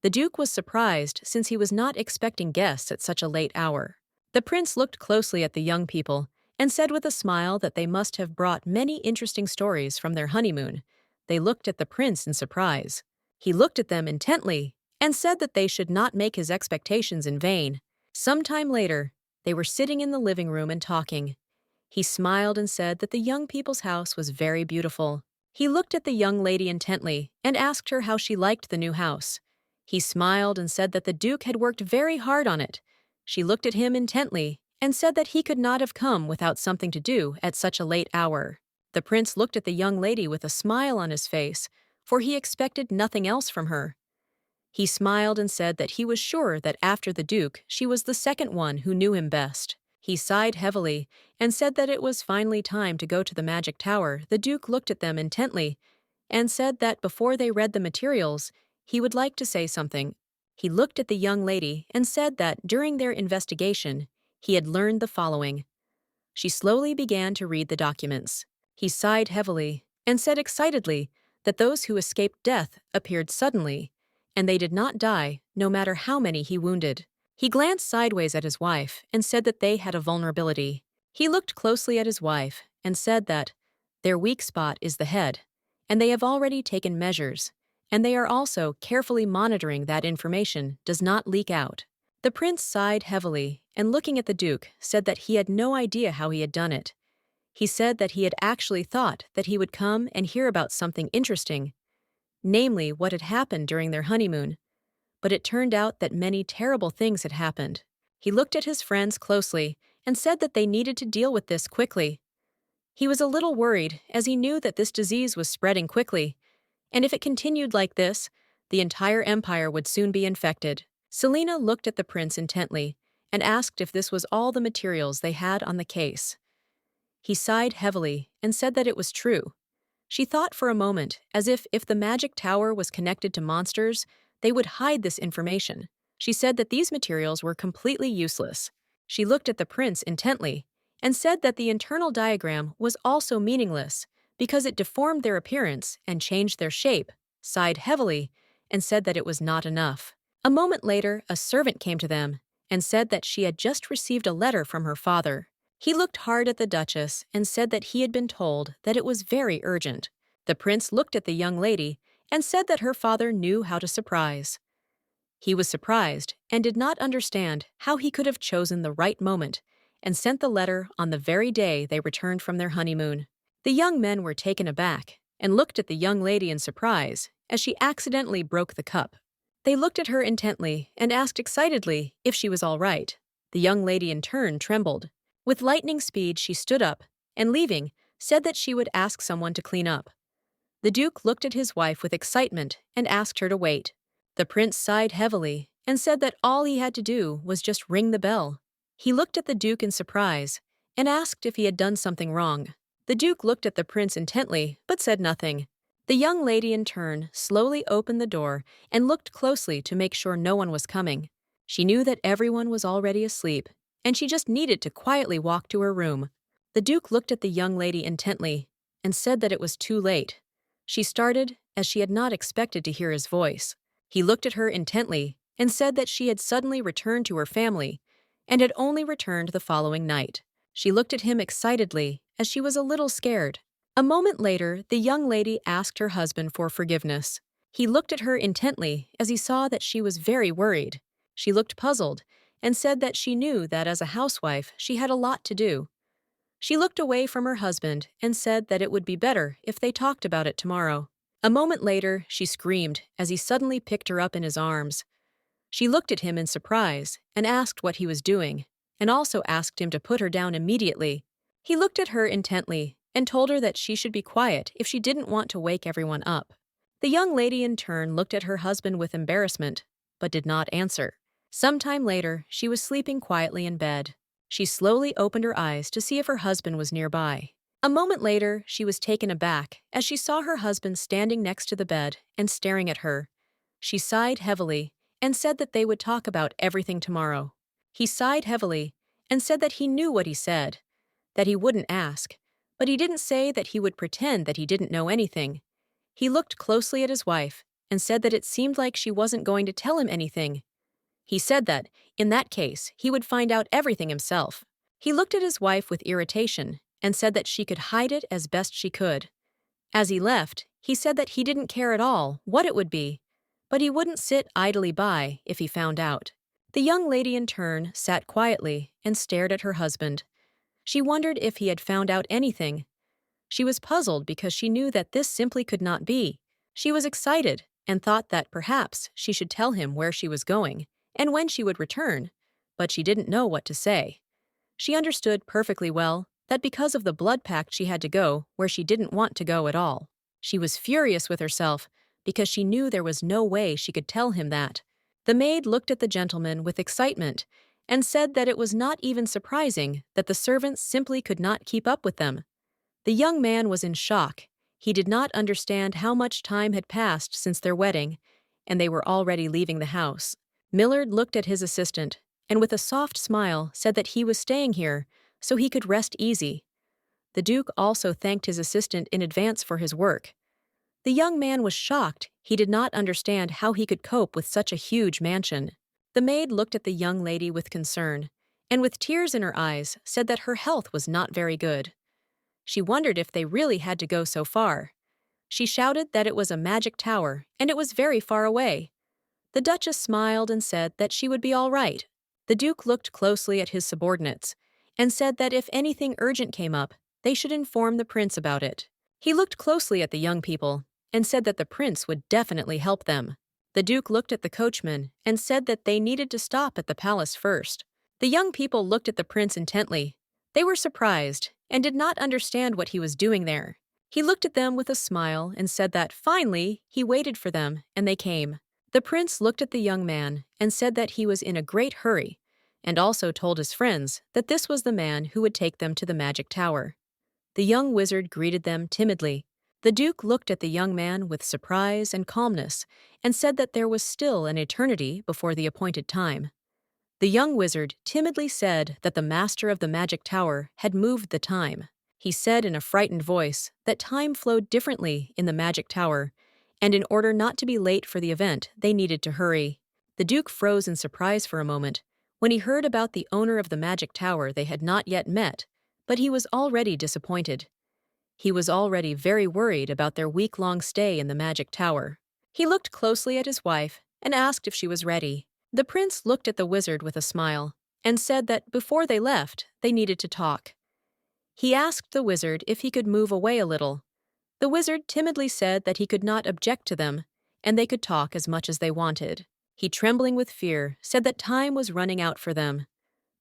The Duke was surprised since he was not expecting guests at such a late hour. The prince looked closely at the young people and said with a smile that they must have brought many interesting stories from their honeymoon. They looked at the prince in surprise. He looked at them intently and said that they should not make his expectations in vain. Some time later, they were sitting in the living room and talking. He smiled and said that the young people's house was very beautiful. He looked at the young lady intently and asked her how she liked the new house. He smiled and said that the Duke had worked very hard on it. She looked at him intently and said that he could not have come without something to do at such a late hour. The prince looked at the young lady with a smile on his face, for he expected nothing else from her. He smiled and said that he was sure that after the Duke, she was the second one who knew him best. He sighed heavily and said that it was finally time to go to the magic tower. The Duke looked at them intently and said that before they read the materials, he would like to say something. He looked at the young lady and said that during their investigation, he had learned the following. She slowly began to read the documents. He sighed heavily and said excitedly that those who escaped death appeared suddenly, and they did not die no matter how many he wounded. He glanced sideways at his wife and said that they had a vulnerability. He looked closely at his wife and said that their weak spot is the head, and they have already taken measures, and they are also carefully monitoring that information does not leak out. The prince sighed heavily and, looking at the Duke, said that he had no idea how he had done it. He said that he had actually thought that he would come and hear about something interesting, namely what had happened during their honeymoon. But it turned out that many terrible things had happened. He looked at his friends closely and said that they needed to deal with this quickly. He was a little worried as he knew that this disease was spreading quickly, and if it continued like this, the entire empire would soon be infected. Selina looked at the prince intently and asked if this was all the materials they had on the case. He sighed heavily and said that it was true. She thought for a moment as if the magic tower was connected to monsters, they would hide this information. She said that these materials were completely useless. She looked at the prince intently and said that the internal diagram was also meaningless because it deformed their appearance and changed their shape, sighed heavily, and said that it was not enough. A moment later, a servant came to them and said that she had just received a letter from her father. He looked hard at the Duchess and said that he had been told that it was very urgent. The prince looked at the young lady and said that her father knew how to surprise. He was surprised and did not understand how he could have chosen the right moment and sent the letter on the very day they returned from their honeymoon. The young men were taken aback and looked at the young lady in surprise as she accidentally broke the cup. They looked at her intently and asked excitedly if she was all right. The young lady in turn trembled. With lightning speed, she stood up and, leaving, said that she would ask someone to clean up. The Duke looked at his wife with excitement and asked her to wait. The prince sighed heavily and said that all he had to do was just ring the bell. He looked at the Duke in surprise and asked if he had done something wrong. The Duke looked at the prince intently but said nothing. The young lady in turn slowly opened the door and looked closely to make sure no one was coming. She knew that everyone was already asleep, and she just needed to quietly walk to her room. The Duke looked at the young lady intently and said that it was too late. She started, as she had not expected to hear his voice. He looked at her intently and said that she had suddenly returned to her family and had only returned the following night. She looked at him excitedly, as she was a little scared. A moment later, the young lady asked her husband for forgiveness. He looked at her intently as he saw that she was very worried. She looked puzzled and said that she knew that as a housewife she had a lot to do. She looked away from her husband and said that it would be better if they talked about it tomorrow. A moment later, she screamed as he suddenly picked her up in his arms. She looked at him in surprise and asked what he was doing, and also asked him to put her down immediately. He looked at her intently and told her that she should be quiet if she didn't want to wake everyone up. The young lady in turn looked at her husband with embarrassment, but did not answer. Sometime later, she was sleeping quietly in bed. She slowly opened her eyes to see if her husband was nearby. A moment later, she was taken aback as she saw her husband standing next to the bed and staring at her. She sighed heavily and said that they would talk about everything tomorrow. He sighed heavily and said that he knew what he said, that he wouldn't ask, but he didn't say that he would pretend that he didn't know anything. He looked closely at his wife and said that it seemed like she wasn't going to tell him anything. He said that, in that case, he would find out everything himself. He looked at his wife with irritation and said that she could hide it as best she could. As he left, he said that he didn't care at all what it would be, but he wouldn't sit idly by if he found out. The young lady in turn sat quietly and stared at her husband. She wondered if he had found out anything. She was puzzled because she knew that this simply could not be. She was excited and thought that perhaps she should tell him where she was going and when she would return, but she didn't know what to say. She understood perfectly well that because of the blood pact she had to go where she didn't want to go at all. She was furious with herself because she knew there was no way she could tell him that. The maid looked at the gentleman with excitement and said that it was not even surprising that the servants simply could not keep up with them. The young man was in shock. He did not understand how much time had passed since their wedding, and they were already leaving the house. Millard looked at his assistant and with a soft smile said that he was staying here so he could rest easy. The Duke also thanked his assistant in advance for his work. The young man was shocked. He did not understand how he could cope with such a huge mansion. The maid looked at the young lady with concern, and with tears in her eyes said that her health was not very good. She wondered if they really had to go so far. She shouted that it was a magic tower, and it was very far away. The Duchess smiled and said that she would be all right. The Duke looked closely at his subordinates and said that if anything urgent came up, they should inform the prince about it. He looked closely at the young people and said that the prince would definitely help them. The Duke looked at the coachman and said that they needed to stop at the palace first. The young people looked at the prince intently. They were surprised and did not understand what he was doing there. He looked at them with a smile and said that, finally, he waited for them, and they came. The prince looked at the young man and said that he was in a great hurry, and also told his friends that this was the man who would take them to the magic tower. The young wizard greeted them timidly. The Duke looked at the young man with surprise and calmness and said that there was still an eternity before the appointed time. The young wizard timidly said that the master of the magic tower had moved the time. He said in a frightened voice that time flowed differently in the magic tower, and in order not to be late for the event, they needed to hurry. The Duke froze in surprise for a moment when he heard about the owner of the magic tower they had not yet met, but he was already disappointed. He was already very worried about their week-long stay in the magic tower. He looked closely at his wife and asked if she was ready. The prince looked at the wizard with a smile and said that before they left, they needed to talk. He asked the wizard if he could move away a little. The wizard timidly said that he could not object to them, and they could talk as much as they wanted. He, trembling with fear, said that time was running out for them.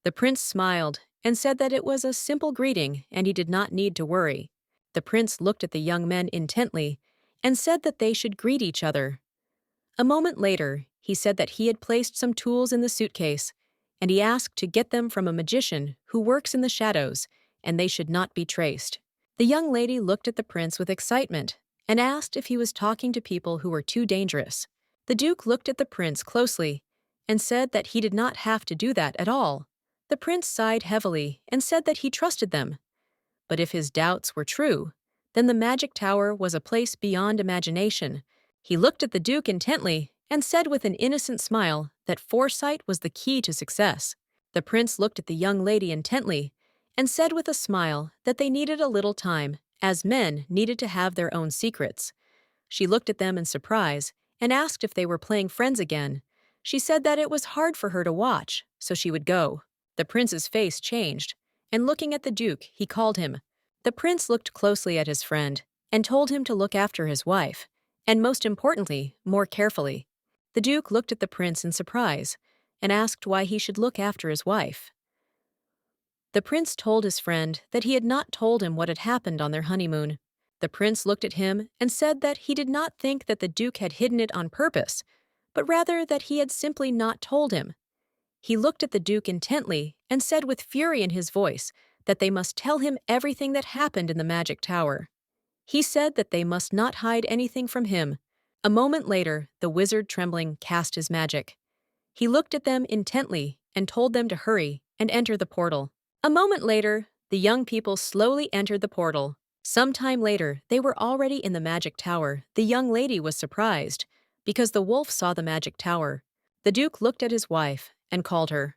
The prince smiled and said that it was a simple greeting and he did not need to worry. The prince looked at the young men intently and said that they should greet each other. A moment later, he he said that he had placed some tools in the suitcase, and he asked to get them from a magician who works in the shadows, and they should not be traced. The young lady looked at the prince with excitement and asked if he was talking to people who were too dangerous. The duke looked at the prince closely and said that he did not have to do that at all. The prince sighed heavily and said that he trusted them. But if his doubts were true, then the magic tower was a place beyond imagination. He looked at the duke intently and said with an innocent smile that foresight was the key to success. The prince looked at the young lady intently and said with a smile that they needed a little time, as men needed to have their own secrets. She looked at them in surprise and asked if they were playing friends again. She said that it was hard for her to watch, so she would go. The prince's face changed, and looking at the duke, he called him. The prince looked closely at his friend and told him to look after his wife, and most importantly, more carefully. The duke looked at the prince in surprise and asked why he should look after his wife. The prince told his friend that he had not told him what had happened on their honeymoon. The prince looked at him and said that he did not think that the duke had hidden it on purpose, but rather that he had simply not told him. He looked at the duke intently and said with fury in his voice that they must tell him everything that happened in the magic tower. He said that they must not hide anything from him. A moment later, the wizard, trembling, cast his magic. He looked at them intently and told them to hurry and enter the portal. A moment later, the young people slowly entered the portal. Some time later, they were already in the magic tower. The young lady was surprised because the wolf saw the magic tower. The duke looked at his wife and called her.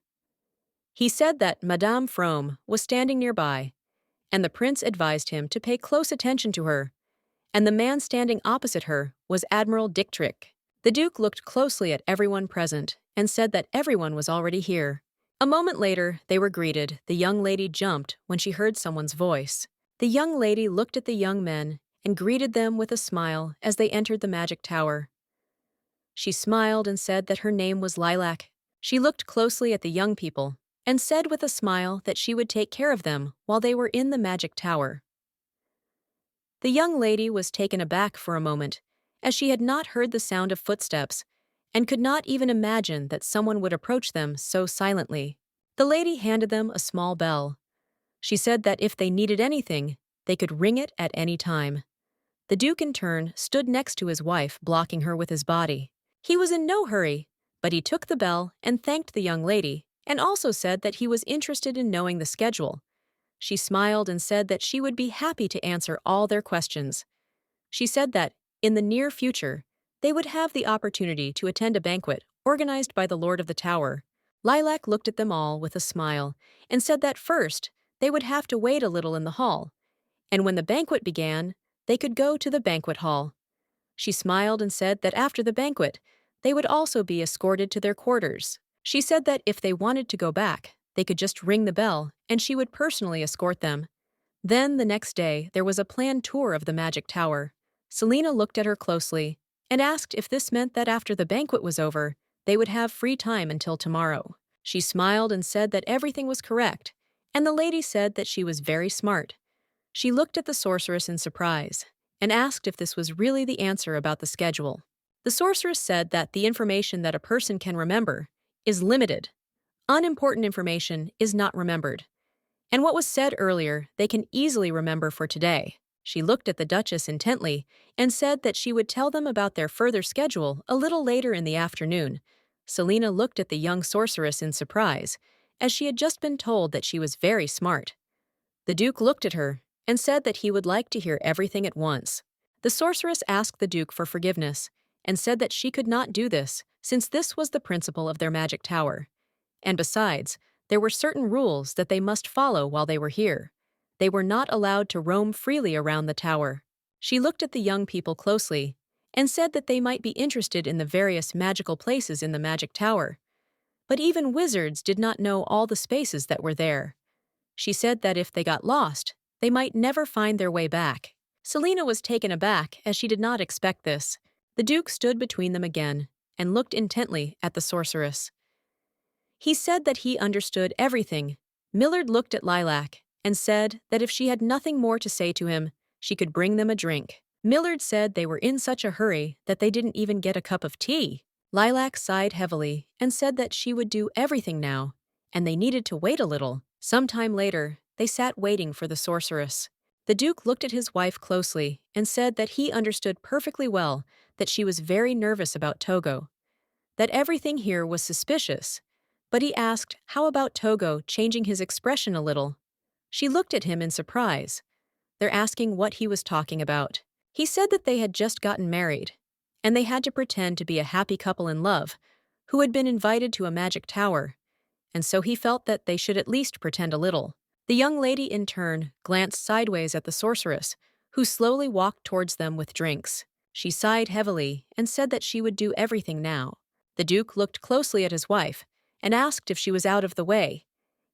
He said that Madame Frome was standing nearby, and the prince advised him to pay close attention to her, and the man standing opposite her was Admiral Dictrick. The duke looked closely at everyone present and said that everyone was already here. A moment later, they were greeted. The young lady jumped when she heard someone's voice. The young lady looked at the young men and greeted them with a smile as they entered the magic tower. She smiled and said that her name was Lilac. She looked closely at the young people and said with a smile that she would take care of them while they were in the magic tower. The young lady was taken aback for a moment, as she had not heard the sound of footsteps and could not even imagine that someone would approach them so silently. The lady handed them a small bell. She said that if they needed anything, they could ring it at any time. The duke, in turn, stood next to his wife, blocking her with his body. He was in no hurry, but he took the bell and thanked the young lady, and also said that he was interested in knowing the schedule. She smiled and said that she would be happy to answer all their questions. She said that, in the near future, they would have the opportunity to attend a banquet organized by the Lord of the Tower. Lilac looked at them all with a smile and said that first they would have to wait a little in the hall, and when the banquet began, they could go to the banquet hall. She smiled and said that after the banquet, they would also be escorted to their quarters. She said that if they wanted to go back, they could just ring the bell and she would personally escort them. Then, the next day, there was a planned tour of the magic tower. Selena looked at her closely and asked if this meant that after the banquet was over, they would have free time until tomorrow. She smiled and said that everything was correct, and the lady said that she was very smart. She looked at the sorceress in surprise and asked if this was really the answer about the schedule. The sorceress said that the information that a person can remember is limited. Unimportant information is not remembered. And what was said earlier, they can easily remember for today. She looked at the Duchess intently and said that she would tell them about their further schedule a little later in the afternoon. Selena looked at the young sorceress in surprise, as she had just been told that she was very smart. The Duke looked at her and said that he would like to hear everything at once. The sorceress asked the Duke for forgiveness and said that she could not do this, since this was the principle of their magic tower. And besides, there were certain rules that they must follow while they were here. They were not allowed to roam freely around the tower. She looked at the young people closely and said that they might be interested in the various magical places in the magic tower. But even wizards did not know all the spaces that were there. She said that if they got lost, they might never find their way back. Selena was taken aback as she did not expect this. The Duke stood between them again and looked intently at the sorceress. He said that he understood everything. Millard looked at Lilac and said that if she had nothing more to say to him, she could bring them a drink. Millard said they were in such a hurry that they didn't even get a cup of tea. Lilac sighed heavily and said that she would do everything now, and they needed to wait a little. Some time later, they sat waiting for the sorceress. The Duke looked at his wife closely and said that he understood perfectly well that she was very nervous about Togo, that everything here was suspicious. But he asked, how about Togo changing his expression a little? She looked at him in surprise. They're asking what he was talking about. He said that they had just gotten married, and they had to pretend to be a happy couple in love who had been invited to a magic tower, and so he felt that they should at least pretend a little. The young lady, in turn, glanced sideways at the sorceress, who slowly walked towards them with drinks. She sighed heavily and said that she would do everything now. The Duke looked closely at his wife and asked if she was out of the way.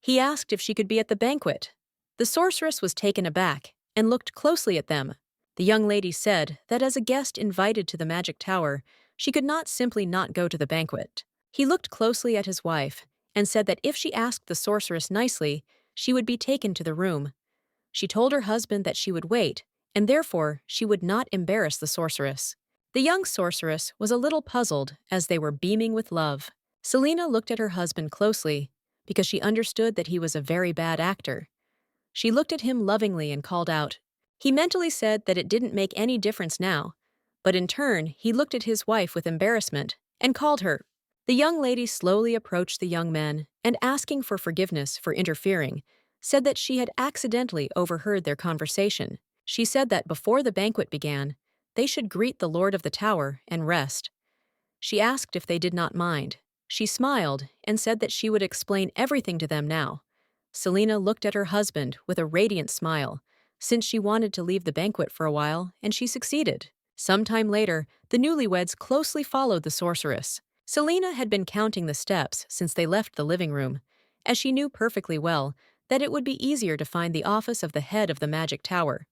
He asked if she could be at the banquet. The sorceress was taken aback and looked closely at them. The young lady said that as a guest invited to the magic tower, she could not simply not go to the banquet. He looked closely at his wife and said that if she asked the sorceress nicely, she would be taken to the room. She told her husband that she would wait, and therefore she would not embarrass the sorceress. The young sorceress was a little puzzled as they were beaming with love. Selena looked at her husband closely because she understood that he was a very bad actor. She looked at him lovingly and called out. He mentally said that it didn't make any difference now, but in turn he looked at his wife with embarrassment and called her. The young lady slowly approached the young men and, asking for forgiveness for interfering, said that she had accidentally overheard their conversation. She said that before the banquet began, they should greet the Lord of the Tower and rest. She asked if they did not mind. She smiled and said that she would explain everything to them now. Selena looked at her husband with a radiant smile, since she wanted to leave the banquet for a while, and she succeeded. Some time later, the newlyweds closely followed the sorceress. Selena had been counting the steps since they left the living room, as she knew perfectly well that it would be easier to find the office of the head of the magic tower.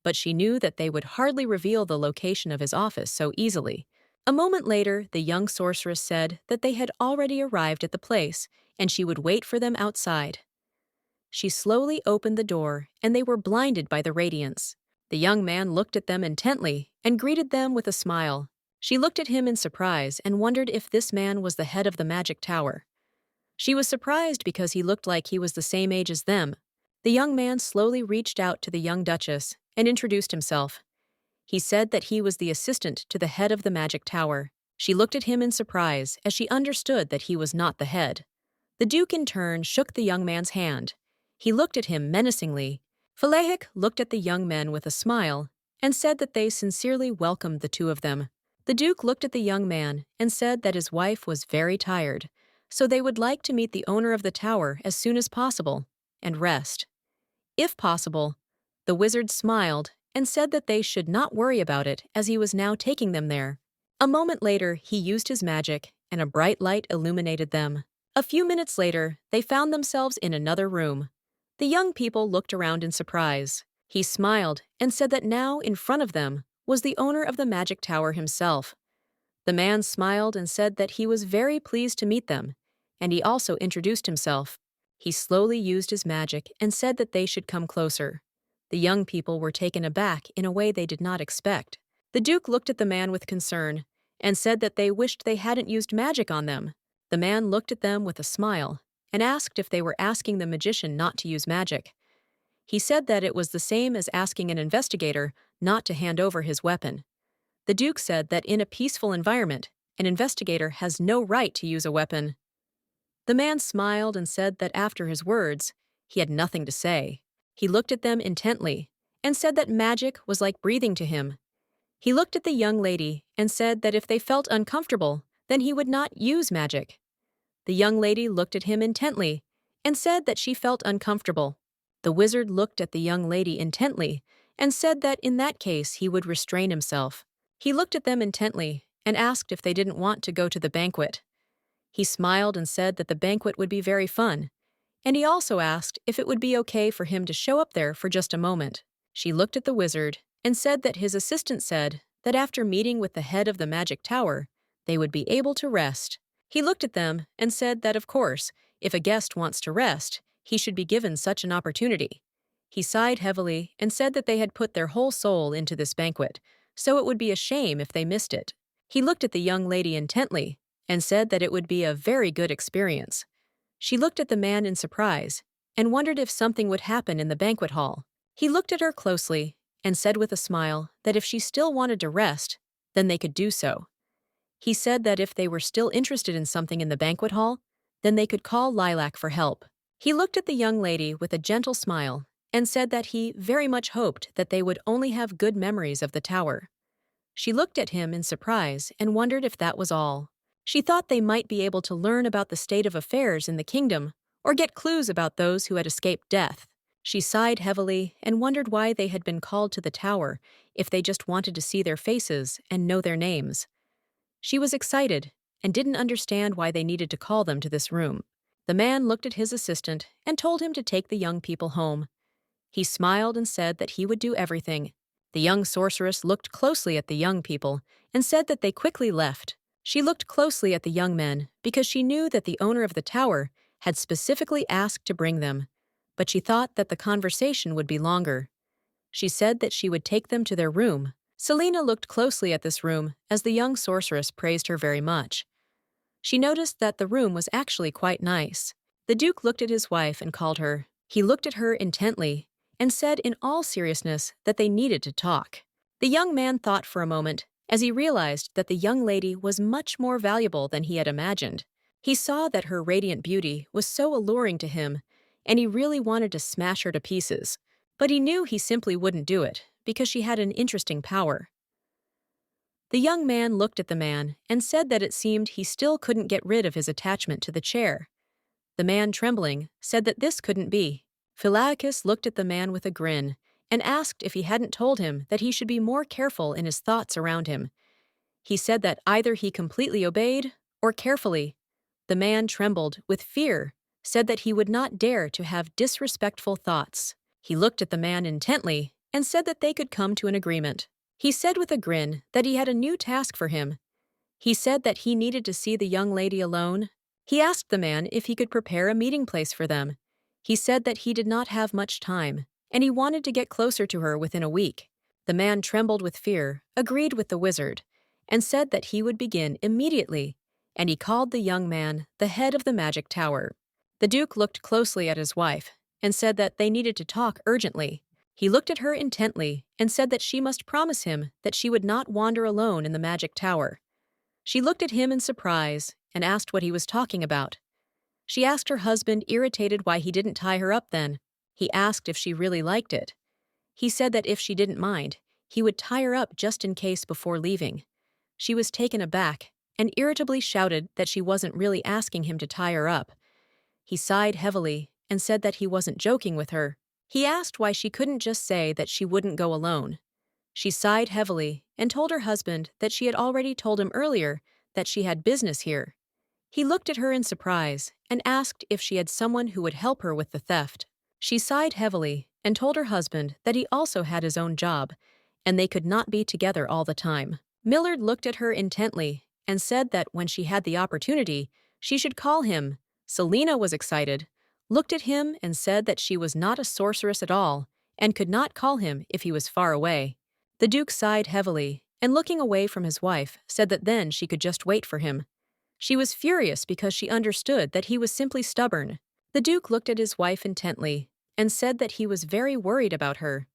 But she knew that they would hardly reveal the location of his office so easily. A moment later, the young sorceress said that they had already arrived at the place, and she would wait for them outside. She slowly opened the door, and they were blinded by the radiance. The young man looked at them intently and greeted them with a smile. She looked at him in surprise and wondered if this man was the head of the magic tower. She was surprised because he looked like he was the same age as them. The young man slowly reached out to the young duchess and introduced himself. He said that he was the assistant to the head of the magic tower. She looked at him in surprise as she understood that he was not the head. The Duke in turn shook the young man's hand. He looked at him menacingly. Falehik looked at the young men with a smile and said that they sincerely welcomed the two of them. The Duke looked at the young man and said that his wife was very tired, so they would like to meet the owner of the tower as soon as possible and rest. If possible. The wizard smiled and said that they should not worry about it as he was now taking them there. A moment later, he used his magic and a bright light illuminated them. A few minutes later, they found themselves in another room. The young people looked around in surprise. He smiled and said that now in front of them was the owner of the magic tower himself. The man smiled and said that he was very pleased to meet them, and he also introduced himself. He slowly used his magic and said that they should come closer. The young people were taken aback in a way they did not expect. The Duke looked at the man with concern and said that they wished they hadn't used magic on them. The man looked at them with a smile and asked if they were asking the magician not to use magic. He said that it was the same as asking an investigator not to hand over his weapon. The Duke said that in a peaceful environment, an investigator has no right to use a weapon. The man smiled and said that after his words, he had nothing to say. He looked at them intently and said that magic was like breathing to him. He looked at the young lady and said that if they felt uncomfortable, then he would not use magic. The young lady looked at him intently and said that she felt uncomfortable. The wizard looked at the young lady intently and said that in that case he would restrain himself. He looked at them intently and asked if they didn't want to go to the banquet. He smiled and said that the banquet would be very fun, and he also asked if it would be okay for him to show up there for just a moment. She looked at the wizard and said that his assistant said that after meeting with the head of the magic tower, they would be able to rest. He looked at them and said that, of course, if a guest wants to rest, he should be given such an opportunity. He sighed heavily and said that they had put their whole soul into this banquet, so it would be a shame if they missed it. He looked at the young lady intently and said that it would be a very good experience. She looked at the man in surprise and wondered if something would happen in the banquet hall. He looked at her closely and said with a smile that if she still wanted to rest, then they could do so. He said that if they were still interested in something in the banquet hall, then they could call Lilac for help. He looked at the young lady with a gentle smile and said that he very much hoped that they would only have good memories of the tower. She looked at him in surprise and wondered if that was all. She thought they might be able to learn about the state of affairs in the kingdom or get clues about those who had escaped death. She sighed heavily and wondered why they had been called to the tower if they just wanted to see their faces and know their names. She was excited and didn't understand why they needed to call them to this room. The man looked at his assistant and told him to take the young people home. He smiled and said that he would do everything. The young sorceress looked closely at the young people and said that they quickly left. She looked closely at the young men because she knew that the owner of the tower had specifically asked to bring them, but she thought that the conversation would be longer. She said that she would take them to their room. Selena looked closely at this room as the young sorceress praised her very much. She noticed that the room was actually quite nice. The Duke looked at his wife and called her. He looked at her intently and said in all seriousness that they needed to talk. The young man thought for a moment as he realized that the young lady was much more valuable than he had imagined. He saw that her radiant beauty was so alluring to him, and he really wanted to smash her to pieces. But he knew he simply wouldn't do it because she had an interesting power. The young man looked at the man and said that it seemed he still couldn't get rid of his attachment to the chair. The man, trembling, said that this couldn't be. Philaucus looked at the man with a grin and asked if he hadn't told him that he should be more careful in his thoughts around him. He said that either he completely obeyed or carefully. The man trembled with fear, said that he would not dare to have disrespectful thoughts. He looked at the man intently and said that they could come to an agreement. He said with a grin that he had a new task for him. He said that he needed to see the young lady alone. He asked the man if he could prepare a meeting place for them. He said that he did not have much time, and he wanted to get closer to her within a week. The man trembled with fear, agreed with the wizard, and said that he would begin immediately, and he called the young man the head of the magic tower. The Duke looked closely at his wife and said that they needed to talk urgently. He looked at her intently and said that she must promise him that she would not wander alone in the magic tower. She looked at him in surprise and asked what he was talking about. She asked her husband, irritated why he didn't tie her up then. He asked if she really liked it. He said that if she didn't mind, he would tie her up just in case before leaving. She was taken aback and irritably shouted that she wasn't really asking him to tie her up. He sighed heavily and said that he wasn't joking with her. He asked why she couldn't just say that she wouldn't go alone. She sighed heavily and told her husband that she had already told him earlier that she had business here. He looked at her in surprise and asked if she had someone who would help her with the theft. She sighed heavily and told her husband that he also had his own job, and they could not be together all the time. Millard looked at her intently and said that when she had the opportunity, she should call him. Selena was excited, looked at him and said that she was not a sorceress at all and could not call him if he was far away. The Duke sighed heavily and, looking away from his wife, said that then she could just wait for him. She was furious because she understood that he was simply stubborn. The Duke looked at his wife intently and said that he was very worried about her.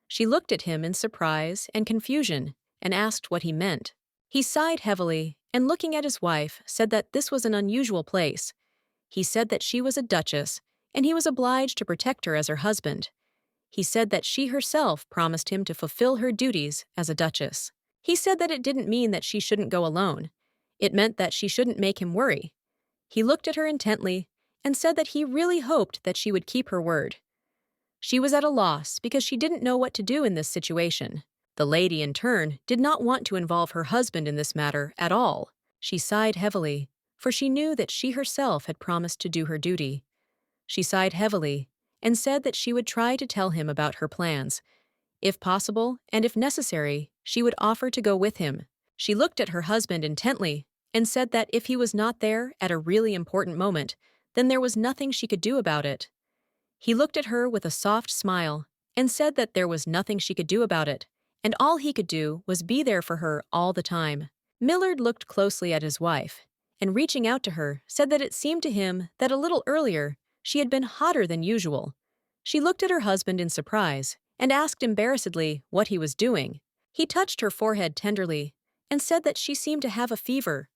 She looked at him in surprise and confusion and asked what he meant. He sighed heavily and, looking at his wife, said that this was an unusual place. He said that she was a duchess and he was obliged to protect her as her husband. He said that she herself promised him to fulfill her duties as a duchess. He said that it didn't mean that she shouldn't go alone. It meant that she shouldn't make him worry. He looked at her intently and said that he really hoped that she would keep her word. She was at a loss because she didn't know what to do in this situation. The lady, in turn, did not want to involve her husband in this matter at all. She sighed heavily, for she knew that she herself had promised to do her duty. She sighed heavily and said that she would try to tell him about her plans. If possible, and if necessary, she would offer to go with him. She looked at her husband intently and said that if he was not there at a really important moment, then there was nothing she could do about it. He looked at her with a soft smile and said that there was nothing she could do about it, and all he could do was be there for her all the time. Millard looked closely at his wife and reaching out to her, said that it seemed to him that a little earlier she had been hotter than usual. She looked at her husband in surprise and asked embarrassedly what he was doing. He touched her forehead tenderly and said that she seemed to have a fever.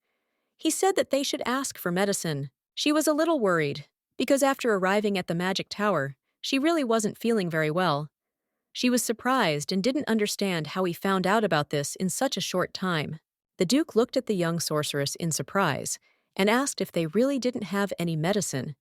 He said that they should ask for medicine. She was a little worried, because after arriving at the magic tower, she really wasn't feeling very well. She was surprised and didn't understand how he found out about this in such a short time. The Duke looked at the young sorceress in surprise and asked if they really didn't have any medicine.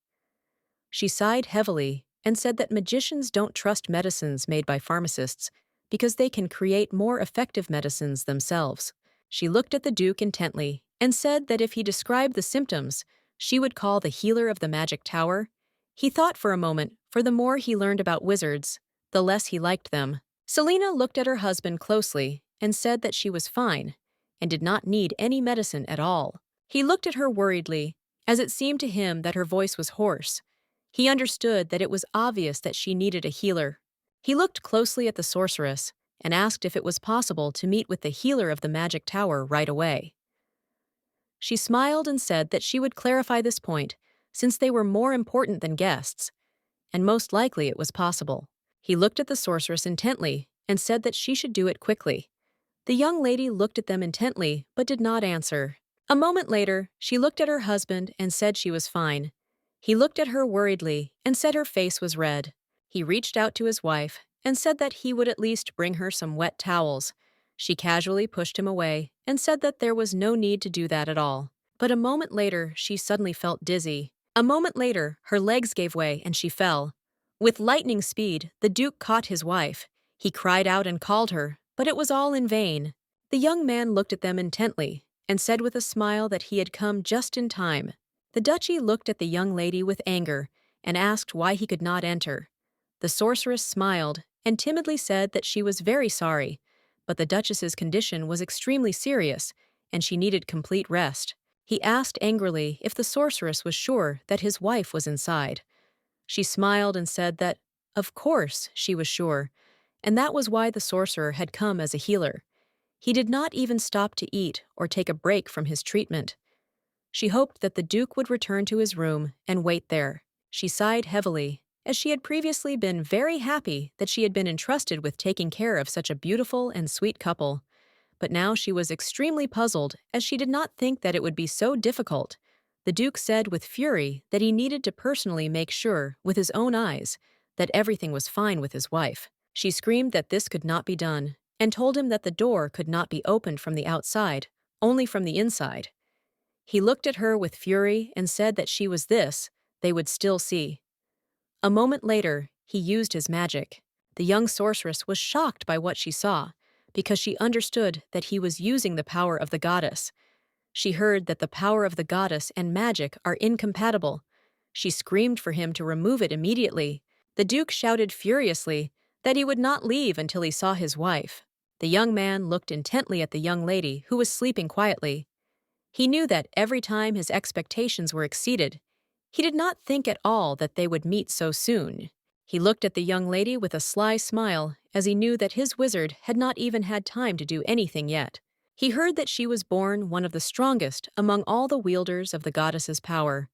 She sighed heavily and said that magicians don't trust medicines made by pharmacists because they can create more effective medicines themselves. She looked at the Duke intently and said that if he described the symptoms, she would call the healer of the magic tower. He thought for a moment, for the more he learned about wizards, the less he liked them. Selena looked at her husband closely and said that she was fine and did not need any medicine at all. He looked at her worriedly, as it seemed to him that her voice was hoarse. He understood that it was obvious that she needed a healer. He looked closely at the sorceress and asked if it was possible to meet with the healer of the magic tower right away. She smiled and said that she would clarify this point, since they were more important than guests, and most likely it was possible. He looked at the sorceress intently and said that she should do it quickly. The young lady looked at them intently but did not answer. A moment later, she looked at her husband and said she was fine. He looked at her worriedly and said her face was red. He reached out to his wife and said that he would at least bring her some wet towels. She casually pushed him away and said that there was no need to do that at all. But a moment later, she suddenly felt dizzy. A moment later, her legs gave way and she fell. With lightning speed, the Duke caught his wife. He cried out and called her, but it was all in vain. The young man looked at them intently and said with a smile that he had come just in time. The duchy looked at the young lady with anger and asked why he could not enter. The sorceress smiled and timidly said that she was very sorry, but the duchess's condition was extremely serious and she needed complete rest. He asked angrily if the sorceress was sure that his wife was inside. She smiled and said that, of course, she was sure, and that was why the sorcerer had come as a healer. He did not even stop to eat or take a break from his treatment. She hoped that the Duke would return to his room and wait there. She sighed heavily, as she had previously been very happy that she had been entrusted with taking care of such a beautiful and sweet couple. But now she was extremely puzzled, as she did not think that it would be so difficult. The Duke said with fury that he needed to personally make sure, with his own eyes, that everything was fine with his wife. She screamed that this could not be done, and told him that the door could not be opened from the outside, only from the inside. He looked at her with fury and said that she was this, they would still see. A moment later, he used his magic. The young sorceress was shocked by what she saw, because she understood that he was using the power of the goddess. She heard that the power of the goddess and magic are incompatible. She screamed for him to remove it immediately. The Duke shouted furiously that he would not leave until he saw his wife. The young man looked intently at the young lady who was sleeping quietly. He knew that every time his expectations were exceeded, he did not think at all that they would meet so soon. He looked at the young lady with a sly smile, as he knew that his wizard had not even had time to do anything yet. He heard that she was born one of the strongest among all the wielders of the goddess's power.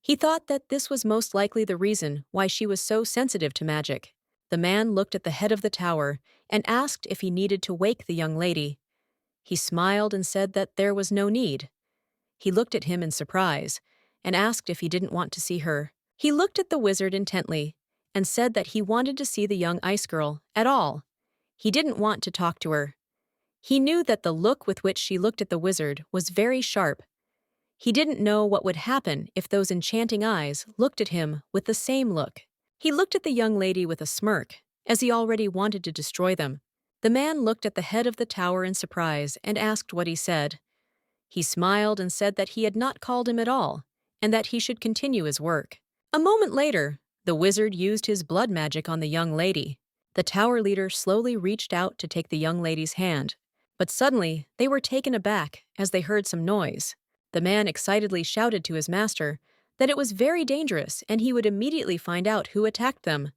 He thought that this was most likely the reason why she was so sensitive to magic. The man looked at the head of the tower and asked if he needed to wake the young lady. He smiled and said that there was no need. He looked at him in surprise and asked if he didn't want to see her. He looked at the wizard intently and said that he wanted to see the young ice girl at all. He didn't want to talk to her. He knew that the look with which she looked at the wizard was very sharp. He didn't know what would happen if those enchanting eyes looked at him with the same look. He looked at the young lady with a smirk, as he already wanted to destroy them. The man looked at the head of the tower in surprise and asked what he said. He smiled and said that he had not called him at all, and that he should continue his work. A moment later, the wizard used his blood magic on the young lady. The tower leader slowly reached out to take the young lady's hand, but suddenly they were taken aback as they heard some noise. The man excitedly shouted to his master that it was very dangerous and he would immediately find out who attacked them.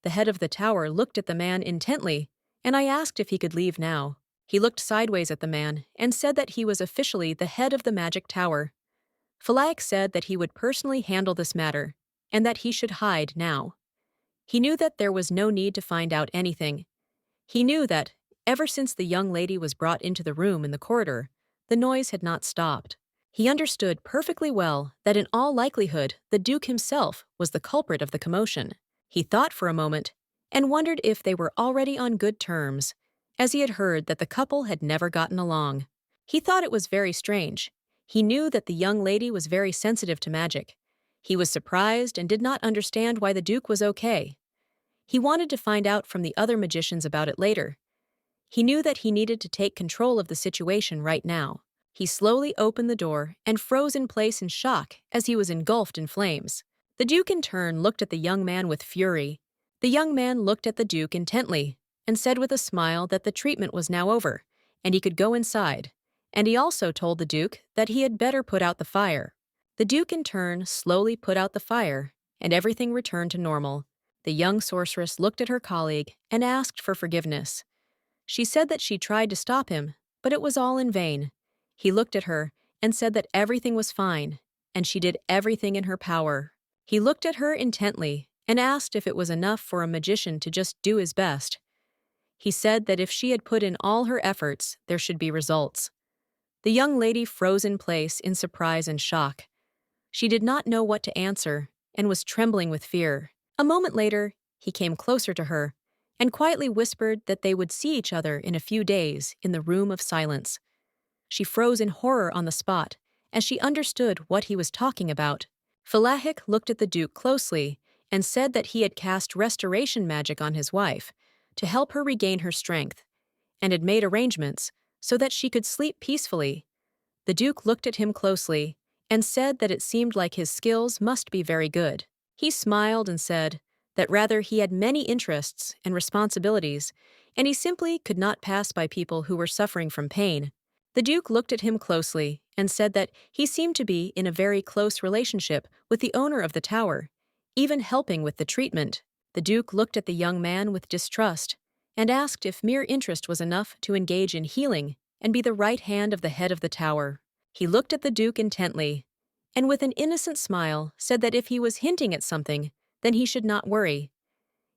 The head of the tower looked at the man intently, and I asked if he could leave now. He looked sideways at the man and said that he was officially the head of the magic tower. Phalaik said that he would personally handle this matter, and that he should hide now. He knew that there was no need to find out anything. He knew that, ever since the young lady was brought into the room in the corridor, the noise had not stopped. He understood perfectly well that in all likelihood the Duke himself was the culprit of the commotion. He thought for a moment and wondered if they were already on good terms, as he had heard that the couple had never gotten along. He thought it was very strange. He knew that the young lady was very sensitive to magic. He was surprised and did not understand why the Duke was okay. He wanted to find out from the other magicians about it later. He knew that he needed to take control of the situation right now. He slowly opened the door and froze in place in shock as he was engulfed in flames. The Duke in turn looked at the young man with fury. The young man looked at the Duke intently and said with a smile that the treatment was now over and he could go inside. And he also told the Duke that he had better put out the fire. The Duke in turn slowly put out the fire and everything returned to normal. The young sorceress looked at her colleague and asked for forgiveness. She said that she tried to stop him, but it was all in vain. He looked at her and said that everything was fine, and she did everything in her power. He looked at her intently and asked if it was enough for a magician to just do his best. He said that if she had put in all her efforts, there should be results. The young lady froze in place in surprise and shock. She did not know what to answer and was trembling with fear. A moment later, he came closer to her and quietly whispered that they would see each other in a few days in the Room of Silence. She froze in horror on the spot as she understood what he was talking about. Phalaik looked at the Duke closely and said that he had cast restoration magic on his wife to help her regain her strength and had made arrangements so that she could sleep peacefully. The Duke looked at him closely and said that it seemed like his skills must be very good. He smiled and said that rather he had many interests and responsibilities, and he simply could not pass by people who were suffering from pain. The Duke looked at him closely and said that he seemed to be in a very close relationship with the owner of the tower, even helping with the treatment. The Duke looked at the young man with distrust and asked if mere interest was enough to engage in healing and be the right hand of the head of the tower. He looked at the Duke intently and with an innocent smile said that if he was hinting at something, then he should not worry.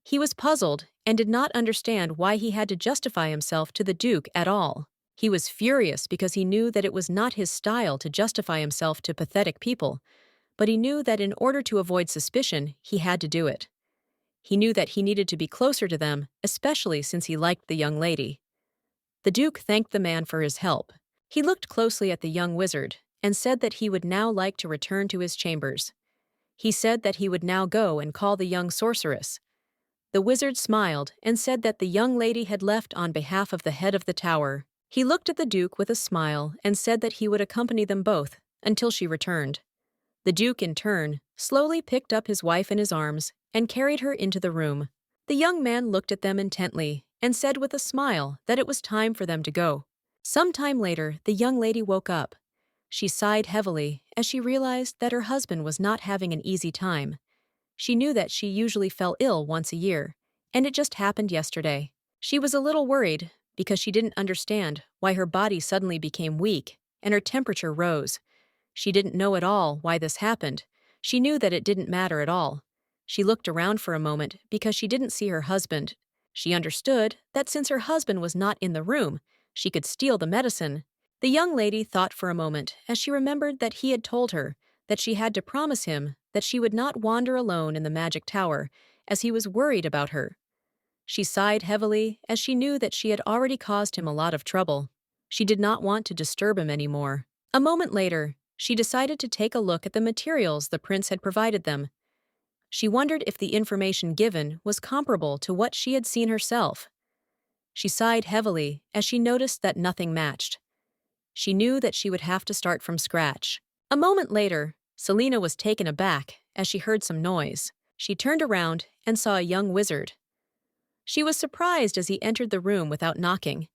He was puzzled and did not understand why he had to justify himself to the Duke at all. He was furious because he knew that it was not his style to justify himself to pathetic people, but he knew that in order to avoid suspicion, he had to do it. He knew that he needed to be closer to them, especially since he liked the young lady. The Duke thanked the man for his help. He looked closely at the young wizard and said that he would now like to return to his chambers. He said that he would now go and call the young sorceress. The wizard smiled and said that the young lady had left on behalf of the head of the tower. He looked at the Duke with a smile and said that he would accompany them both until she returned. The Duke, in turn, slowly picked up his wife in his arms and carried her into the room. The young man looked at them intently and said with a smile that it was time for them to go. Some time later, the young lady woke up. She sighed heavily as she realized that her husband was not having an easy time. She knew that she usually fell ill once a year, and it just happened yesterday. She was a little worried because she didn't understand why her body suddenly became weak and her temperature rose. She didn't know at all why this happened. She knew that it didn't matter at all. She looked around for a moment because she didn't see her husband. She understood that since her husband was not in the room, she could steal the medicine. The young lady thought for a moment as she remembered that he had told her that she had to promise him that she would not wander alone in the magic tower, as he was worried about her. She sighed heavily as she knew that she had already caused him a lot of trouble. She did not want to disturb him anymore. A moment later, she decided to take a look at the materials the prince had provided them. She wondered if the information given was comparable to what she had seen herself. She sighed heavily as she noticed that nothing matched. She knew that she would have to start from scratch. A moment later, Selena was taken aback as she heard some noise. She turned around and saw a young wizard. She was surprised as he entered the room without knocking.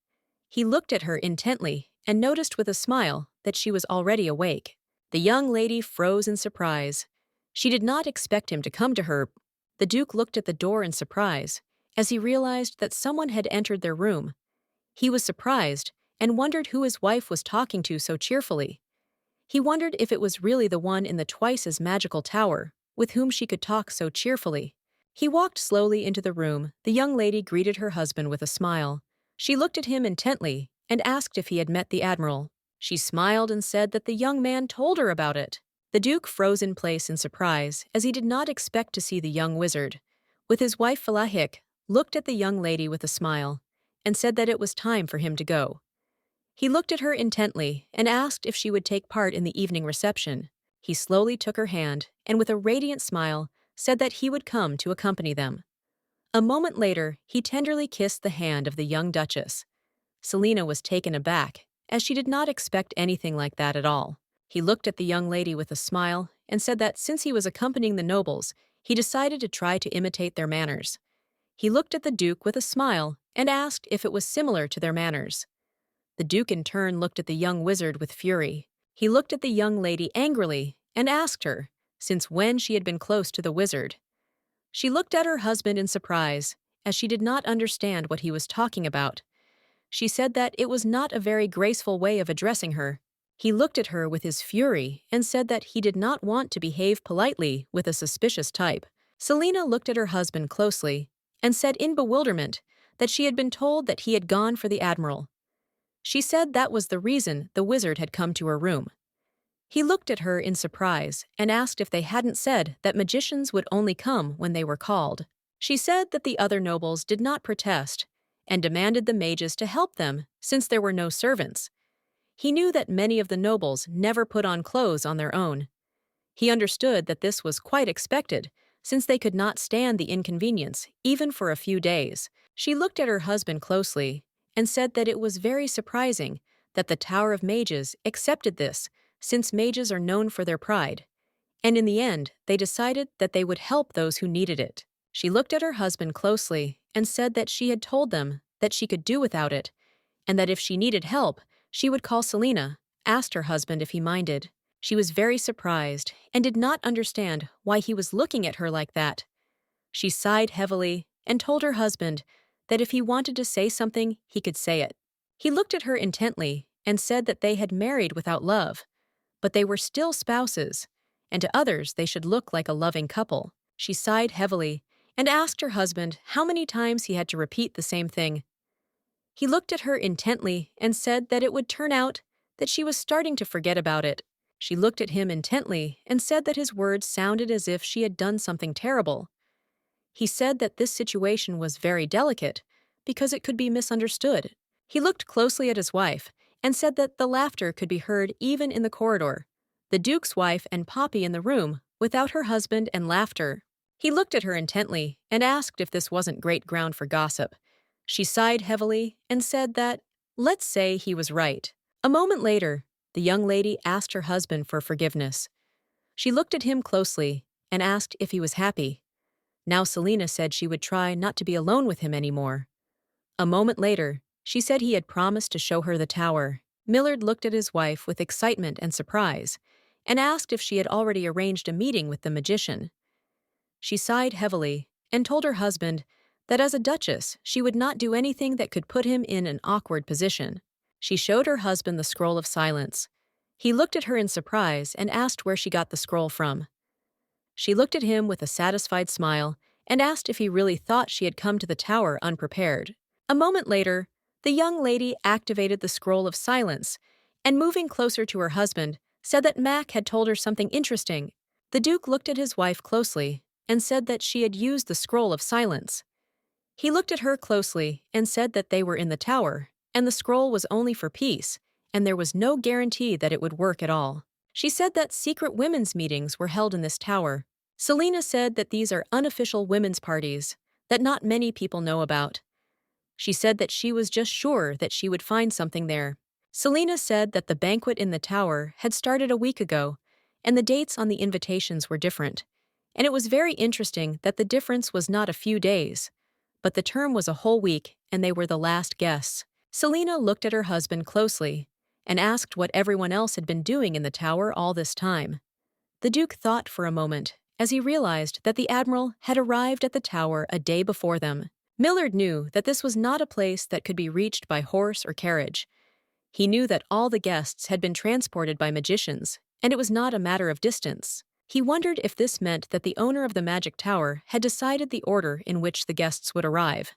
He looked at her intently and noticed with a smile that she was already awake. The young lady froze in surprise. She did not expect him to come to her. The Duke looked at the door in surprise as he realized that someone had entered their room. He was surprised and wondered who his wife was talking to so cheerfully. He wondered if it was really the one in the twice as magical tower, with whom she could talk so cheerfully. He walked slowly into the room. The young lady greeted her husband with a smile. She looked at him intently and asked if he had met the admiral. She smiled and said that the young man told her about it. The Duke froze in place in surprise, as he did not expect to see the young wizard. With his wife Falahik, looked at the young lady with a smile, and said that it was time for him to go. He looked at her intently and asked if she would take part in the evening reception. He slowly took her hand, and with a radiant smile, said that he would come to accompany them. A moment later, he tenderly kissed the hand of the young duchess. Selina was taken aback, as she did not expect anything like that at all. He looked at the young lady with a smile and said that since he was accompanying the nobles, he decided to try to imitate their manners. He looked at the Duke with a smile and asked if it was similar to their manners. The Duke in turn looked at the young wizard with fury. He looked at the young lady angrily and asked her, since when she had been close to the wizard. She looked at her husband in surprise, as she did not understand what he was talking about. She said that it was not a very graceful way of addressing her. He looked at her with his fury and said that he did not want to behave politely with a suspicious type. Selina looked at her husband closely and said in bewilderment that she had been told that he had gone for the admiral. She said that was the reason the wizard had come to her room. He looked at her in surprise and asked if they hadn't said that magicians would only come when they were called. She said that the other nobles did not protest and demanded the mages to help them since there were no servants. He knew that many of the nobles never put on clothes on their own. He understood that this was quite expected, since they could not stand the inconvenience, even for a few days. She looked at her husband closely and said that it was very surprising that the Tower of Mages accepted this, since mages are known for their pride. And in the end, they decided that they would help those who needed it. She looked at her husband closely and said that she had told them that she could do without it, and that if she needed help, she would call Selina, asked her husband if he minded. She was very surprised and did not understand why he was looking at her like that. She sighed heavily and told her husband that if he wanted to say something, he could say it. He looked at her intently and said that they had married without love, but they were still spouses, and to others they should look like a loving couple. She sighed heavily and asked her husband how many times he had to repeat the same thing. He looked at her intently and said that it would turn out that she was starting to forget about it. She looked at him intently and said that his words sounded as if she had done something terrible. He said that this situation was very delicate because it could be misunderstood. He looked closely at his wife and said that the laughter could be heard even in the corridor. The Duke's wife and Poppy in the room without her husband and laughter. He looked at her intently and asked if this wasn't great ground for gossip. She sighed heavily and said that, let's say he was right. A moment later, the young lady asked her husband for forgiveness. She looked at him closely and asked if he was happy. Now Selina said she would try not to be alone with him anymore. A moment later, she said he had promised to show her the tower. Millard looked at his wife with excitement and surprise and asked if she had already arranged a meeting with the magician. She sighed heavily and told her husband that as a duchess, she would not do anything that could put him in an awkward position. She showed her husband the scroll of silence. He looked at her in surprise and asked where she got the scroll from. She looked at him with a satisfied smile and asked if he really thought she had come to the tower unprepared. A moment later, the young lady activated the scroll of silence and, moving closer to her husband, said that Mac had told her something interesting. The Duke looked at his wife closely and said that she had used the scroll of silence. He looked at her closely and said that they were in the tower, and the scroll was only for peace, and there was no guarantee that it would work at all. She said that secret women's meetings were held in this tower. Selina said that these are unofficial women's parties that not many people know about. She said that she was just sure that she would find something there. Selina said that the banquet in the tower had started a week ago, and the dates on the invitations were different. And it was very interesting that the difference was not a few days, but the term was a whole week, and they were the last guests. Selina looked at her husband closely and asked what everyone else had been doing in the tower all this time. The Duke thought for a moment as he realized that the admiral had arrived at the tower a day before them. Millard knew that this was not a place that could be reached by horse or carriage. He knew that all the guests had been transported by magicians, and it was not a matter of distance. He wondered if this meant that the owner of the magic tower had decided the order in which the guests would arrive.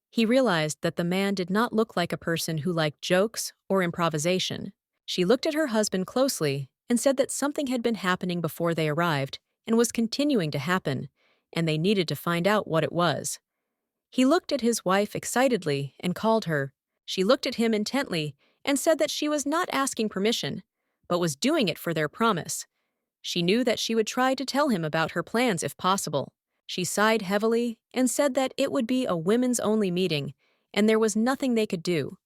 He realized that the man did not look like a person who liked jokes or improvisation. She looked at her husband closely and said that something had been happening before they arrived and was continuing to happen, and they needed to find out what it was. He looked at his wife excitedly and called her. She looked at him intently and said that she was not asking permission, but was doing it for their promise. She knew that she would try to tell him about her plans if possible. She sighed heavily and said that it would be a women's-only meeting, and there was nothing they could do.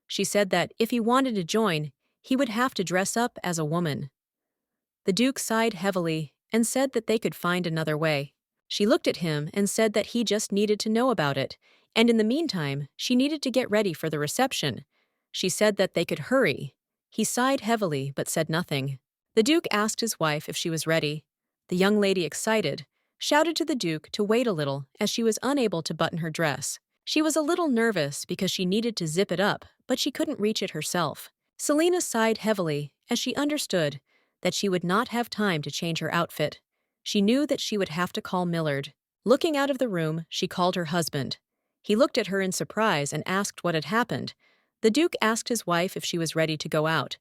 She said that if he wanted to join, he would have to dress up as a woman. The Duke sighed heavily and said that they could find another way. She looked at him and said that he just needed to know about it, and in the meantime, she needed to get ready for the reception. She said that they could hurry. He sighed heavily but said nothing. The Duke asked his wife if she was ready. The young lady, excited, shouted to the Duke to wait a little as she was unable to button her dress. She was a little nervous because she needed to zip it up, but she couldn't reach it herself. Selena sighed heavily as she understood that she would not have time to change her outfit. She knew that she would have to call Millard. Looking out of the room, she called her husband. He looked at her in surprise and asked what had happened. The Duke asked his wife if she was ready to go out.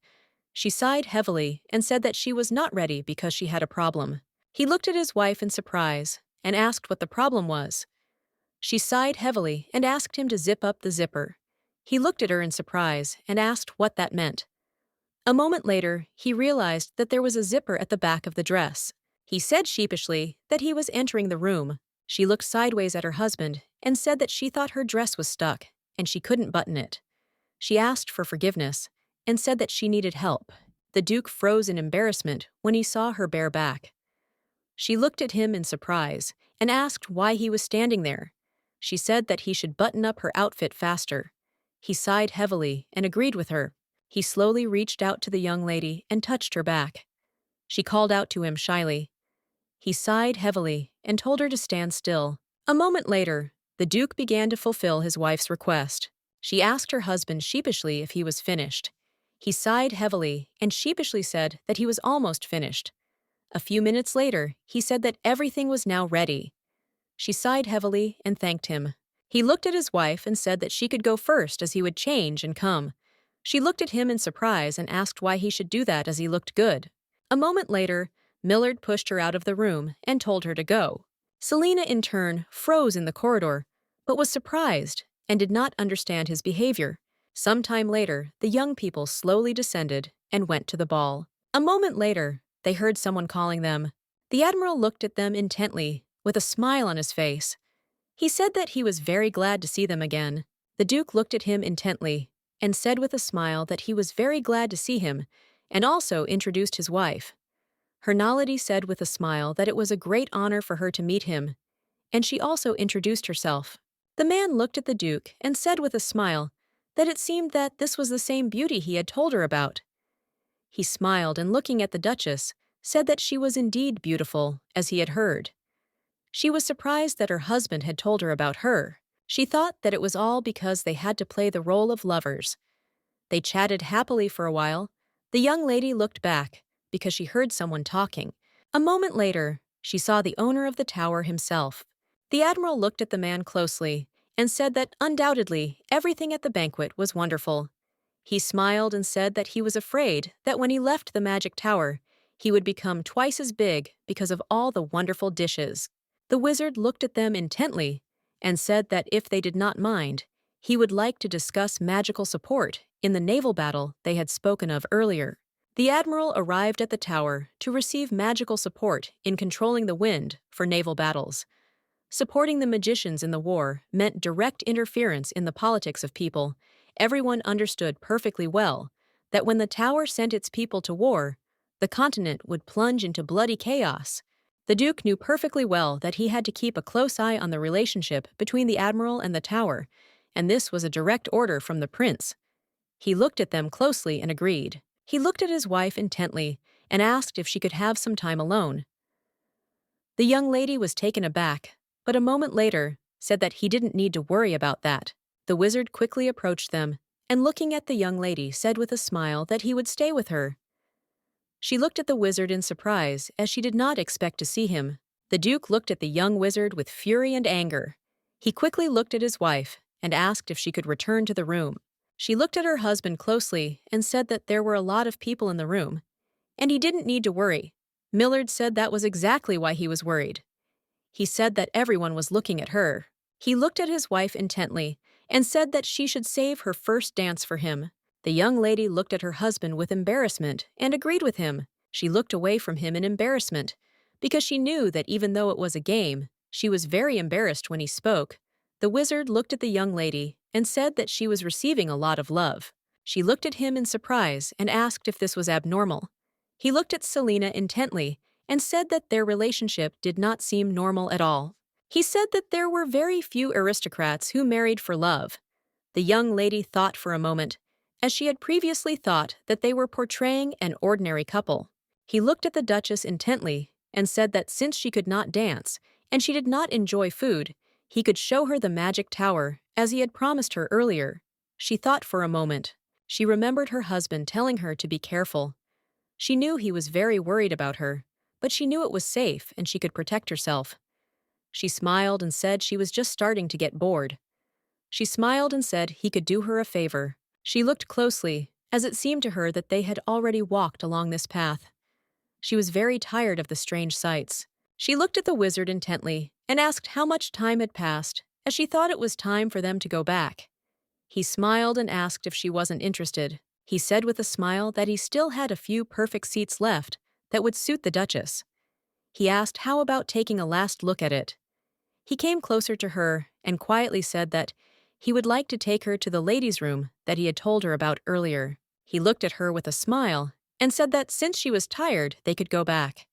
She sighed heavily and said that she was not ready because she had a problem. He looked at his wife in surprise and asked what the problem was. She sighed heavily and asked him to zip up the zipper. He looked at her in surprise and asked what that meant. A moment later, he realized that there was a zipper at the back of the dress. He said sheepishly that he was entering the room. She looked sideways at her husband and said that she thought her dress was stuck and she couldn't button it. She asked for forgiveness and said that she needed help. The Duke froze in embarrassment when he saw her bare back. She looked at him in surprise and asked why he was standing there. She said that he should button up her outfit faster. He sighed heavily and agreed with her. He slowly reached out to the young lady and touched her back. She called out to him shyly. He sighed heavily and told her to stand still. A moment later, the Duke began to fulfill his wife's request. She asked her husband sheepishly if he was finished. He sighed heavily and sheepishly said that he was almost finished. A few minutes later, he said that everything was now ready. She sighed heavily and thanked him. He looked at his wife and said that she could go first as he would change and come. She looked at him in surprise and asked why he should do that as he looked good. A moment later, Millard pushed her out of the room and told her to go. Selena, in turn, froze in the corridor, but was surprised and did not understand his behavior. Some time later, the young people slowly descended and went to the ball. A moment later, they heard someone calling them. The Admiral looked at them intently, with a smile on his face. He said that he was very glad to see them again. The Duke looked at him intently and said with a smile that he was very glad to see him, and also introduced his wife. Her Naledi said with a smile that it was a great honor for her to meet him, and she also introduced herself. The man looked at the Duke and said with a smile that it seemed that this was the same beauty he had told her about. He smiled and, looking at the Duchess, said that she was indeed beautiful, as he had heard. She was surprised that her husband had told her about her. She thought that it was all because they had to play the role of lovers. They chatted happily for a while. The young lady looked back because she heard someone talking. A moment later, she saw the owner of the tower himself. The Admiral looked at the man closely and said that undoubtedly everything at the banquet was wonderful. He smiled and said that he was afraid that when he left the magic tower, he would become twice as big because of all the wonderful dishes. The wizard looked at them intently and said that if they did not mind, he would like to discuss magical support in the naval battle they had spoken of earlier. The Admiral arrived at the tower to receive magical support in controlling the wind for naval battles. Supporting the magicians in the war meant direct interference in the politics of people. Everyone understood perfectly well that when the tower sent its people to war, the continent would plunge into bloody chaos. The Duke knew perfectly well that he had to keep a close eye on the relationship between the Admiral and the tower, and this was a direct order from the prince. He looked at them closely and agreed. He looked at his wife intently and asked if she could have some time alone. The young lady was taken aback, but a moment later said that he didn't need to worry about that. The wizard quickly approached them and looking at the young lady said with a smile that he would stay with her. She looked at the wizard in surprise, as she did not expect to see him. The Duke looked at the young wizard with fury and anger. He quickly looked at his wife and asked if she could return to the room. She looked at her husband closely and said that there were a lot of people in the room, and he didn't need to worry. Millard said that was exactly why he was worried. He said that everyone was looking at her. He looked at his wife intently and said that she should save her first dance for him. The young lady looked at her husband with embarrassment and agreed with him. She looked away from him in embarrassment, because she knew that even though it was a game, she was very embarrassed when he spoke. The wizard looked at the young lady and said that she was receiving a lot of love. She looked at him in surprise and asked if this was abnormal. He looked at Selena intently and said that their relationship did not seem normal at all. He said that there were very few aristocrats who married for love. The young lady thought for a moment, as she had previously thought that they were portraying an ordinary couple. He looked at the Duchess intently and said that since she could not dance and she did not enjoy food, he could show her the magic tower as he had promised her earlier. She thought for a moment. She remembered her husband telling her to be careful. She knew he was very worried about her, but she knew it was safe and she could protect herself. She smiled and said she was just starting to get bored. She smiled and said he could do her a favor. She looked closely, as it seemed to her that they had already walked along this path. She was very tired of the strange sights. She looked at the wizard intently and asked how much time had passed, as she thought it was time for them to go back. He smiled and asked if she wasn't interested. He said with a smile that he still had a few perfect seats left that would suit the Duchess. He asked how about taking a last look at it. He came closer to her and quietly said that he would like to take her to the ladies' room that he had told her about earlier. He looked at her with a smile and said that since she was tired, they could go back.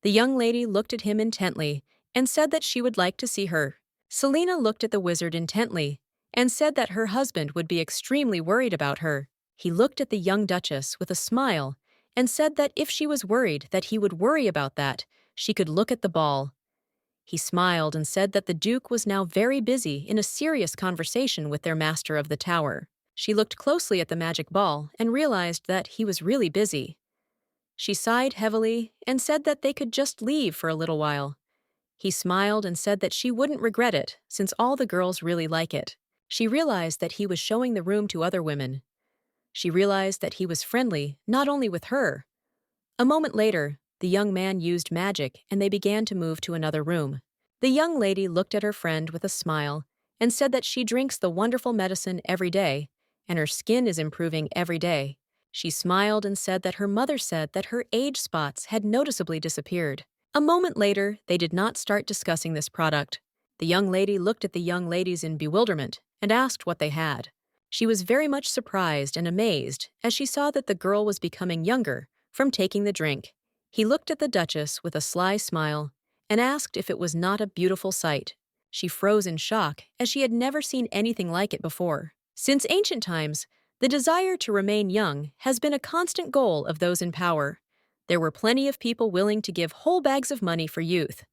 The young lady looked at him intently and said that she would like to see her. Selena looked at the wizard intently and said that her husband would be extremely worried about her. He looked at the young Duchess with a smile and said that if she was worried that he would worry about that, she could look at the ball. He smiled and said that the Duke was now very busy in a serious conversation with their master of the tower. She looked closely at the magic ball and realized that he was really busy. She sighed heavily and said that they could just leave for a little while. He smiled and said that she wouldn't regret it, since all the girls really like it. She realized that he was showing the room to other women. She realized that he was friendly, not only with her. A moment later, the young man used magic and they began to move to another room. The young lady looked at her friend with a smile and said that she drinks the wonderful medicine every day, and her skin is improving every day. She smiled and said that her mother said that her age spots had noticeably disappeared. A moment later, they did not start discussing this product. The young lady looked at the young ladies in bewilderment and asked what they had. She was very much surprised and amazed as she saw that the girl was becoming younger from taking the drink. He looked at the Duchess with a sly smile and asked if it was not a beautiful sight. She froze in shock, as she had never seen anything like it before. Since ancient times, the desire to remain young has been a constant goal of those in power. There were plenty of people willing to give whole bags of money for youth.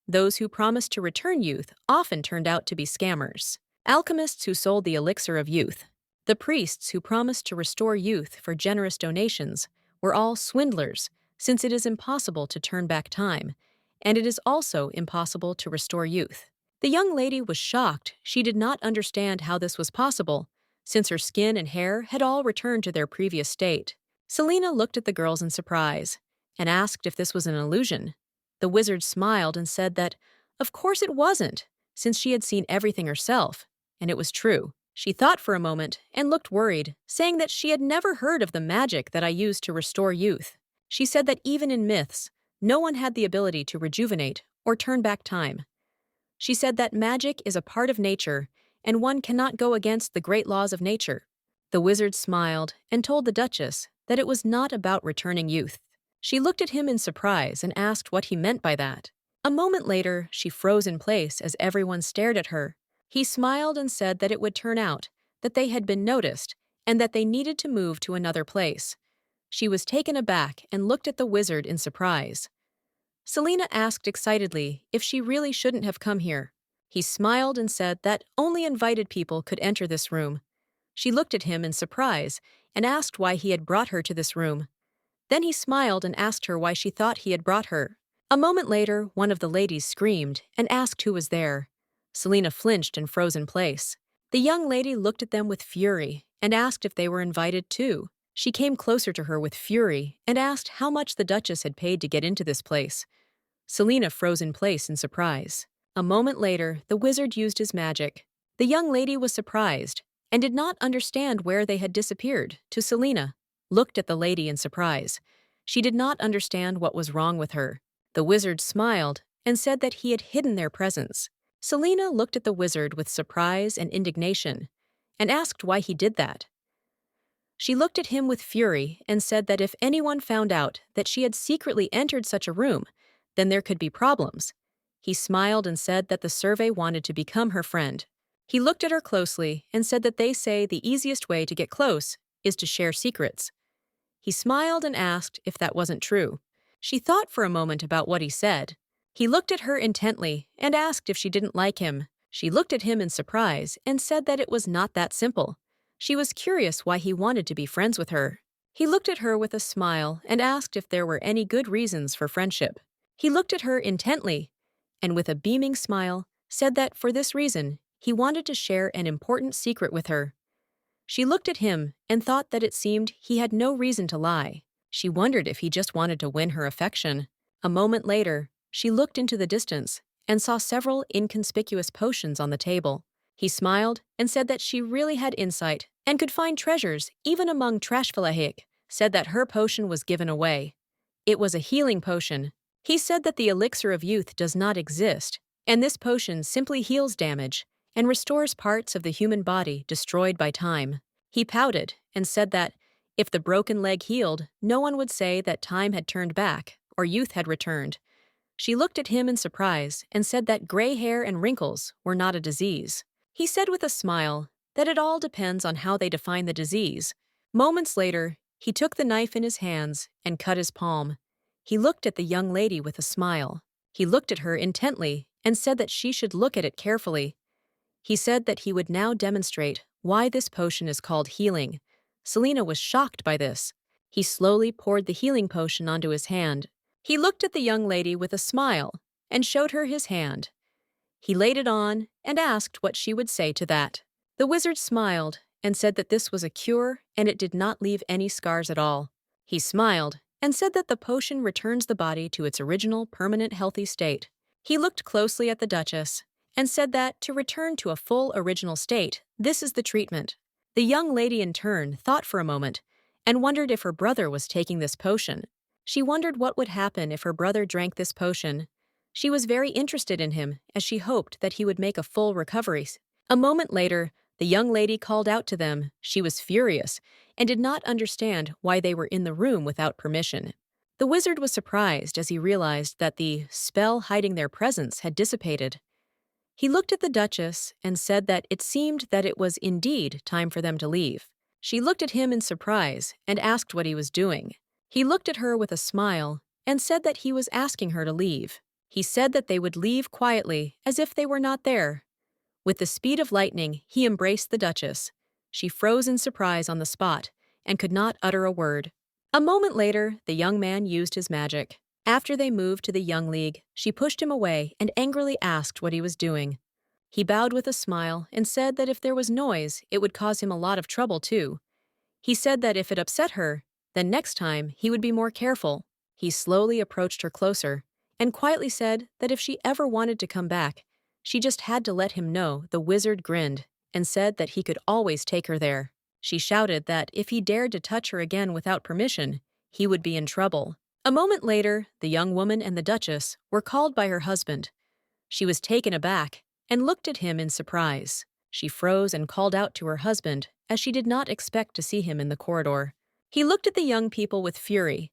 Those who promised to return youth often turned out to be scammers. Alchemists who sold the elixir of youth. The priests who promised to restore youth for generous donations were all swindlers, since it is impossible to turn back time, and it is also impossible to restore youth. The young lady was shocked. She did not understand how this was possible, since her skin and hair had all returned to their previous state. Selena looked at the girls in surprise and asked if this was an illusion. The wizard smiled and said that, of course it wasn't, since she had seen everything herself, and it was true. She thought for a moment and looked worried, saying that she had never heard of the magic that I used to restore youth. She said that even in myths, no one had the ability to rejuvenate or turn back time. She said that magic is a part of nature, and one cannot go against the great laws of nature. The wizard smiled and told the Duchess that it was not about returning youth. She looked at him in surprise and asked what he meant by that. A moment later, she froze in place as everyone stared at her. He smiled and said that it would turn out that they had been noticed and that they needed to move to another place. She was taken aback and looked at the wizard in surprise. Selena asked excitedly if she really shouldn't have come here. He smiled and said that only invited people could enter this room. She looked at him in surprise and asked why he had brought her to this room. Then he smiled and asked her why she thought he had brought her. A moment later, one of the ladies screamed and asked who was there. Selena flinched and froze in place. The young lady looked at them with fury and asked if they were invited too. She came closer to her with fury and asked how much the Duchess had paid to get into this place. Selena froze in place in surprise. A moment later, the wizard used his magic. The young lady was surprised and did not understand where they had disappeared. To Selena, looked at the lady in surprise. She did not understand what was wrong with her. The wizard smiled and said that he had hidden their presence. Selena looked at the wizard with surprise and indignation and asked why he did that. She looked at him with fury and said that if anyone found out that she had secretly entered such a room, then there could be problems. He smiled and said that the survey wanted to become her friend. He looked at her closely and said that they say the easiest way to get close is to share secrets. He smiled and asked if that wasn't true. She thought for a moment about what he said. He looked at her intently and asked if she didn't like him. She looked at him in surprise and said that it was not that simple. She was curious why he wanted to be friends with her. He looked at her with a smile and asked if there were any good reasons for friendship. He looked at her intently and with a beaming smile said that for this reason, he wanted to share an important secret with her. She looked at him and thought that it seemed he had no reason to lie. She wondered if he just wanted to win her affection. A moment later, she looked into the distance and saw several inconspicuous potions on the table. He smiled and said that she really had insight and could find treasures even among Trashfalahik, said that her potion was given away. It was a healing potion. He said that the elixir of youth does not exist, and this potion simply heals damage and restores parts of the human body destroyed by time. He pouted and said that if the broken leg healed, no one would say that time had turned back or youth had returned. She looked at him in surprise and said that gray hair and wrinkles were not a disease. He said with a smile that it all depends on how they define the disease. Moments later, he took the knife in his hands and cut his palm. He looked at the young lady with a smile. He looked at her intently and said that she should look at it carefully. He said that he would now demonstrate why this potion is called healing. Selena was shocked by this. He slowly poured the healing potion onto his hand. He looked at the young lady with a smile and showed her his hand. He laid it on and asked what she would say to that. The wizard smiled and said that this was a cure and it did not leave any scars at all. He smiled and said that the potion returns the body to its original permanent healthy state. He looked closely at the Duchess and said that to return to a full original state, this is the treatment. The young lady in turn thought for a moment and wondered if her brother was taking this potion. She wondered what would happen if her brother drank this potion. She was very interested in him as she hoped that he would make a full recovery. A moment later, the young lady called out to them. She was furious and did not understand why they were in the room without permission. The wizard was surprised as he realized that the spell hiding their presence had dissipated. He looked at the Duchess and said that it seemed that it was indeed time for them to leave. She looked at him in surprise and asked what he was doing. He looked at her with a smile and said that he was asking her to leave. He said that they would leave quietly as if they were not there. With the speed of lightning, he embraced the Duchess. She froze in surprise on the spot and could not utter a word. A moment later, the young man used his magic. After they moved to the Young League, she pushed him away and angrily asked what he was doing. He bowed with a smile and said that if there was noise, it would cause him a lot of trouble too. He said that if it upset her, then next time he would be more careful. He slowly approached her closer and quietly said that if she ever wanted to come back, she just had to let him know. The wizard grinned and said that he could always take her there. She shouted that if he dared to touch her again without permission, he would be in trouble. A moment later, the young woman and the Duchess were called by her husband. She was taken aback and looked at him in surprise. She froze and called out to her husband as she did not expect to see him in the corridor. He looked at the young people with fury.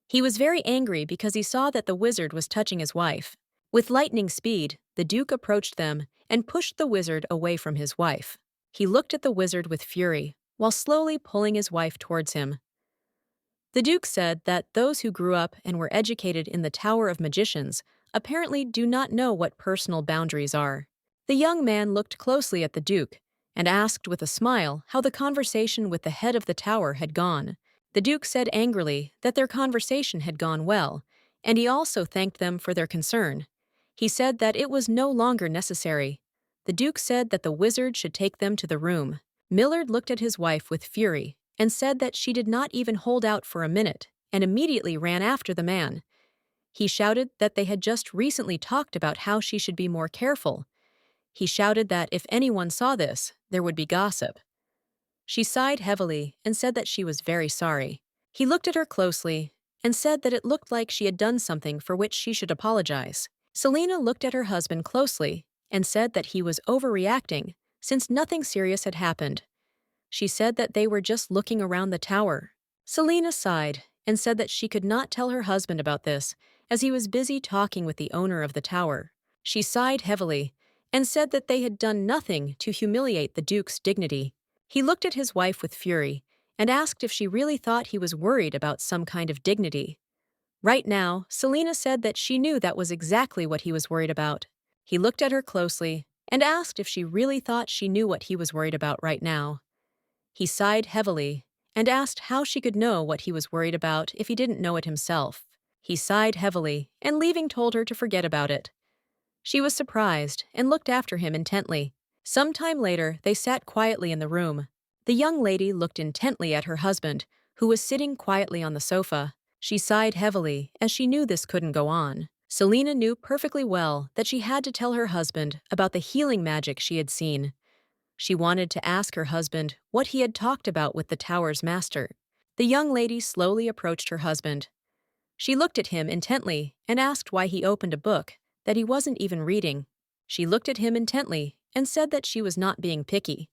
He was very angry because he saw that the wizard was touching his wife. With lightning speed, the Duke approached them and pushed the wizard away from his wife. He looked at the wizard with fury while slowly pulling his wife towards him. The Duke said that those who grew up and were educated in the Tower of Magicians apparently do not know what personal boundaries are. The young man looked closely at the Duke and asked with a smile how the conversation with the head of the tower had gone. The Duke said angrily that their conversation had gone well, and he also thanked them for their concern. He said that it was no longer necessary. The Duke said that the wizard should take them to the room. Millard looked at his wife with fury and said that she did not even hold out for a minute and immediately ran after the man. He shouted that they had just recently talked about how she should be more careful. He shouted that if anyone saw this, there would be gossip. She sighed heavily and said that she was very sorry. He looked at her closely and said that it looked like she had done something for which she should apologize. Selena looked at her husband closely and said that he was overreacting since nothing serious had happened. She said that they were just looking around the tower. Selena sighed and said that she could not tell her husband about this as he was busy talking with the owner of the tower. She sighed heavily and said that they had done nothing to humiliate the Duke's dignity. He looked at his wife with fury and asked if she really thought he was worried about some kind of dignity. Right now, Selena said that she knew that was exactly what he was worried about. He looked at her closely and asked if she really thought she knew what he was worried about right now. He sighed heavily and asked how she could know what he was worried about if he didn't know it himself. He sighed heavily and leaving told her to forget about it. She was surprised and looked after him intently. Some time later, they sat quietly in the room. The young lady looked intently at her husband, who was sitting quietly on the sofa. She sighed heavily as she knew this couldn't go on. Selena knew perfectly well that she had to tell her husband about the healing magic she had seen. She wanted to ask her husband what he had talked about with the tower's master. The young lady slowly approached her husband. She looked at him intently and asked why he opened a book that he wasn't even reading. She looked at him intently and said that she was not being picky.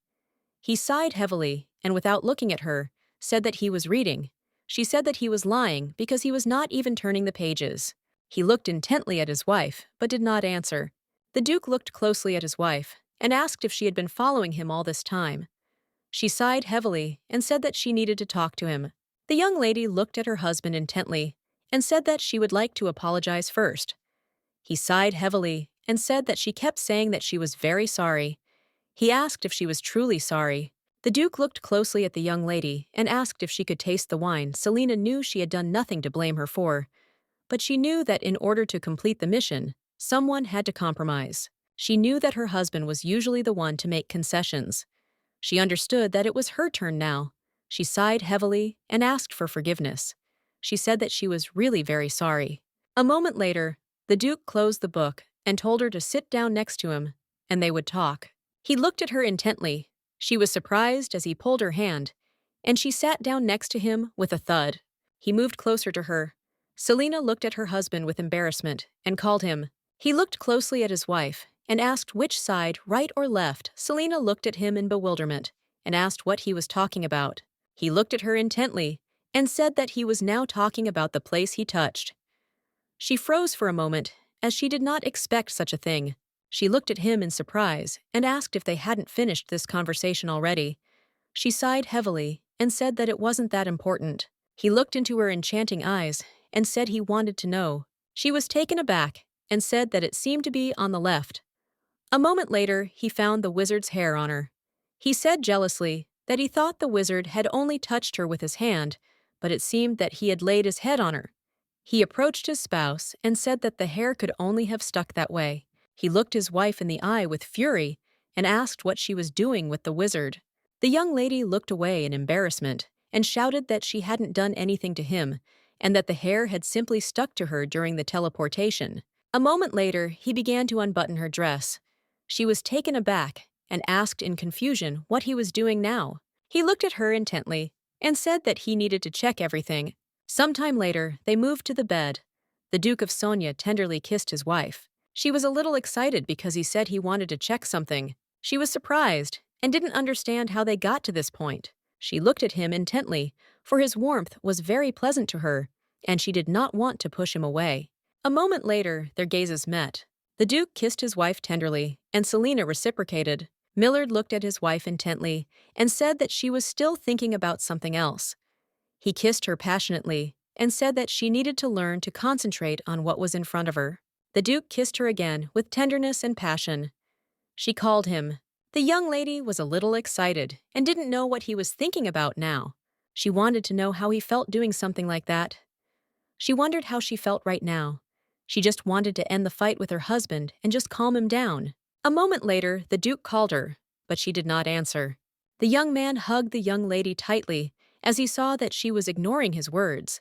He sighed heavily and, without looking at her, said that he was reading. She said that he was lying because he was not even turning the pages. He looked intently at his wife, but did not answer. The Duke looked closely at his wife and asked if she had been following him all this time. She sighed heavily and said that she needed to talk to him. The young lady looked at her husband intently and said that she would like to apologize first. He sighed heavily and said that she kept saying that she was very sorry. He asked if she was truly sorry. The Duke looked closely at the young lady and asked if she could taste the wine. Selena knew she had done nothing to blame her for, but she knew that in order to complete the mission, someone had to compromise. She knew that her husband was usually the one to make concessions. She understood that it was her turn now. She sighed heavily and asked for forgiveness. She said that she was really very sorry. A moment later, the Duke closed the book and told her to sit down next to him, and they would talk. He looked at her intently. She was surprised as he pulled her hand, and she sat down next to him with a thud. He moved closer to her. Selena looked at her husband with embarrassment and called him. He looked closely at his wife and asked which side, right or left. Selena looked at him in bewilderment and asked what he was talking about. He looked at her intently and said that he was now talking about the place he touched. She froze for a moment, as she did not expect such a thing. She looked at him in surprise and asked if they hadn't finished this conversation already. She sighed heavily and said that it wasn't that important. He looked into her enchanting eyes and said he wanted to know. She was taken aback and said that it seemed to be on the left. A moment later, he found the wizard's hair on her. He said jealously that he thought the wizard had only touched her with his hand, but it seemed that he had laid his head on her. He approached his spouse and said that the hair could only have stuck that way. He looked his wife in the eye with fury and asked what she was doing with the wizard. The young lady looked away in embarrassment and shouted that she hadn't done anything to him and that the hair had simply stuck to her during the teleportation. A moment later, he began to unbutton her dress. She was taken aback and asked in confusion what he was doing now. He looked at her intently and said that he needed to check everything. Sometime later, they moved to the bed. The Duke of Sonia tenderly kissed his wife. She was a little excited because he said he wanted to check something. She was surprised and didn't understand how they got to this point. She looked at him intently, for his warmth was very pleasant to her, and she did not want to push him away. A moment later, their gazes met. The Duke kissed his wife tenderly, and Selena reciprocated. Millard looked at his wife intently and said that she was still thinking about something else. He kissed her passionately and said that she needed to learn to concentrate on what was in front of her. The Duke kissed her again with tenderness and passion. She called him. The young lady was a little excited and didn't know what he was thinking about now. She wanted to know how he felt doing something like that. She wondered how she felt right now. She just wanted to end the fight with her husband and just calm him down. A moment later, the Duke called her, but she did not answer. The young man hugged the young lady tightly as he saw that she was ignoring his words.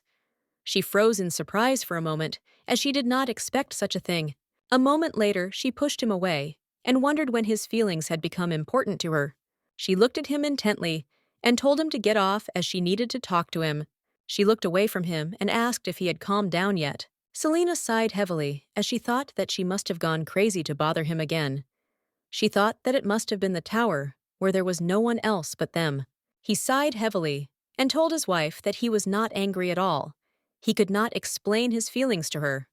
She froze in surprise for a moment, as she did not expect such a thing. A moment later, she pushed him away and wondered when his feelings had become important to her. She looked at him intently and told him to get off as she needed to talk to him. She looked away from him and asked if he had calmed down yet. Selena sighed heavily as she thought that she must have gone crazy to bother him again. She thought that it must have been the tower, where there was no one else but them. He sighed heavily and told his wife that he was not angry at all. He could not explain his feelings to her.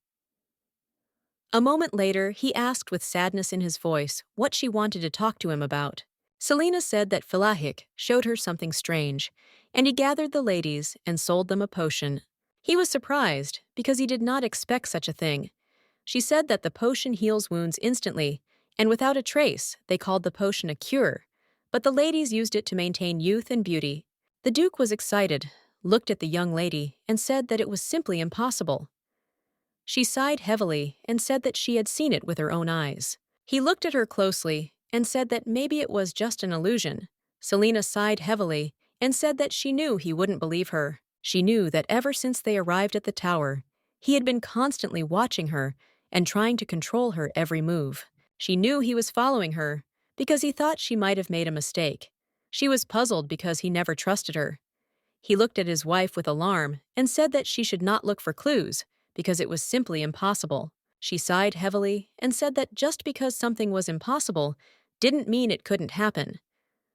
A moment later, he asked with sadness in his voice what she wanted to talk to him about. Selena said that Filahik showed her something strange, and he gathered the ladies and sold them a potion. He was surprised because he did not expect such a thing. She said that the potion heals wounds instantly, and without a trace, they called the potion a cure, but the ladies used it to maintain youth and beauty. The Duke was excited, looked at the young lady, and said that it was simply impossible. She sighed heavily and said that she had seen it with her own eyes. He looked at her closely and said that maybe it was just an illusion. Selena sighed heavily and said that she knew he wouldn't believe her. She knew that ever since they arrived at the tower, he had been constantly watching her and trying to control her every move. She knew he was following her because he thought she might have made a mistake. She was puzzled because he never trusted her. He looked at his wife with alarm and said that she should not look for clues because it was simply impossible. She sighed heavily and said that just because something was impossible didn't mean it couldn't happen.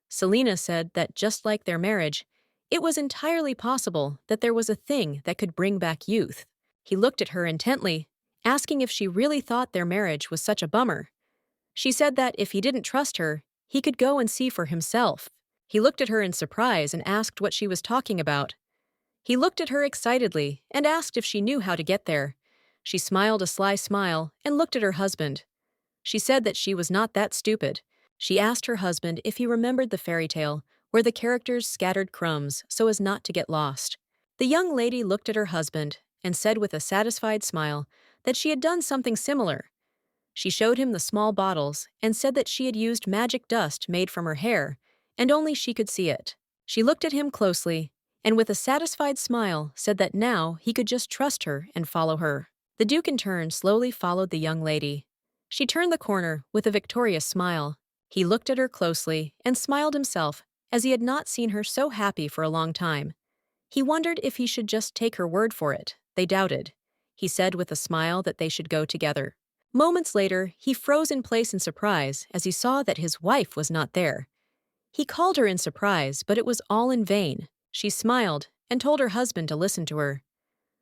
Selena said that just like their marriage, it was entirely possible that there was a thing that could bring back youth. He looked at her intently, asking if she really thought their marriage was such a bummer. She said that if he didn't trust her, he could go and see for himself. He looked at her in surprise and asked what she was talking about. He looked at her excitedly and asked if she knew how to get there. She smiled a sly smile and looked at her husband. She said that she was not that stupid. She asked her husband if he remembered the fairy tale where the characters scattered crumbs so as not to get lost. The young lady looked at her husband and said with a satisfied smile that she had done something similar. She showed him the small bottles and said that she had used magic dust made from her hair, and only she could see it. She looked at him closely and with a satisfied smile said that now he could just trust her and follow her. The Duke in turn slowly followed the young lady. She turned the corner with a victorious smile. He looked at her closely and smiled himself as he had not seen her so happy for a long time. He wondered if he should just take her word for it. They doubted. He said with a smile that they should go together. Moments later, he froze in place in surprise as he saw that his wife was not there. He called her in surprise, but it was all in vain. She smiled and told her husband to listen to her.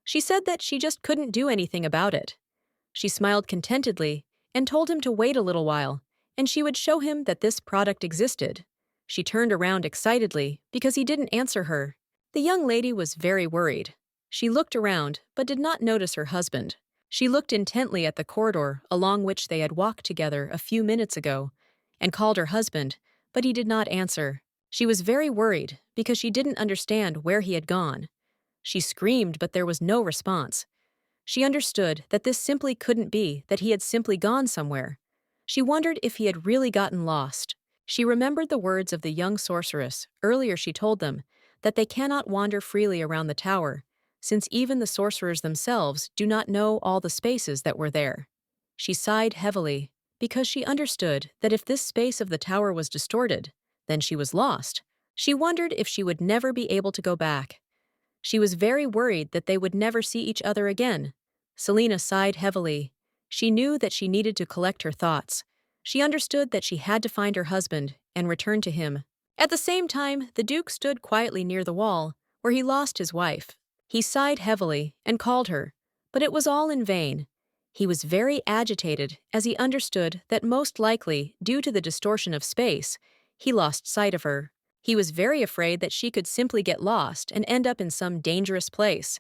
She said that she just couldn't do anything about it. She smiled contentedly and told him to wait a little while, and she would show him that this product existed. She turned around excitedly because he didn't answer her. The young lady was very worried. She looked around but did not notice her husband. She looked intently at the corridor along which they had walked together a few minutes ago and called her husband, but he did not answer. She was very worried because she didn't understand where he had gone. She screamed, but there was no response. She understood that this simply couldn't be, that he had simply gone somewhere. She wondered if he had really gotten lost. She remembered the words of the young sorceress. Earlier she told them that they cannot wander freely around the tower, since even the sorcerers themselves do not know all the spaces that were there. She sighed heavily because she understood that if this space of the tower was distorted, then she was lost. She wondered if she would never be able to go back. She was very worried that they would never see each other again. Selena sighed heavily. She knew that she needed to collect her thoughts. She understood that she had to find her husband and return to him. At the same time, the Duke stood quietly near the wall, where he lost his wife. He sighed heavily and called her, but it was all in vain. He was very agitated as he understood that most likely, due to the distortion of space, he lost sight of her. He was very afraid that she could simply get lost and end up in some dangerous place.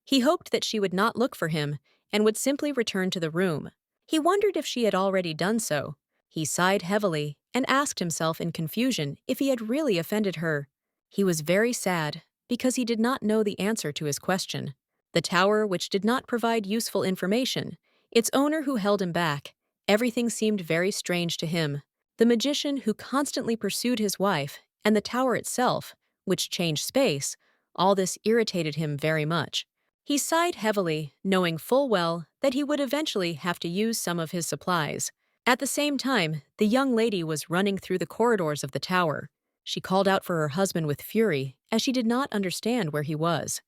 He hoped that she would not look for him and would simply return to the room. He wondered if she had already done so. He sighed heavily and asked himself in confusion if he had really offended her. He was very sad because he did not know the answer to his question. The tower, which did not provide useful information, its owner who held him back, everything seemed very strange to him. The magician who constantly pursued his wife, and the tower itself, which changed space, all this irritated him very much. He sighed heavily, knowing full well that he would eventually have to use some of his supplies. At the same time, the young lady was running through the corridors of the tower. She called out for her husband with fury, as she did not understand where he was.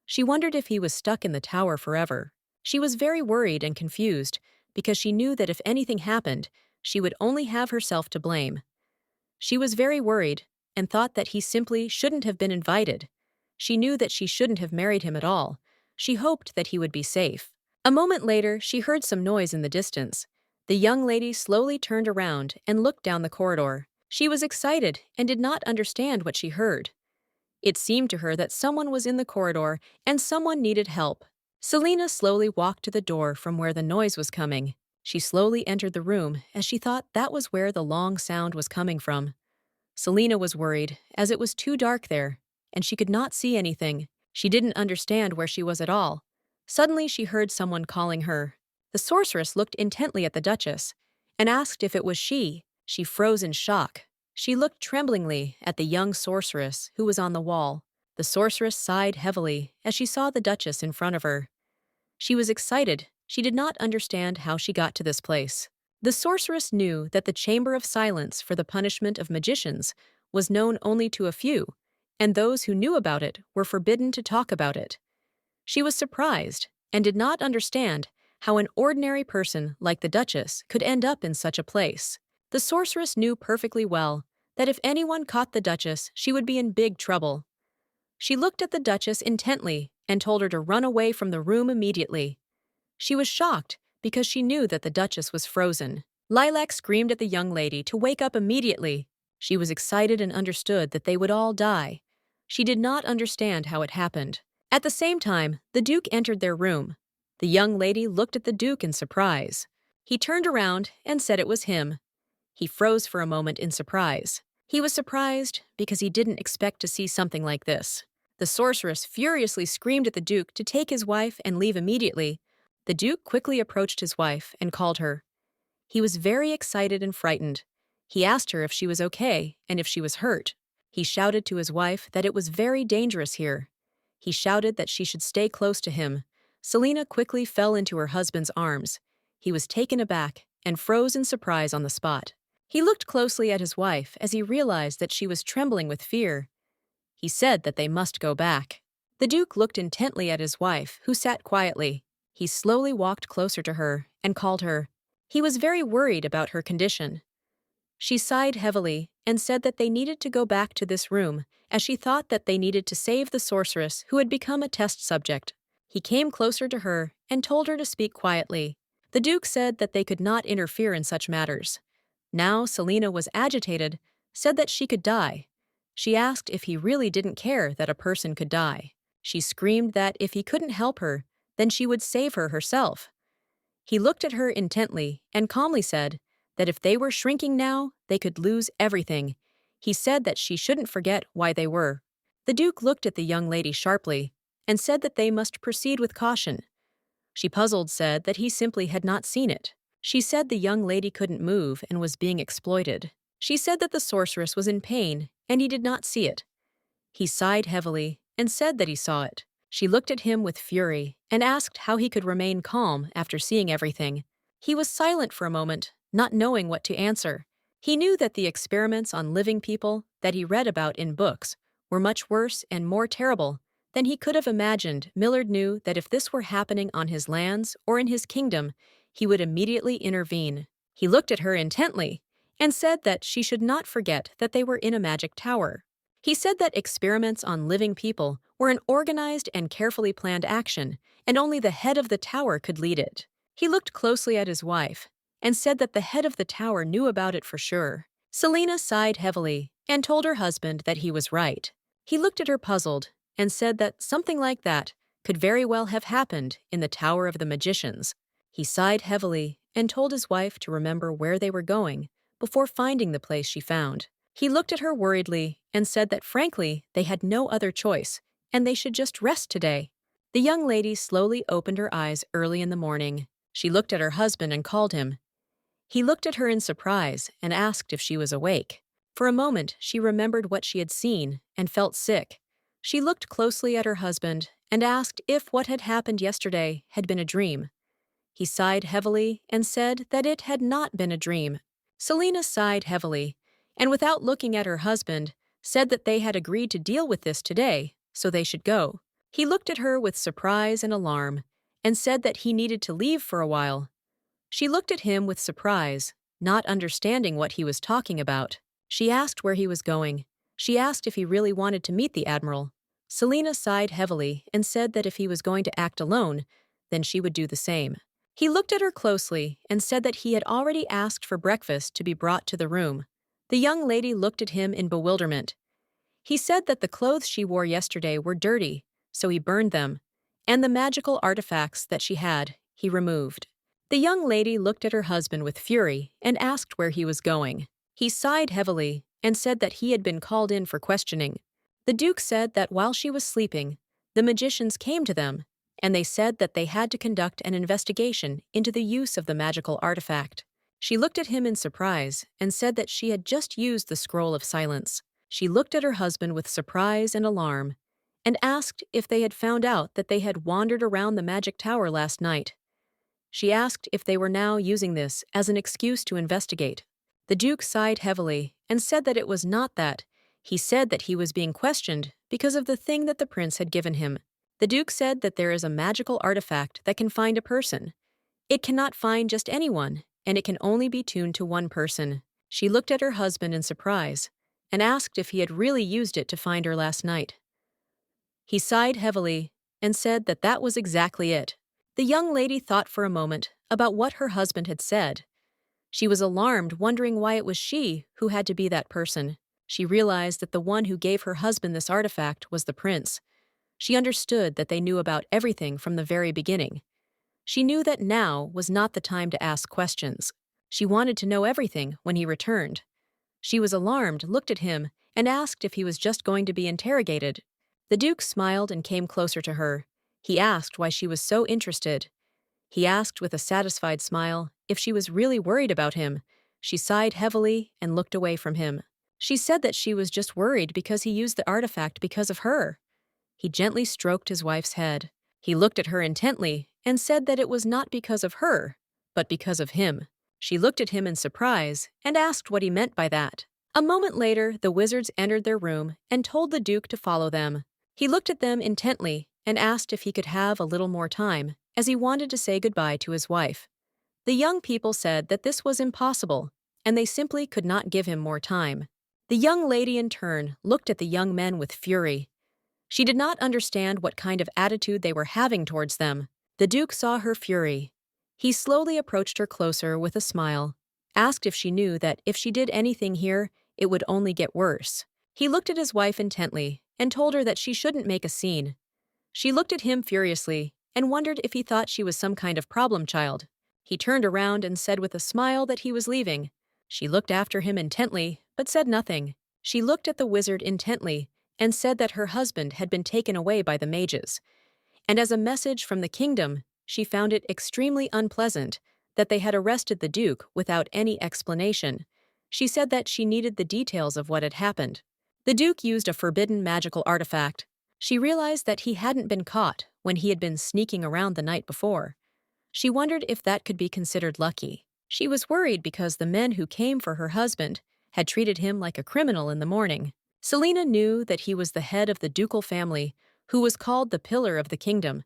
She wondered if he was stuck in the tower forever. She was very worried and confused, because she knew that if anything happened, she would only have herself to blame. She was very worried, and thought that he simply shouldn't have been invited. She knew that she shouldn't have married him at all. She hoped that he would be safe. A moment later, she heard some noise in the distance. The young lady slowly turned around and looked down the corridor. She was excited and did not understand what she heard. It seemed to her that someone was in the corridor and someone needed help. Selina slowly walked to the door from where the noise was coming. She slowly entered the room as she thought that was where the long sound was coming from. Selina was worried, as it was too dark there, and she could not see anything. She didn't understand where she was at all. Suddenly she heard someone calling her. The sorceress looked intently at the Duchess and asked if it was she. She froze in shock. She looked tremblingly at the young sorceress who was on the wall. The sorceress sighed heavily as she saw the Duchess in front of her. She was excited. She did not understand how she got to this place. The sorceress knew that the Chamber of Silence for the punishment of magicians was known only to a few, and those who knew about it were forbidden to talk about it. She was surprised and did not understand how an ordinary person like the Duchess could end up in such a place. The sorceress knew perfectly well that if anyone caught the Duchess, she would be in big trouble. She looked at the Duchess intently and told her to run away from the room immediately. She was shocked because she knew that the Duchess was frozen. Lilac screamed at the young lady to wake up immediately. She was excited and understood that they would all die. She did not understand how it happened. At the same time, the Duke entered their room. The young lady looked at the Duke in surprise. He turned around and said it was him. He froze for a moment in surprise. He was surprised because he didn't expect to see something like this. The sorceress furiously screamed at the Duke to take his wife and leave immediately. The Duke quickly approached his wife and called her. He was very excited and frightened. He asked her if she was okay and if she was hurt. He shouted to his wife that it was very dangerous here. He shouted that she should stay close to him. Selina quickly fell into her husband's arms. He was taken aback and froze in surprise on the spot. He looked closely at his wife as he realized that she was trembling with fear. He said that they must go back. The Duke looked intently at his wife, who sat quietly. He slowly walked closer to her and called her. He was very worried about her condition. She sighed heavily and said that they needed to go back to this room, as she thought that they needed to save the sorceress who had become a test subject. He came closer to her and told her to speak quietly. The Duke said that they could not interfere in such matters. Now Selina was agitated, said that she could die. She asked if he really didn't care that a person could die. She screamed that if he couldn't help her, then she would save her herself. He looked at her intently and calmly said that if they were shrinking now, they could lose everything. He said that she shouldn't forget why they were. The Duke looked at the young lady sharply and said that they must proceed with caution. She puzzled said that he simply had not seen it. She said the young lady couldn't move and was being exploited. She said that the sorceress was in pain and he did not see it. He sighed heavily and said that he saw it. She looked at him with fury and asked how he could remain calm after seeing everything. He was silent for a moment, not knowing what to answer. He knew that the experiments on living people that he read about in books were much worse and more terrible than he could have imagined. Millard knew that if this were happening on his lands or in his kingdom, he would immediately intervene. He looked at her intently and said that she should not forget that they were in a magic tower. He said that experiments on living people were an organized and carefully planned action, and only the head of the tower could lead it. He looked closely at his wife and said that the head of the tower knew about it for sure. Selina sighed heavily and told her husband that he was right. He looked at her puzzled and said that something like that could very well have happened in the Tower of the Magicians. He sighed heavily and told his wife to remember where they were going before finding the place she found. He looked at her worriedly and said that frankly they had no other choice and they should just rest today. The young lady slowly opened her eyes early in the morning. She looked at her husband and called him. He looked at her in surprise and asked if she was awake. For a moment, she remembered what she had seen and felt sick. She looked closely at her husband and asked if what had happened yesterday had been a dream. He sighed heavily and said that it had not been a dream. Selena sighed heavily, and without looking at her husband, said that they had agreed to deal with this today, so they should go. He looked at her with surprise and alarm, and said that he needed to leave for a while. She looked at him with surprise, not understanding what he was talking about. She asked where he was going. She asked if he really wanted to meet the Admiral. Selena sighed heavily and said that if he was going to act alone, then she would do the same. He looked at her closely and said that he had already asked for breakfast to be brought to the room. The young lady looked at him in bewilderment. He said that the clothes she wore yesterday were dirty, so he burned them, and the magical artifacts that she had, he removed. The young lady looked at her husband with fury and asked where he was going. He sighed heavily and said that he had been called in for questioning. The Duke said that while she was sleeping, the magicians came to them, and they said that they had to conduct an investigation into the use of the magical artifact. She looked at him in surprise and said that she had just used the Scroll of Silence. She looked at her husband with surprise and alarm and asked if they had found out that they had wandered around the magic tower last night. She asked if they were now using this as an excuse to investigate. The Duke sighed heavily and said that it was not that. He said that he was being questioned because of the thing that the prince had given him. The Duke said that there is a magical artifact that can find a person. It cannot find just anyone, and it can only be tuned to one person. She looked at her husband in surprise and asked if he had really used it to find her last night. He sighed heavily and said that that was exactly it. The young lady thought for a moment about what her husband had said. She was alarmed, wondering why it was she who had to be that person. She realized that the one who gave her husband this artifact was the prince. She understood that they knew about everything from the very beginning. She knew that now was not the time to ask questions. She wanted to know everything when he returned. She was alarmed, looked at him, and asked if he was just going to be interrogated. The Duke smiled and came closer to her. He asked why she was so interested. He asked with a satisfied smile if she was really worried about him. She sighed heavily and looked away from him. She said that she was just worried because he used the artifact because of her. He gently stroked his wife's head. He looked at her intently and said that it was not because of her, but because of him. She looked at him in surprise and asked what he meant by that. A moment later, the wizards entered their room and told the Duke to follow them. He looked at them intently and asked if he could have a little more time, as he wanted to say goodbye to his wife. The young people said that this was impossible, and they simply could not give him more time. The young lady in turn looked at the young men with fury. She did not understand what kind of attitude they were having towards them. The Duke saw her fury. He slowly approached her closer with a smile, asked if she knew that if she did anything here, it would only get worse. He looked at his wife intently and told her that she shouldn't make a scene. She looked at him furiously and wondered if he thought she was some kind of problem child. He turned around and said with a smile that he was leaving. She looked after him intently, but said nothing. She looked at the wizard intently and said that her husband had been taken away by the mages, and as a message from the kingdom, she found it extremely unpleasant that they had arrested the Duke without any explanation. She said that she needed the details of what had happened. The Duke used a forbidden magical artifact. She realized that he hadn't been caught when he had been sneaking around the night before. She wondered if that could be considered lucky. She was worried because the men who came for her husband had treated him like a criminal in the morning. Selena knew that he was the head of the ducal family, who was called the Pillar of the Kingdom,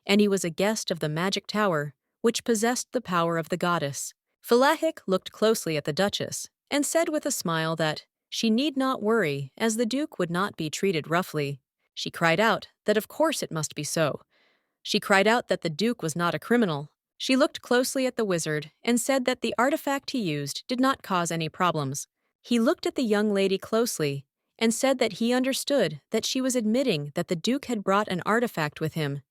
and he was a guest of the magic tower, which possessed the power of the goddess. Falahik looked closely at the Duchess and said with a smile that she need not worry, as the Duke would not be treated roughly. She cried out that of course it must be so. She cried out that the Duke was not a criminal. She looked closely at the wizard and said that the artifact he used did not cause any problems. He looked at the young lady closely and said that he understood that she was admitting that the Duke had brought an artifact with him.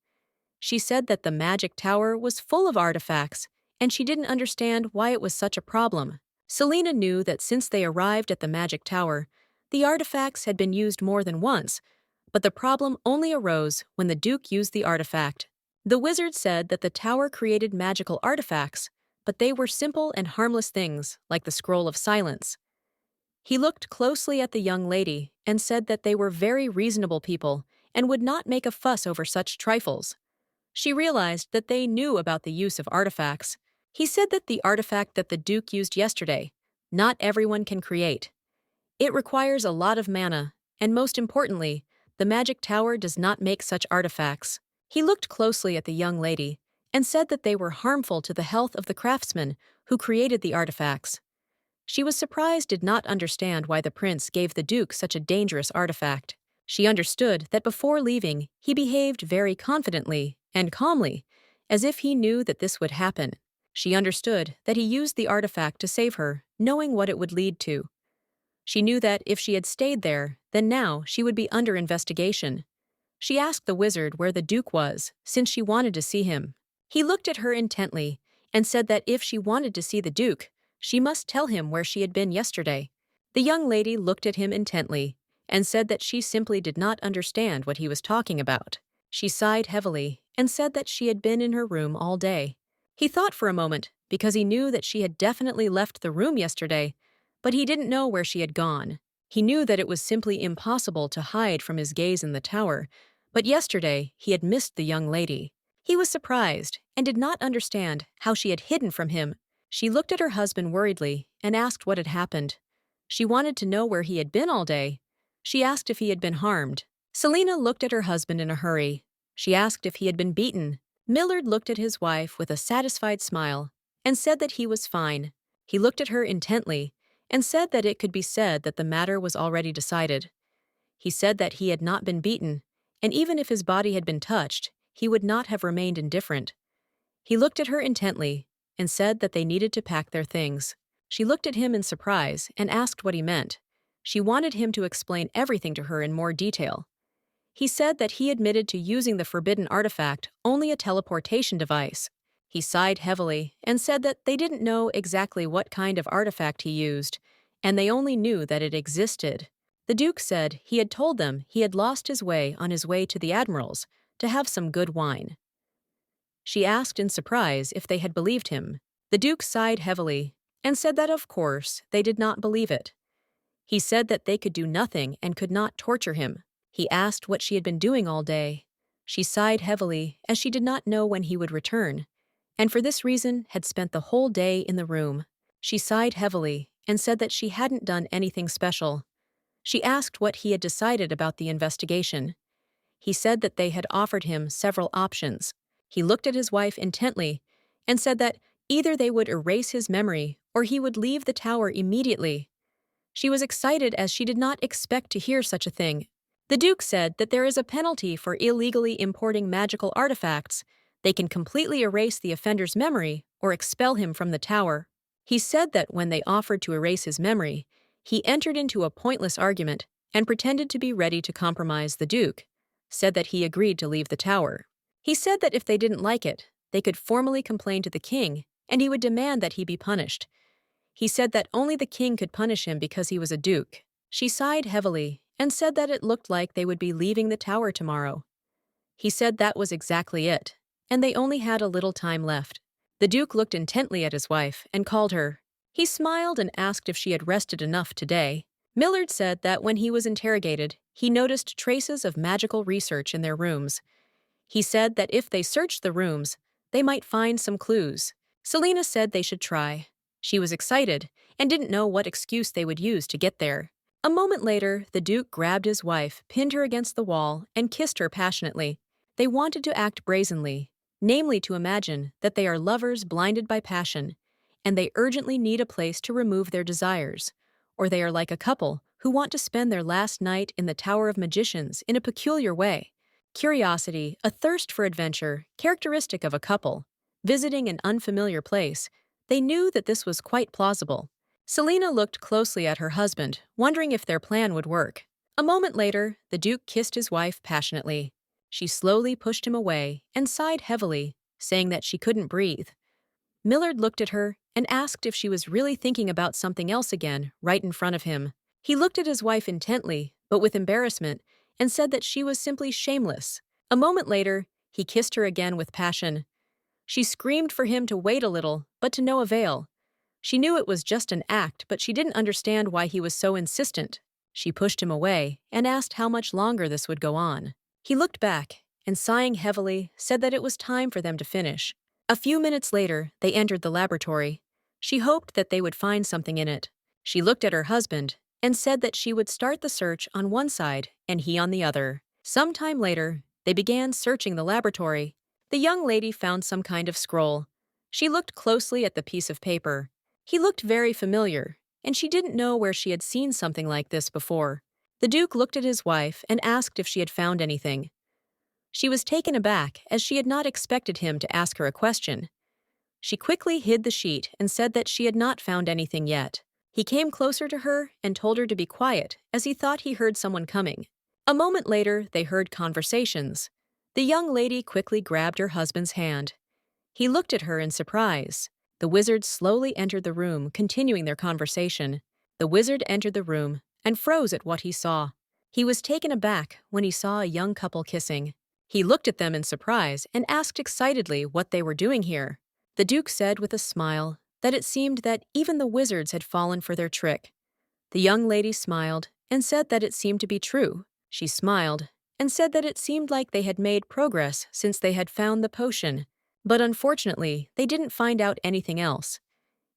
She said that the magic tower was full of artifacts and she didn't understand why it was such a problem. Selena knew that since they arrived at the magic tower, the artifacts had been used more than once, but the problem only arose when the Duke used the artifact. The wizard said that the tower created magical artifacts, but they were simple and harmless things, like the Scroll of Silence. He looked closely at the young lady and said that they were very reasonable people and would not make a fuss over such trifles. She realized that they knew about the use of artifacts. He said that the artifact that the Duke used yesterday, not everyone can create. It requires a lot of mana, and most importantly, the magic tower does not make such artifacts. He looked closely at the young lady and said that they were harmful to the health of the craftsmen who created the artifacts. She was surprised did not understand why the prince gave the Duke such a dangerous artifact. She understood that before leaving, he behaved very confidently and calmly, as if he knew that this would happen. She understood that he used the artifact to save her, knowing what it would lead to. She knew that if she had stayed there, then now she would be under investigation. She asked the wizard where the Duke was, since she wanted to see him. He looked at her intently and said that if she wanted to see the Duke, she must tell him where she had been yesterday. The young lady looked at him intently and said that she simply did not understand what he was talking about. She sighed heavily and said that she had been in her room all day. He thought for a moment, because he knew that she had definitely left the room yesterday, but he didn't know where she had gone. He knew that it was simply impossible to hide from his gaze in the tower, but yesterday he had missed the young lady. He was surprised and did not understand how she had hidden from him. She looked at her husband worriedly and asked what had happened. She wanted to know where he had been all day. She asked if he had been harmed. Selena looked at her husband in a hurry. She asked if he had been beaten. Millard looked at his wife with a satisfied smile and said that he was fine. He looked at her intently and said that it could be said that the matter was already decided. He said that he had not been beaten, and even if his body had been touched, he would not have remained indifferent. He looked at her intently and said that they needed to pack their things. She looked at him in surprise and asked what he meant. She wanted him to explain everything to her in more detail. He said that he admitted to using the forbidden artifact, only a teleportation device. He sighed heavily and said that they didn't know exactly what kind of artifact he used, and they only knew that it existed. The Duke said he had told them he had lost his way on his way to the Admiral's to have some good wine. She asked in surprise if they had believed him. The Duke sighed heavily and said that of course they did not believe it. He said that they could do nothing and could not torture him. He asked what she had been doing all day. She sighed heavily as she did not know when he would return, and for this reason had spent the whole day in the room. She sighed heavily and said that she hadn't done anything special. She asked what he had decided about the investigation. He said that they had offered him several options. He looked at his wife intently and said that either they would erase his memory or he would leave the tower immediately. She was excited as she did not expect to hear such a thing. The Duke said that there is a penalty for illegally importing magical artifacts. They can completely erase the offender's memory or expel him from the tower. He said that when they offered to erase his memory, he entered into a pointless argument and pretended to be ready to compromise the Duke, said that he agreed to leave the tower. He said that if they didn't like it, they could formally complain to the king and he would demand that he be punished. He said that only the king could punish him because he was a duke. She sighed heavily and said that it looked like they would be leaving the tower tomorrow. He said that was exactly it, and they only had a little time left. The Duke looked intently at his wife and called her. He smiled and asked if she had rested enough today. Millard said that when he was interrogated, he noticed traces of magical research in their rooms. He said that if they searched the rooms, they might find some clues. Selena said they should try. She was excited and didn't know what excuse they would use to get there. A moment later, the Duke grabbed his wife, pinned her against the wall, and kissed her passionately. They wanted to act brazenly, namely to imagine that they are lovers blinded by passion, and they urgently need a place to remove their desires, or they are like a couple who want to spend their last night in the Tower of Magicians in a peculiar way. Curiosity, a thirst for adventure, characteristic of a couple, visiting an unfamiliar place, they knew that this was quite plausible. Selena looked closely at her husband, wondering if their plan would work. A moment later, the Duke kissed his wife passionately. She slowly pushed him away and sighed heavily, saying that she couldn't breathe. Millard looked at her and asked if she was really thinking about something else again, right in front of him. He looked at his wife intently, but with embarrassment, and said that she was simply shameless. A moment later, he kissed her again with passion. She screamed for him to wait a little, but to no avail. She knew it was just an act, but she didn't understand why he was so insistent. She pushed him away and asked how much longer this would go on. He looked back and, sighing heavily, said that it was time for them to finish. A few minutes later, they entered the laboratory. She hoped that they would find something in it. She looked at her husband and said that she would start the search on one side and he on the other. Some time later, they began searching the laboratory. The young lady found some kind of scroll. She looked closely at the piece of paper. He looked very familiar, and she didn't know where she had seen something like this before. The Duke looked at his wife and asked if she had found anything. She was taken aback, as she had not expected him to ask her a question. She quickly hid the sheet and said that she had not found anything yet. He came closer to her and told her to be quiet, as he thought he heard someone coming. A moment later, they heard conversations. The young lady quickly grabbed her husband's hand. He looked at her in surprise. The wizards slowly entered the room, continuing their conversation. The wizard entered the room and froze at what he saw. He was taken aback when he saw a young couple kissing. He looked at them in surprise and asked excitedly what they were doing here. The Duke said with a smile that it seemed that even the wizards had fallen for their trick. The young lady smiled and said that it seemed to be true. She smiled and said that it seemed like they had made progress since they had found the potion. But unfortunately, they didn't find out anything else.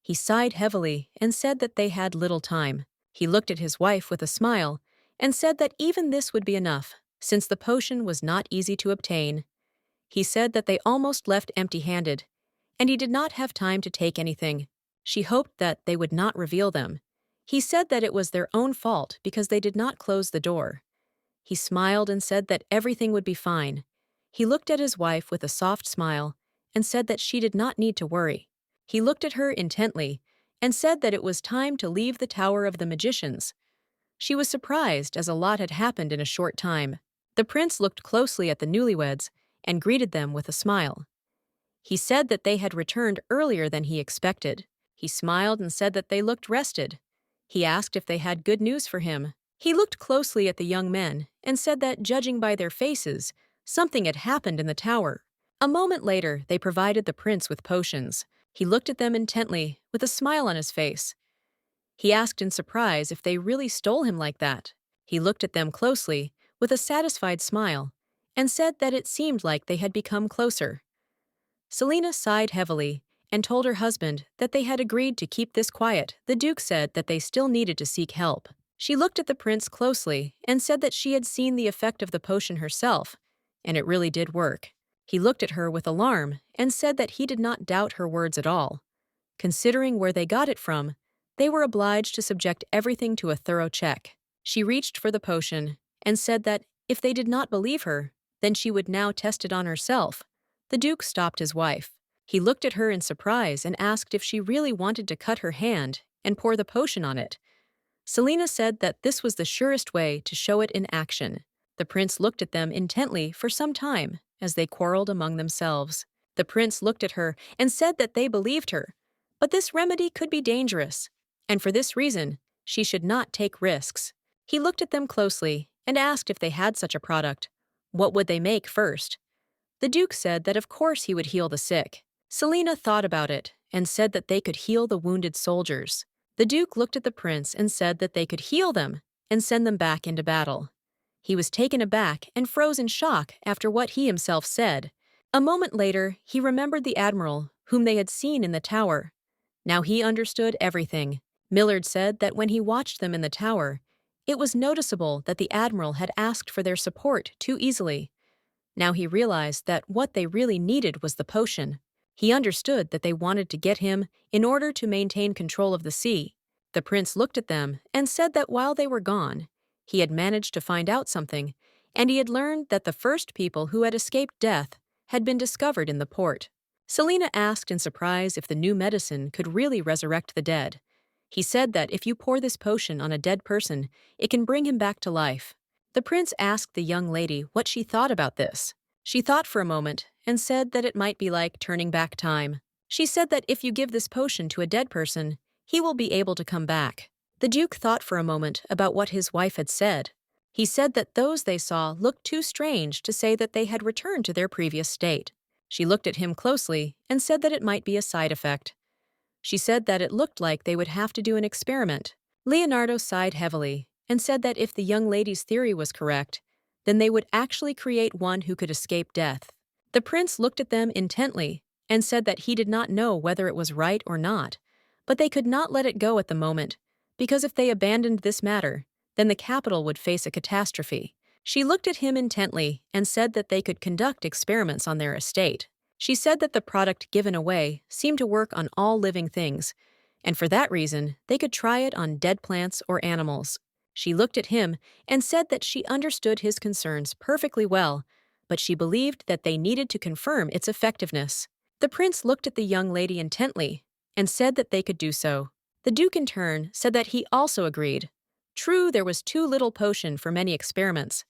He sighed heavily and said that they had little time. He looked at his wife with a smile and said that even this would be enough, since the potion was not easy to obtain. He said that they almost left empty-handed, and he did not have time to take anything. She hoped that they would not reveal them. He said that it was their own fault because they did not close the door. He smiled and said that everything would be fine. He looked at his wife with a soft smile and said that she did not need to worry. He looked at her intently and said that it was time to leave the Tower of the Magicians. She was surprised, as a lot had happened in a short time. The prince looked closely at the newlyweds and greeted them with a smile. He said that they had returned earlier than he expected. He smiled and said that they looked rested. He asked if they had good news for him. He looked closely at the young men and said that, judging by their faces, something had happened in the tower. A moment later, they provided the prince with potions. He looked at them intently, with a smile on his face. He asked in surprise if they really stole him like that. He looked at them closely, with a satisfied smile, and said that it seemed like they had become closer. Selina sighed heavily and told her husband that they had agreed to keep this quiet. The Duke said that they still needed to seek help. She looked at the prince closely and said that she had seen the effect of the potion herself, and it really did work. He looked at her with alarm and said that he did not doubt her words at all. Considering where they got it from, they were obliged to subject everything to a thorough check. She reached for the potion and said that if they did not believe her, then she would now test it on herself. The Duke stopped his wife. He looked at her in surprise and asked if she really wanted to cut her hand and pour the potion on it. Selina said that this was the surest way to show it in action. The prince looked at them intently for some time as they quarreled among themselves. The prince looked at her and said that they believed her, but this remedy could be dangerous, and for this reason, she should not take risks. He looked at them closely and asked if they had such a product. What would they make first? The Duke said that of course he would heal the sick. Selina thought about it and said that they could heal the wounded soldiers. The Duke looked at the prince and said that they could heal them and send them back into battle. He was taken aback and froze in shock after what he himself said. A moment later, he remembered the admiral, whom they had seen in the tower. Now he understood everything. Millard said that when he watched them in the tower, it was noticeable that the admiral had asked for their support too easily. Now he realized that what they really needed was the potion. He understood that they wanted to get him in order to maintain control of the sea. The prince looked at them and said that while they were gone, he had managed to find out something, and he had learned that the first people who had escaped death had been discovered in the port. Selina asked in surprise if the new medicine could really resurrect the dead. He said that if you pour this potion on a dead person, it can bring him back to life. The prince asked the young lady what she thought about this. She thought for a moment and said that it might be like turning back time. She said that if you give this potion to a dead person, he will be able to come back. The Duke thought for a moment about what his wife had said. He said that those they saw looked too strange to say that they had returned to their previous state. She looked at him closely and said that it might be a side effect. She said that it looked like they would have to do an experiment. Leonardo sighed heavily and said that if the young lady's theory was correct, then they would actually create one who could escape death. The prince looked at them intently and said that he did not know whether it was right or not, but they could not let it go at the moment, because if they abandoned this matter, then the capital would face a catastrophe. She looked at him intently and said that they could conduct experiments on their estate. She said that the product given away seemed to work on all living things, and for that reason, they could try it on dead plants or animals. She looked at him and said that she understood his concerns perfectly well, but she believed that they needed to confirm its effectiveness. The prince looked at the young lady intently and said that they could do so. The Duke in turn said that he also agreed. True, there was too little potion for many experiments.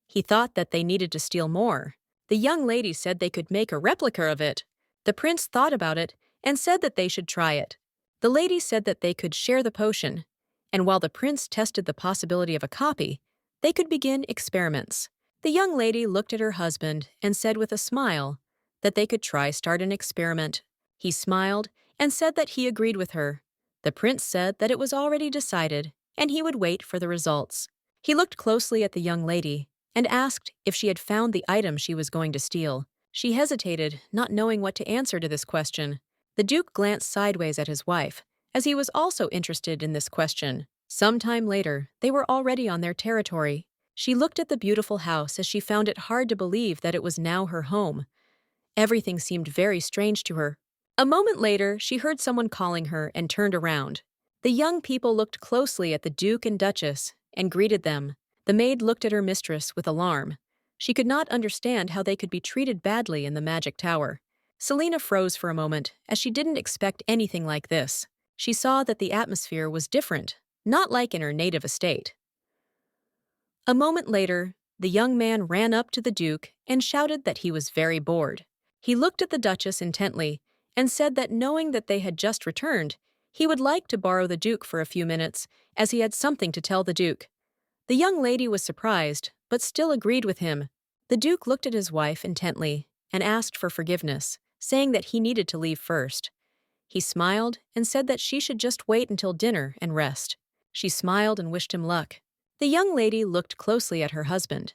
He thought that they needed to steal more. The young lady said they could make a replica of it. The prince thought about it and said that they should try it. The lady said that they could share the potion, and while the prince tested the possibility of a copy, they could begin experiments. The young lady looked at her husband and said with a smile that they could start an experiment. He smiled and said that he agreed with her. The prince said that it was already decided and he would wait for the results. He looked closely at the young lady and asked if she had found the item she was going to steal. She hesitated, not knowing what to answer to this question. The Duke glanced sideways at his wife, as he was also interested in this question. Some time later, they were already on their territory. She looked at the beautiful house as she found it hard to believe that it was now her home. Everything seemed very strange to her. A moment later, she heard someone calling her and turned around. The young people looked closely at the Duke and Duchess and greeted them. The maid looked at her mistress with alarm. She could not understand how they could be treated badly in the magic tower. Selina froze for a moment, as she didn't expect anything like this. She saw that the atmosphere was different, not like in her native estate. A moment later, the young man ran up to the Duke and shouted that he was very bored. He looked at the Duchess intently and said that knowing that they had just returned, he would like to borrow the Duke for a few minutes, as he had something to tell the Duke. The young lady was surprised, but still agreed with him. The Duke looked at his wife intently and asked for forgiveness, saying that he needed to leave first. He smiled and said that she should just wait until dinner and rest. She smiled and wished him luck. The young lady looked closely at her husband.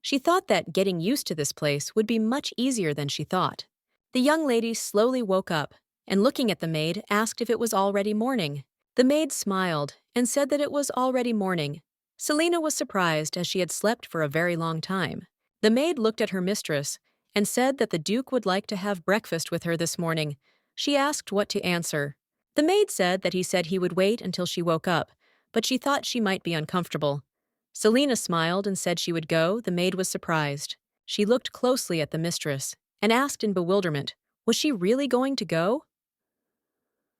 She thought that getting used to this place would be much easier than she thought. The young lady slowly woke up and, looking at the maid, asked if it was already morning. The maid smiled and said that it was already morning. Selina was surprised, as she had slept for a very long time. The maid looked at her mistress and said that the Duke would like to have breakfast with her this morning. She asked what to answer. The maid said that he said he would wait until she woke up, but she thought she might be uncomfortable. Selina smiled and said she would go. The maid was surprised. She looked closely at the mistress and asked in bewilderment, was she really going to go?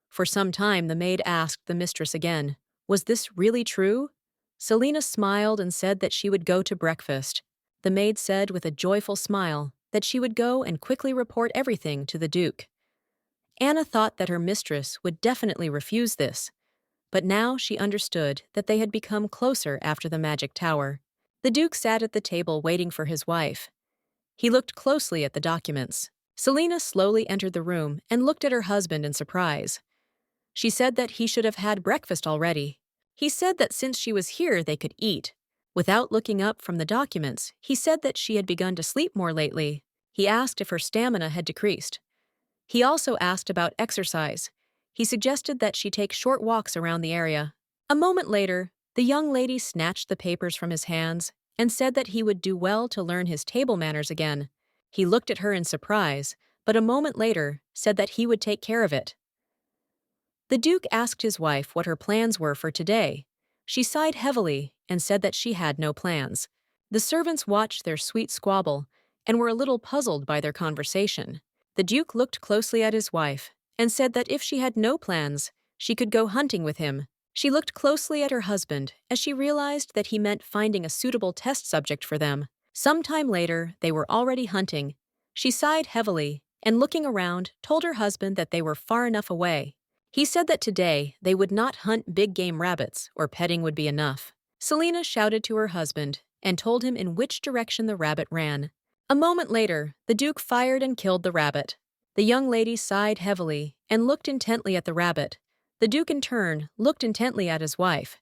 For some time, the maid asked the mistress again, was this really true? Selina smiled and said that she would go to breakfast. The maid said with a joyful smile that she would go and quickly report everything to the Duke. Anna thought that her mistress would definitely refuse this, but now she understood that they had become closer after the magic tower. The Duke sat at the table waiting for his wife. He looked closely at the documents. Selina slowly entered the room and looked at her husband in surprise. She said that he should have had breakfast already. He said that since she was here, they could eat. Without looking up from the documents, he said that she had begun to sleep more lately. He asked if her stamina had decreased. He also asked about exercise. He suggested that she take short walks around the area. A moment later, the young lady snatched the papers from his hands and said that he would do well to learn his table manners again. He looked at her in surprise, but a moment later said that he would take care of it. The Duke asked his wife what her plans were for today. She sighed heavily and said that she had no plans. The servants watched their sweet squabble and were a little puzzled by their conversation. The Duke looked closely at his wife and said that if she had no plans, she could go hunting with him. She looked closely at her husband as she realized that he meant finding a suitable test subject for them. Some time later, they were already hunting. She sighed heavily and looking around, told her husband that they were far enough away. He said that today they would not hunt big game rabbits, or petting would be enough. Selena shouted to her husband and told him in which direction the rabbit ran. A moment later, the Duke fired and killed the rabbit. The young lady sighed heavily and looked intently at the rabbit. The Duke, in turn, looked intently at his wife.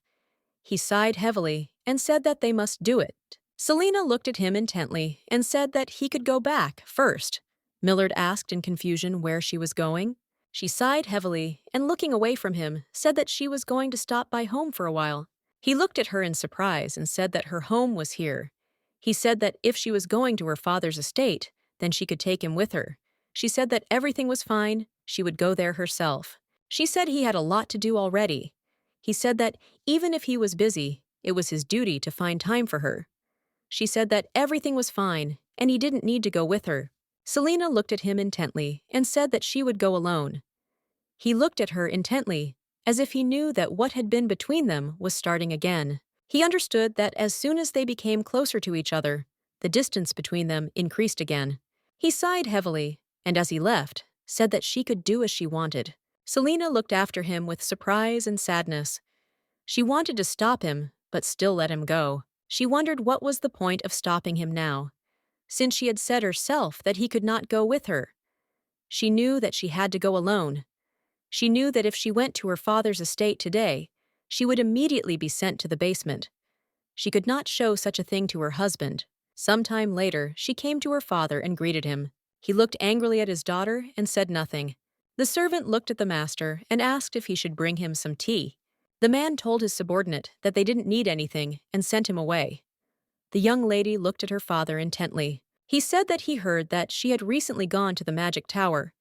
He sighed heavily and said that they must do it. Selena looked at him intently and said that he could go back first. Millard asked in confusion where she was going. She sighed heavily and, looking away from him, said that she was going to stop by home for a while. He looked at her in surprise and said that her home was here. He said that if she was going to her father's estate, then she could take him with her. She said that everything was fine, she would go there herself. She said he had a lot to do already. He said that even if he was busy, it was his duty to find time for her. She said that everything was fine and he didn't need to go with her. Selena looked at him intently and said that she would go alone. He looked at her intently, as if he knew that what had been between them was starting again. He understood that as soon as they became closer to each other, the distance between them increased again. He sighed heavily, and as he left, said that she could do as she wanted. Selena looked after him with surprise and sadness. She wanted to stop him, but still let him go. She wondered what was the point of stopping him now, since she had said herself that he could not go with her. She knew that she had to go alone. She knew that if she went to her father's estate today, she would immediately be sent to the basement. She could not show such a thing to her husband. Some time later, she came to her father and greeted him. He looked angrily at his daughter and said nothing. The servant looked at the master and asked if he should bring him some tea. The man told his subordinate that they didn't need anything and sent him away. The young lady looked at her father intently. He said that he heard that she had recently gone to the magic tower.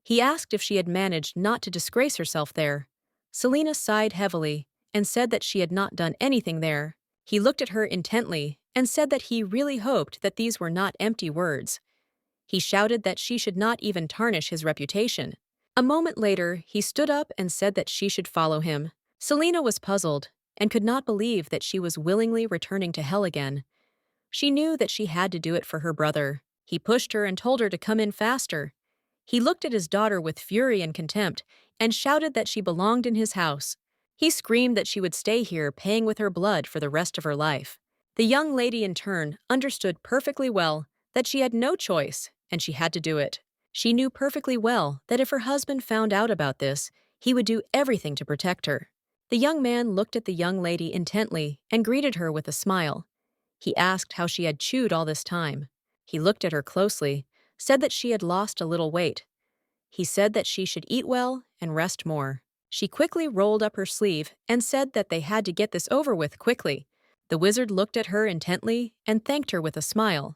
He asked if she had managed not to disgrace herself there. Selena sighed heavily and said that she had not done anything there. He looked at her intently and said that he really hoped that these were not empty words. He shouted that she should not even tarnish his reputation. A moment later, he stood up and said that she should follow him. Selena was puzzled and could not believe that she was willingly returning to hell again. She knew that she had to do it for her brother. He pushed her and told her to come in faster. He looked at his daughter with fury and contempt and shouted that she belonged in his house. He screamed that she would stay here paying with her blood for the rest of her life. The young lady, in turn, understood perfectly well that she had no choice and she had to do it. She knew perfectly well that if her husband found out about this, he would do everything to protect her. The young man looked at the young lady intently and greeted her with a smile. He asked how she had chewed all this time. He looked at her closely, said that she had lost a little weight. He said that she should eat well and rest more. She quickly rolled up her sleeve and said that they had to get this over with quickly. The wizard looked at her intently and thanked her with a smile.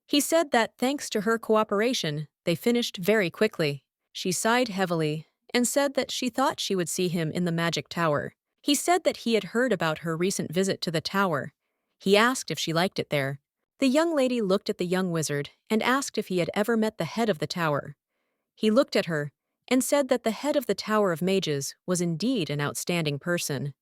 He said that thanks to her cooperation, they finished very quickly. She sighed heavily and said that she thought she would see him in the magic tower. He said that he had heard about her recent visit to the tower. He asked if she liked it there. The young lady looked at the young wizard and asked if he had ever met the head of the tower. He looked at her and said that the head of the Tower of Mages was indeed an outstanding person.